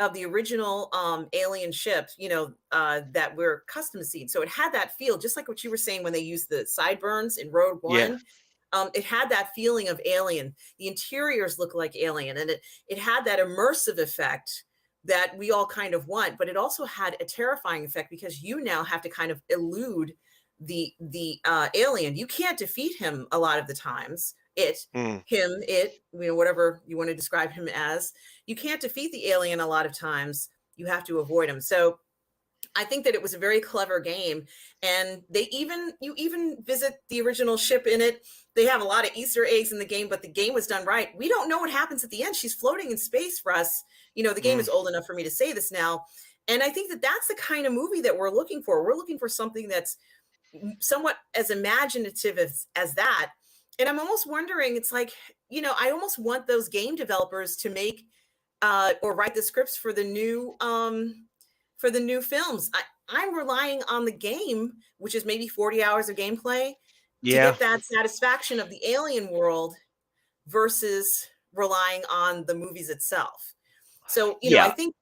of the original alien ships, that were custom seen. So it had that feel, just like what you were saying when they used the sideburns in Rogue yeah, One. It had that feeling of Alien. The interiors look like Alien, and it had that immersive effect that we all kind of want, but it also had a terrifying effect, because you now have to kind of elude the alien. You can't defeat him a lot of the times. mm, Whatever you want to describe him as, you can't defeat the alien a lot of times. You have to avoid him. So I think that it was a very clever game, and you even visit the original ship in it. They have a lot of Easter eggs in the game, but the game was done right. We don't know what happens at the end. She's floating in space, Russ. The game mm. is old enough for me to say this now, and I think that that's the kind of movie that we're looking for. We're looking for something that's somewhat as imaginative as that. And I'm almost wondering, it's like, I almost want those game developers to make or write the scripts for the new films. I'm relying on the game, which is maybe 40 hours of gameplay, to Yeah, get that satisfaction of the alien world versus relying on the movies itself. So, I yeah. think,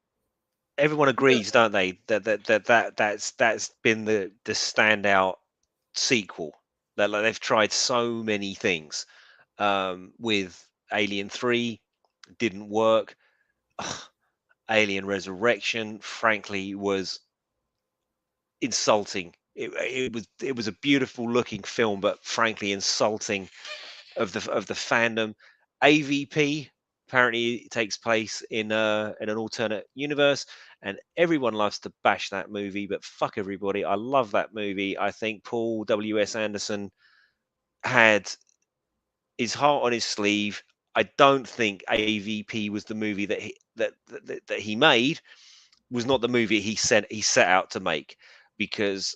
Everyone agrees, don't they, that's been the standout sequel. That, like, they've tried so many things. With Alien 3, didn't work. Ugh, Alien Resurrection, frankly, was insulting. It was a beautiful looking film, but frankly insulting of the fandom. AVP apparently takes place in an alternate universe, and everyone loves to bash that movie. But fuck everybody, I love that movie. I think Paul W.S. Anderson had his heart on his sleeve. I don't think AVP was the movie that he made, was not the movie he set out to make, because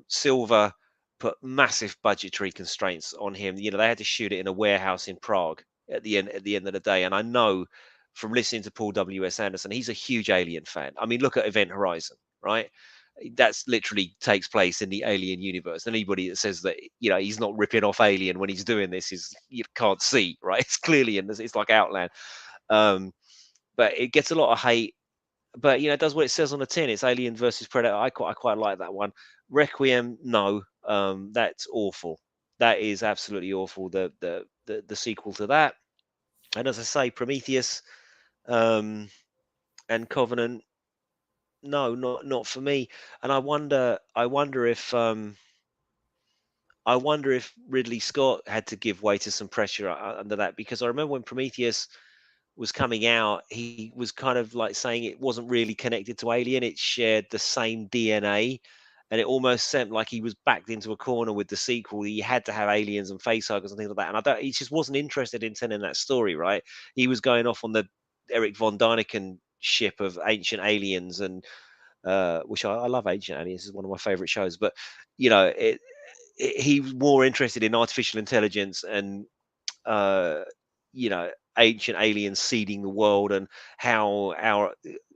Silver put massive budgetary constraints on him. They had to shoot it in a warehouse in Prague at the end of the day. And I know from listening to Paul W.S. Anderson, he's a huge Alien fan. I mean, look at Event Horizon, right? That's literally takes place in the Alien universe. Anybody that says that he's not ripping off Alien when he's doing this is, you can't see, right? It's clearly in this. It's like Outland. But it gets a lot of hate, but it does what it says on the tin. It's Alien versus Predator. I quite like that one. Requiem, no, that's awful. That is absolutely awful. The sequel to that, and as I say, Prometheus, and Covenant, no, not for me. And I wonder if Ridley Scott had to give way to some pressure under that, because I remember when Prometheus was coming out, he was kind of like saying it wasn't really connected to Alien. It shared the same DNA. And it almost seemed like he was backed into a corner with the sequel. He had to have aliens and facehuggers and things like that. And he just wasn't interested in telling that story, right? He was going off on the Eric von Däniken ship of Ancient Aliens, and which I love Ancient Aliens. Is one of my favorite shows. But he was more interested in artificial intelligence and uh, ancient aliens seeding the world, and how our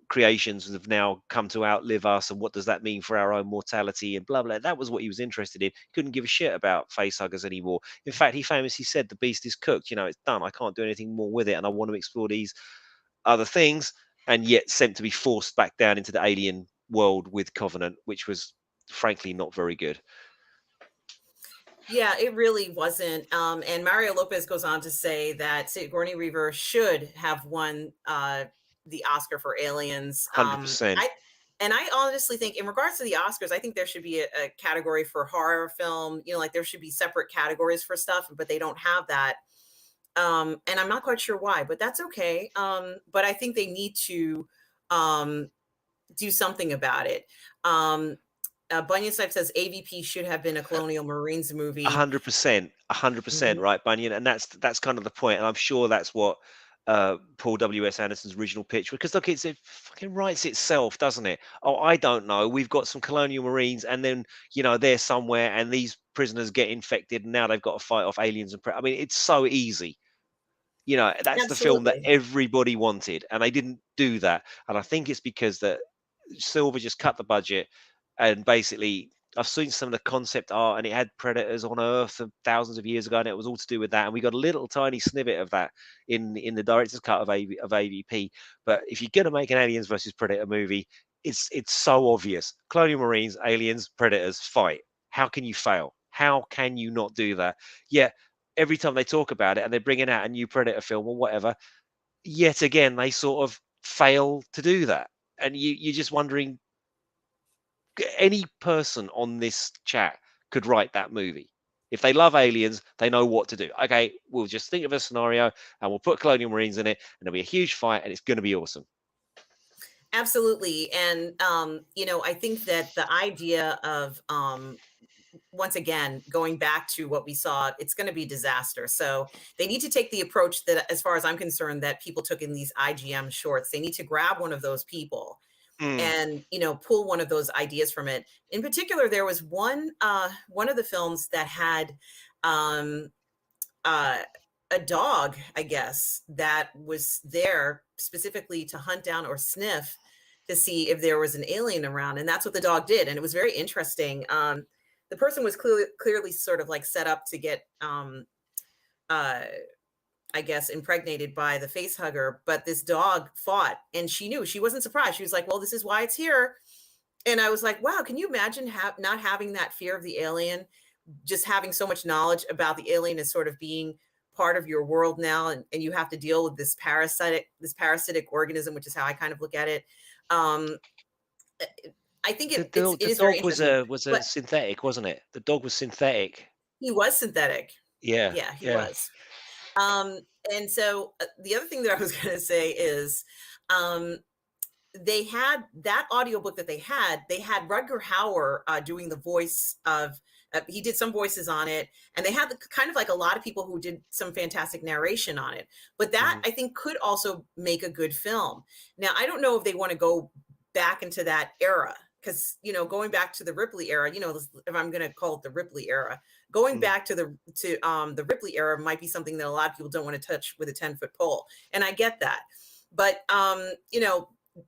creations have now come to outlive us, and what does that mean for our own mortality, and blah blah. That was what he was interested in. Couldn't give a shit about facehuggers anymore. In fact, he famously said, the beast is cooked, it's done, I can't do anything more with it, and I want to explore these other things. And yet sent to be forced back down into the alien world with Covenant, which was frankly not very good. Yeah, it really wasn't. And Mario Lopez goes on to say that Sigourney Weaver should have won the Oscar for Aliens. 100%. I honestly think, in regards to the Oscars, I think there should be a category for horror film. Like there should be separate categories for stuff, but they don't have that. And I'm not quite sure why, but that's okay. But I think they need to um, do something about it. Bunyan Snipe says AVP should have been a Colonial Marines movie. 100%, 100%, Mhm. right, Bunyan, and that's kind of the point, and I'm sure that's what Paul W.S. Anderson's original pitch. Because look, it fucking writes itself, doesn't it? Oh, I don't know. We've got some colonial marines, and then they're somewhere, and these prisoners get infected, and now they've got to fight off aliens and. I mean, it's so easy. That's the film that Absolutely. everybody wanted, and they didn't do that. And I think it's because that Silver just cut the budget, and basically I've seen some of the concept art, and it had predators on Earth thousands of years ago, and it was all to do with that. And we got a little tiny snippet of that in the director's cut of AVP. But if you're gonna make an Aliens versus Predator movie, it's so obvious: colonial marines, aliens, predators fight. How can you fail? How can you not do that? Yeah, every time they talk about it and they're bringing out a new Predator film or whatever, yet again they sort of fail to do that. And you're just wondering, any person on this chat could write that movie. If they love aliens, they know what to do. Okay, we'll just think of a scenario and we'll put colonial marines in it, and there'll be a huge fight, and it's going to be awesome. Absolutely. And I think that the idea of once again going back to what we saw, it's going to be disaster. So they need to take the approach that, as far as I'm concerned, that people took in these IGM shorts. They need to grab one of those people Mm, and pull one of those ideas from it. In particular, there was one of the films that had um uh a dog, I guess, that was there specifically to hunt down or sniff to see if there was an alien around, and that's what the dog did, and it was very interesting. The person was clearly sort of like set up to get uh I guess, impregnated by the face hugger, but this dog fought, and she knew. She wasn't surprised. She was like, well, this is why it's here. And I was like, wow, can you imagine not having that fear of the alien, just having so much knowledge about the alien as sort of being part of your world now, and you have to deal with this parasitic organism, which is how I kind of look at it. Um, I think it the is very dog was interesting, a but synthetic, wasn't it? The dog was synthetic. he was synthetic. Yeah, Yeah, he yeah. was. Um, and so the other thing that I was going to say is, um, they had that audiobook that they had Rutger Hauer doing the voice of, he did some voices on it, and they had kind of like a lot of people who did some fantastic narration on it. But that, Mhm. I think, could also make a good film. Now, I don't know if they want to go back into that era, because going back to the Ripley era, if I'm going to call it the Ripley era, going Mm. back to the Ripley era might be something that a lot of people don't want to touch with a 10-foot pole, and I get that. But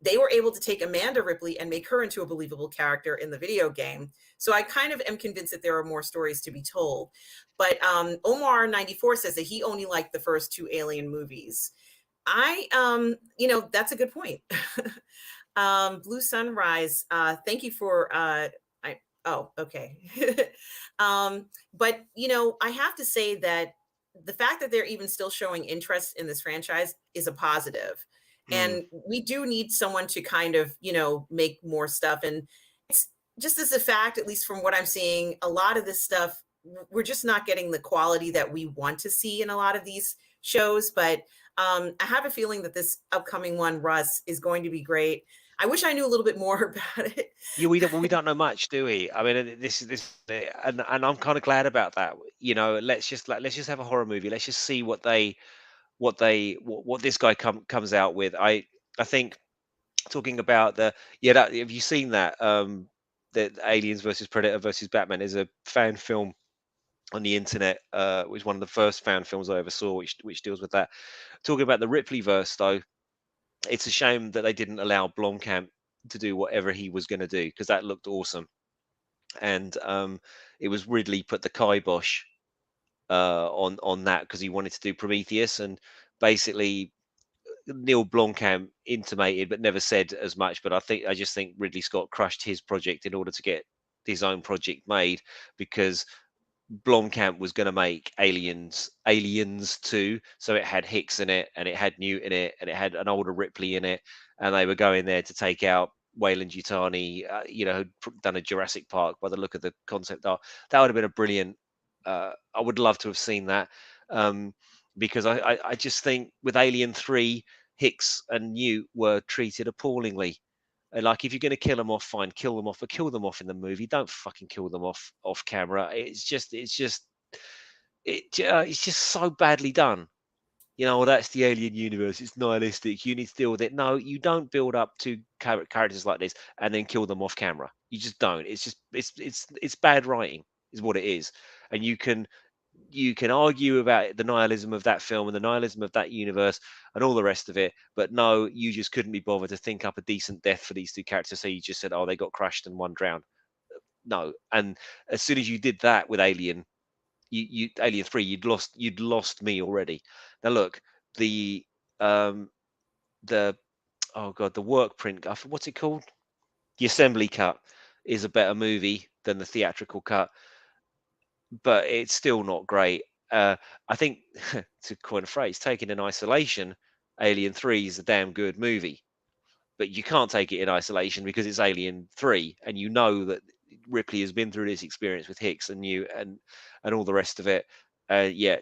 they were able to take Amanda Ripley and make her into a believable character in the video game. So I kind of am convinced that there are more stories to be told. But Omar94 says that he only liked the first two Alien movies. That's a good point. Blue Sunrise, thank you for oh, okay. But I have to say that the fact that they're even still showing interest in this franchise is a positive. Mm. And we do need someone to kind of, make more stuff. And it's just as a fact, at least from what I'm seeing, a lot of this stuff, we're just not getting the quality that we want to see in a lot of these shows. But I have a feeling that this upcoming one, Russ, is going to be great. I wish I knew a little bit more about it. Yeah, we don't know much, do we? I mean, and I'm kind of glad about that. Let's just have a horror movie. Let's just see what this guy comes out with. I think, talking about have you seen that the Aliens versus Predator versus Batman is a fan film on the internet. It was one of the first fan films I ever saw, which deals with that. Talking about the Ripley verse, though, it's a shame that they didn't allow Blomkamp to do whatever he was going to do, because that looked awesome. And it was Ridley put the kibosh on that because he wanted to do Prometheus, and basically Neil Blomkamp intimated but never said as much. But I just think Ridley Scott crushed his project in order to get his own project made, because Blomkamp was going to make Aliens 2, so it had Hicks in it, and it had Newt in it, and it had an older Ripley in it, and they were going there to take out Wayland Yutani, who'd done a Jurassic Park by the look of the concept art. That would have been a brilliant. I would love to have seen that, um, because I just think with Alien 3, Hicks and Newt were treated appallingly. Like, if you're going to kill them off, fine, kill them off, but kill them off in the movie. Don't fucking kill them off camera. It's just so badly done. Well, that's the alien universe. It's nihilistic. You need to deal with it. No, you don't build up two characters like this and then kill them off camera. You just don't. It's just it's bad writing, is what it is. And you can argue about the nihilism of that film and the nihilism of that universe and all the rest of it, but no, you just couldn't be bothered to think up a decent death for these two characters. So you just said, oh, they got crushed and one drowned. No, and as soon as you did that with Alien 3, you'd lost me already. Now look, the um the oh god, the work print, what's it called? The assembly cut is a better movie than the theatrical cut, but it's still not great. I think, to coin a phrase, taken in isolation, Alien 3 is a damn good movie, but you can't take it in isolation because it's Alien 3, and you know that Ripley has been through this experience with Hicks and you and all the rest of it. Yeah,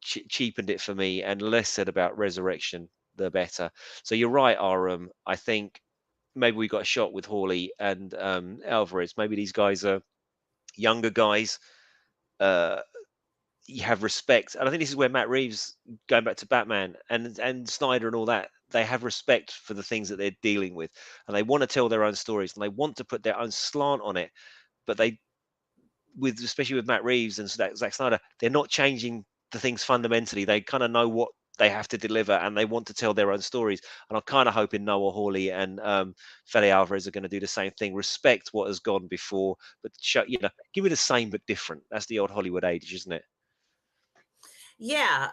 cheapened it for me, and less said about Resurrection, the better. So you're right, Aram. I think maybe we got a shot with Hawley and Alvarez. Maybe these guys are younger guys. Uh, you have respect, and I think this is where Matt Reeves, going back to Batman and Snyder and all that, they have respect for the things that they're dealing with, and they want to tell their own stories, and they want to put their own slant on it. But especially with Matt Reeves and Zack Snyder, they're not changing the things fundamentally. They kind of know what they have to deliver, and they want to tell their own stories. And I'm kind of hoping Noah Hawley and Fede Alvarez are going to do the same thing. Respect what has gone before, but give me the same but different. That's the old Hollywood age, isn't it? Yeah,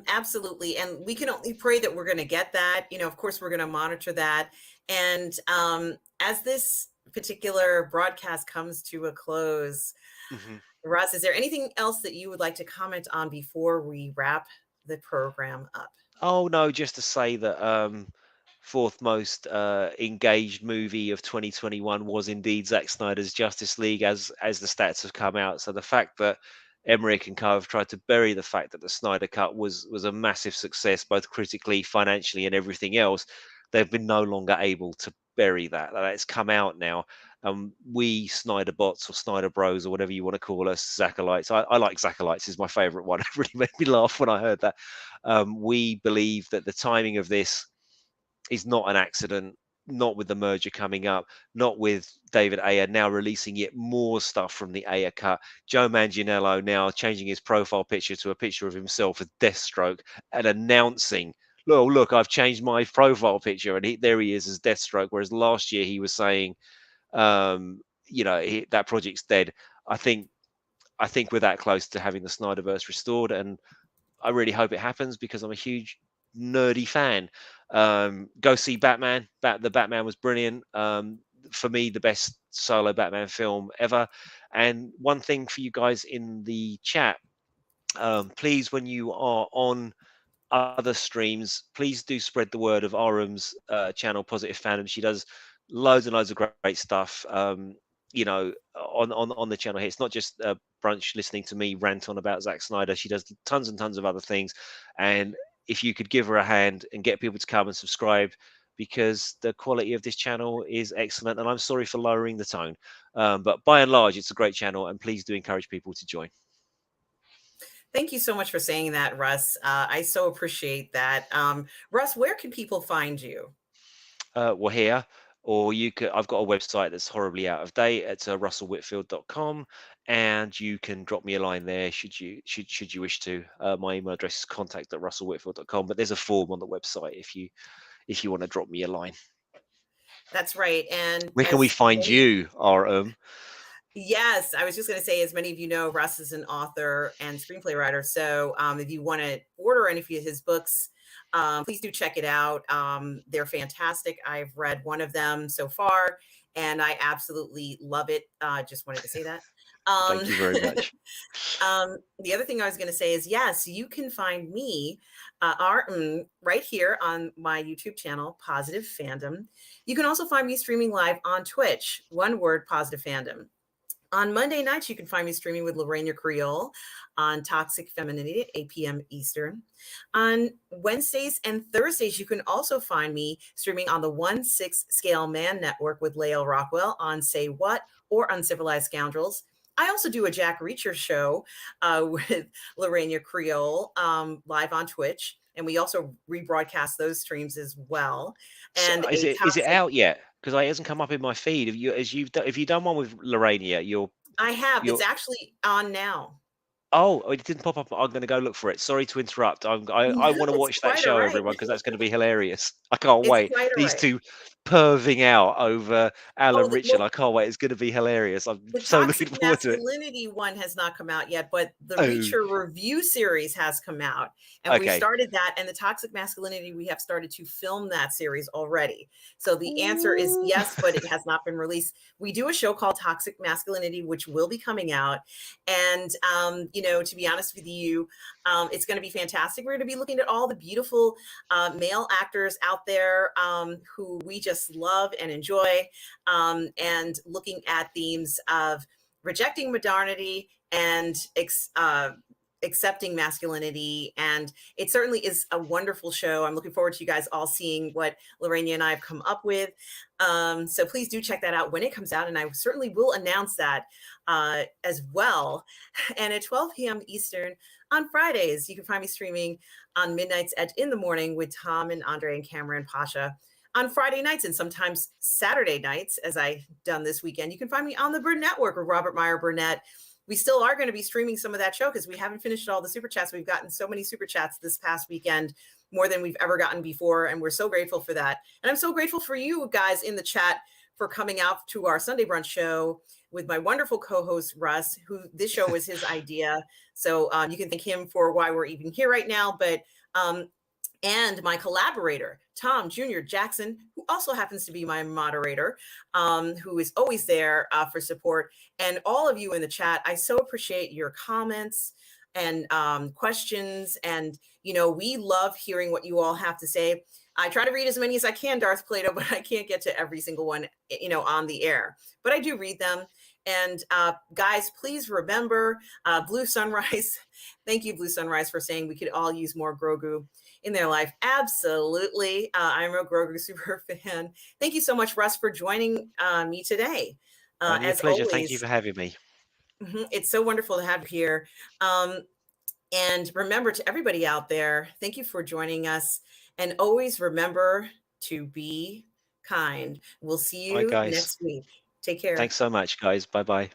absolutely. And we can only pray that we're going to get that. Of course, we're going to monitor that. And as this particular broadcast comes to a close, Mhm. Russ, is there anything else that you would like to comment on before we wrap the program up? Oh no, just to say that fourth most engaged movie of 2021 was indeed Zack Snyder's Justice League, as the stats have come out. So the fact that Emmerich and Co have tried to bury the fact that the Snyder Cut was a massive success, both critically, financially, and everything else, they've been no longer able to bury that. It's come out now. We Snyder bots or Snyder Bros or whatever you want to call us, Zackalites. I like Zackalites, is my favorite one. It really made me laugh when I heard that. We believe that the timing of this is not an accident, not with the merger coming up, not with David Ayer now releasing yet more stuff from the Ayer cut. Joe Manganiello now changing his profile picture to a picture of himself with Deathstroke and announcing, look, I've changed my profile picture. And there he is as Deathstroke. Whereas last year he was saying, that project's dead. I think we're that close to having the Snyderverse restored, and I really hope it happens because I'm a huge nerdy fan. Go see Batman. The Batman was brilliant. For me, the best solo Batman film ever. And one thing for you guys in the chat, please, when you are on other streams, please do spread the word of Aram's channel, Positive Fandom. She does loads and loads of great stuff. On the channel here, it's not just brunch listening to me rant on about Zack Snyder. She does tons and tons of other things, and if you could give her a hand and get people to come and subscribe, because the quality of this channel is excellent, and I'm sorry for lowering the tone, but by and large, it's a great channel, and please do encourage people to join. Thank you so much for saying that, Russ. I so appreciate that. Russ, where can people find you? We're here. or you could. I've got a website that's horribly out of date. It's russellwhitfield.com, and you can drop me a line there should you wish to. My email address is contact@russellwhitfield.com, but there's a form on the website if you want to drop me a line. That's right. And Where can we as find many you, RM? Yes, I was just going to say, as many of you know, Russ is an author and screenplay writer. So if you want to order any of his books, please do check it out. They're fantastic. I've read one of them so far, and I absolutely love it. Just wanted to say that. Um, Thank you very much. the other thing I was going to say is, yes, you can find me, right here on my YouTube channel, Positive Fandom. You can also find me streaming live on Twitch. One word, Positive Fandom. On Monday nights, you can find me streaming with Lorraine Creole on Toxic Femininity at 8 p.m. Eastern. On Wednesdays and Thursdays, you can also find me streaming on the 1/6 Scale Man Network with Lael Rockwell on Say What or Uncivilized Scoundrels. I also do a Jack Reacher show with Lorraine Creole live on Twitch. And we also rebroadcast those streams as well. So And is it out yet? Because it hasn't come up in my feed. Have you done one with Lorania? I have. It's You're actually on now. Oh, it didn't pop up. I'm going to go look for it. Sorry to interrupt. I No, want to it's watch that quite all show, right. everyone, because that's going to be hilarious. I can't It's wait. quite all These right. two perving out over Oh, Alan Richard. I can't wait. It's going to be hilarious. I'm the so toxic looking forward to it. masculinity one has not come out yet, but the Oh, Reacher review series has come out. And we've okay. started that. And the toxic masculinity, we have started to film that series already. So the answer is Ooh. yes, but it has not been released. We do a show called Toxic Masculinity, which will be coming out. And, to be honest with you, it's going to be fantastic. We're going to be looking at all the beautiful male actors out there who we just love and enjoy, and looking at themes of rejecting modernity and accepting masculinity. And it certainly is a wonderful show. I'm looking forward to you guys all seeing what Lorraine and I have come up with. So please do check that out when it comes out. And I certainly will announce that as well. And at 12 p.m. Eastern on Fridays, you can find me streaming on Midnight's Edge in the morning with Tom and Andre and Cameron Pasha. On Friday nights and sometimes Saturday nights, as I've done this weekend, you can find me on the Burnett Network with Robert Meyer Burnett. We still are going to be streaming some of that show because we haven't finished all the super chats. We've gotten so many super chats this past weekend, more than we've ever gotten before. And we're so grateful for that. And I'm so grateful for you guys in the chat for coming out to our Sunday brunch show with my wonderful co-host, Russ, who this show was his idea. So you can thank him for why we're even here right now. But and my collaborator, Tom Jr. Jackson, who also happens to be my moderator, who is always there for support. And all of you in the chat, I so appreciate your comments and questions. And, we love hearing what you all have to say. I try to read as many as I can, Darth Plato, but I can't get to every single one, on the air. But I do read them. And guys, please remember Blue Sunrise. Thank you, Blue Sunrise, for saying we could all use more Grogu in their life. Absolutely. I'm a Grogu super fan. Thank you so much, Russ, for joining me today. Only a As pleasure. Thank you always, for having me. it's so wonderful to have you here. And remember, to everybody out there, thank you for joining us. And always remember to be kind. We'll see Bye, you guys. next week. Take care. Thanks so much, guys. Bye bye.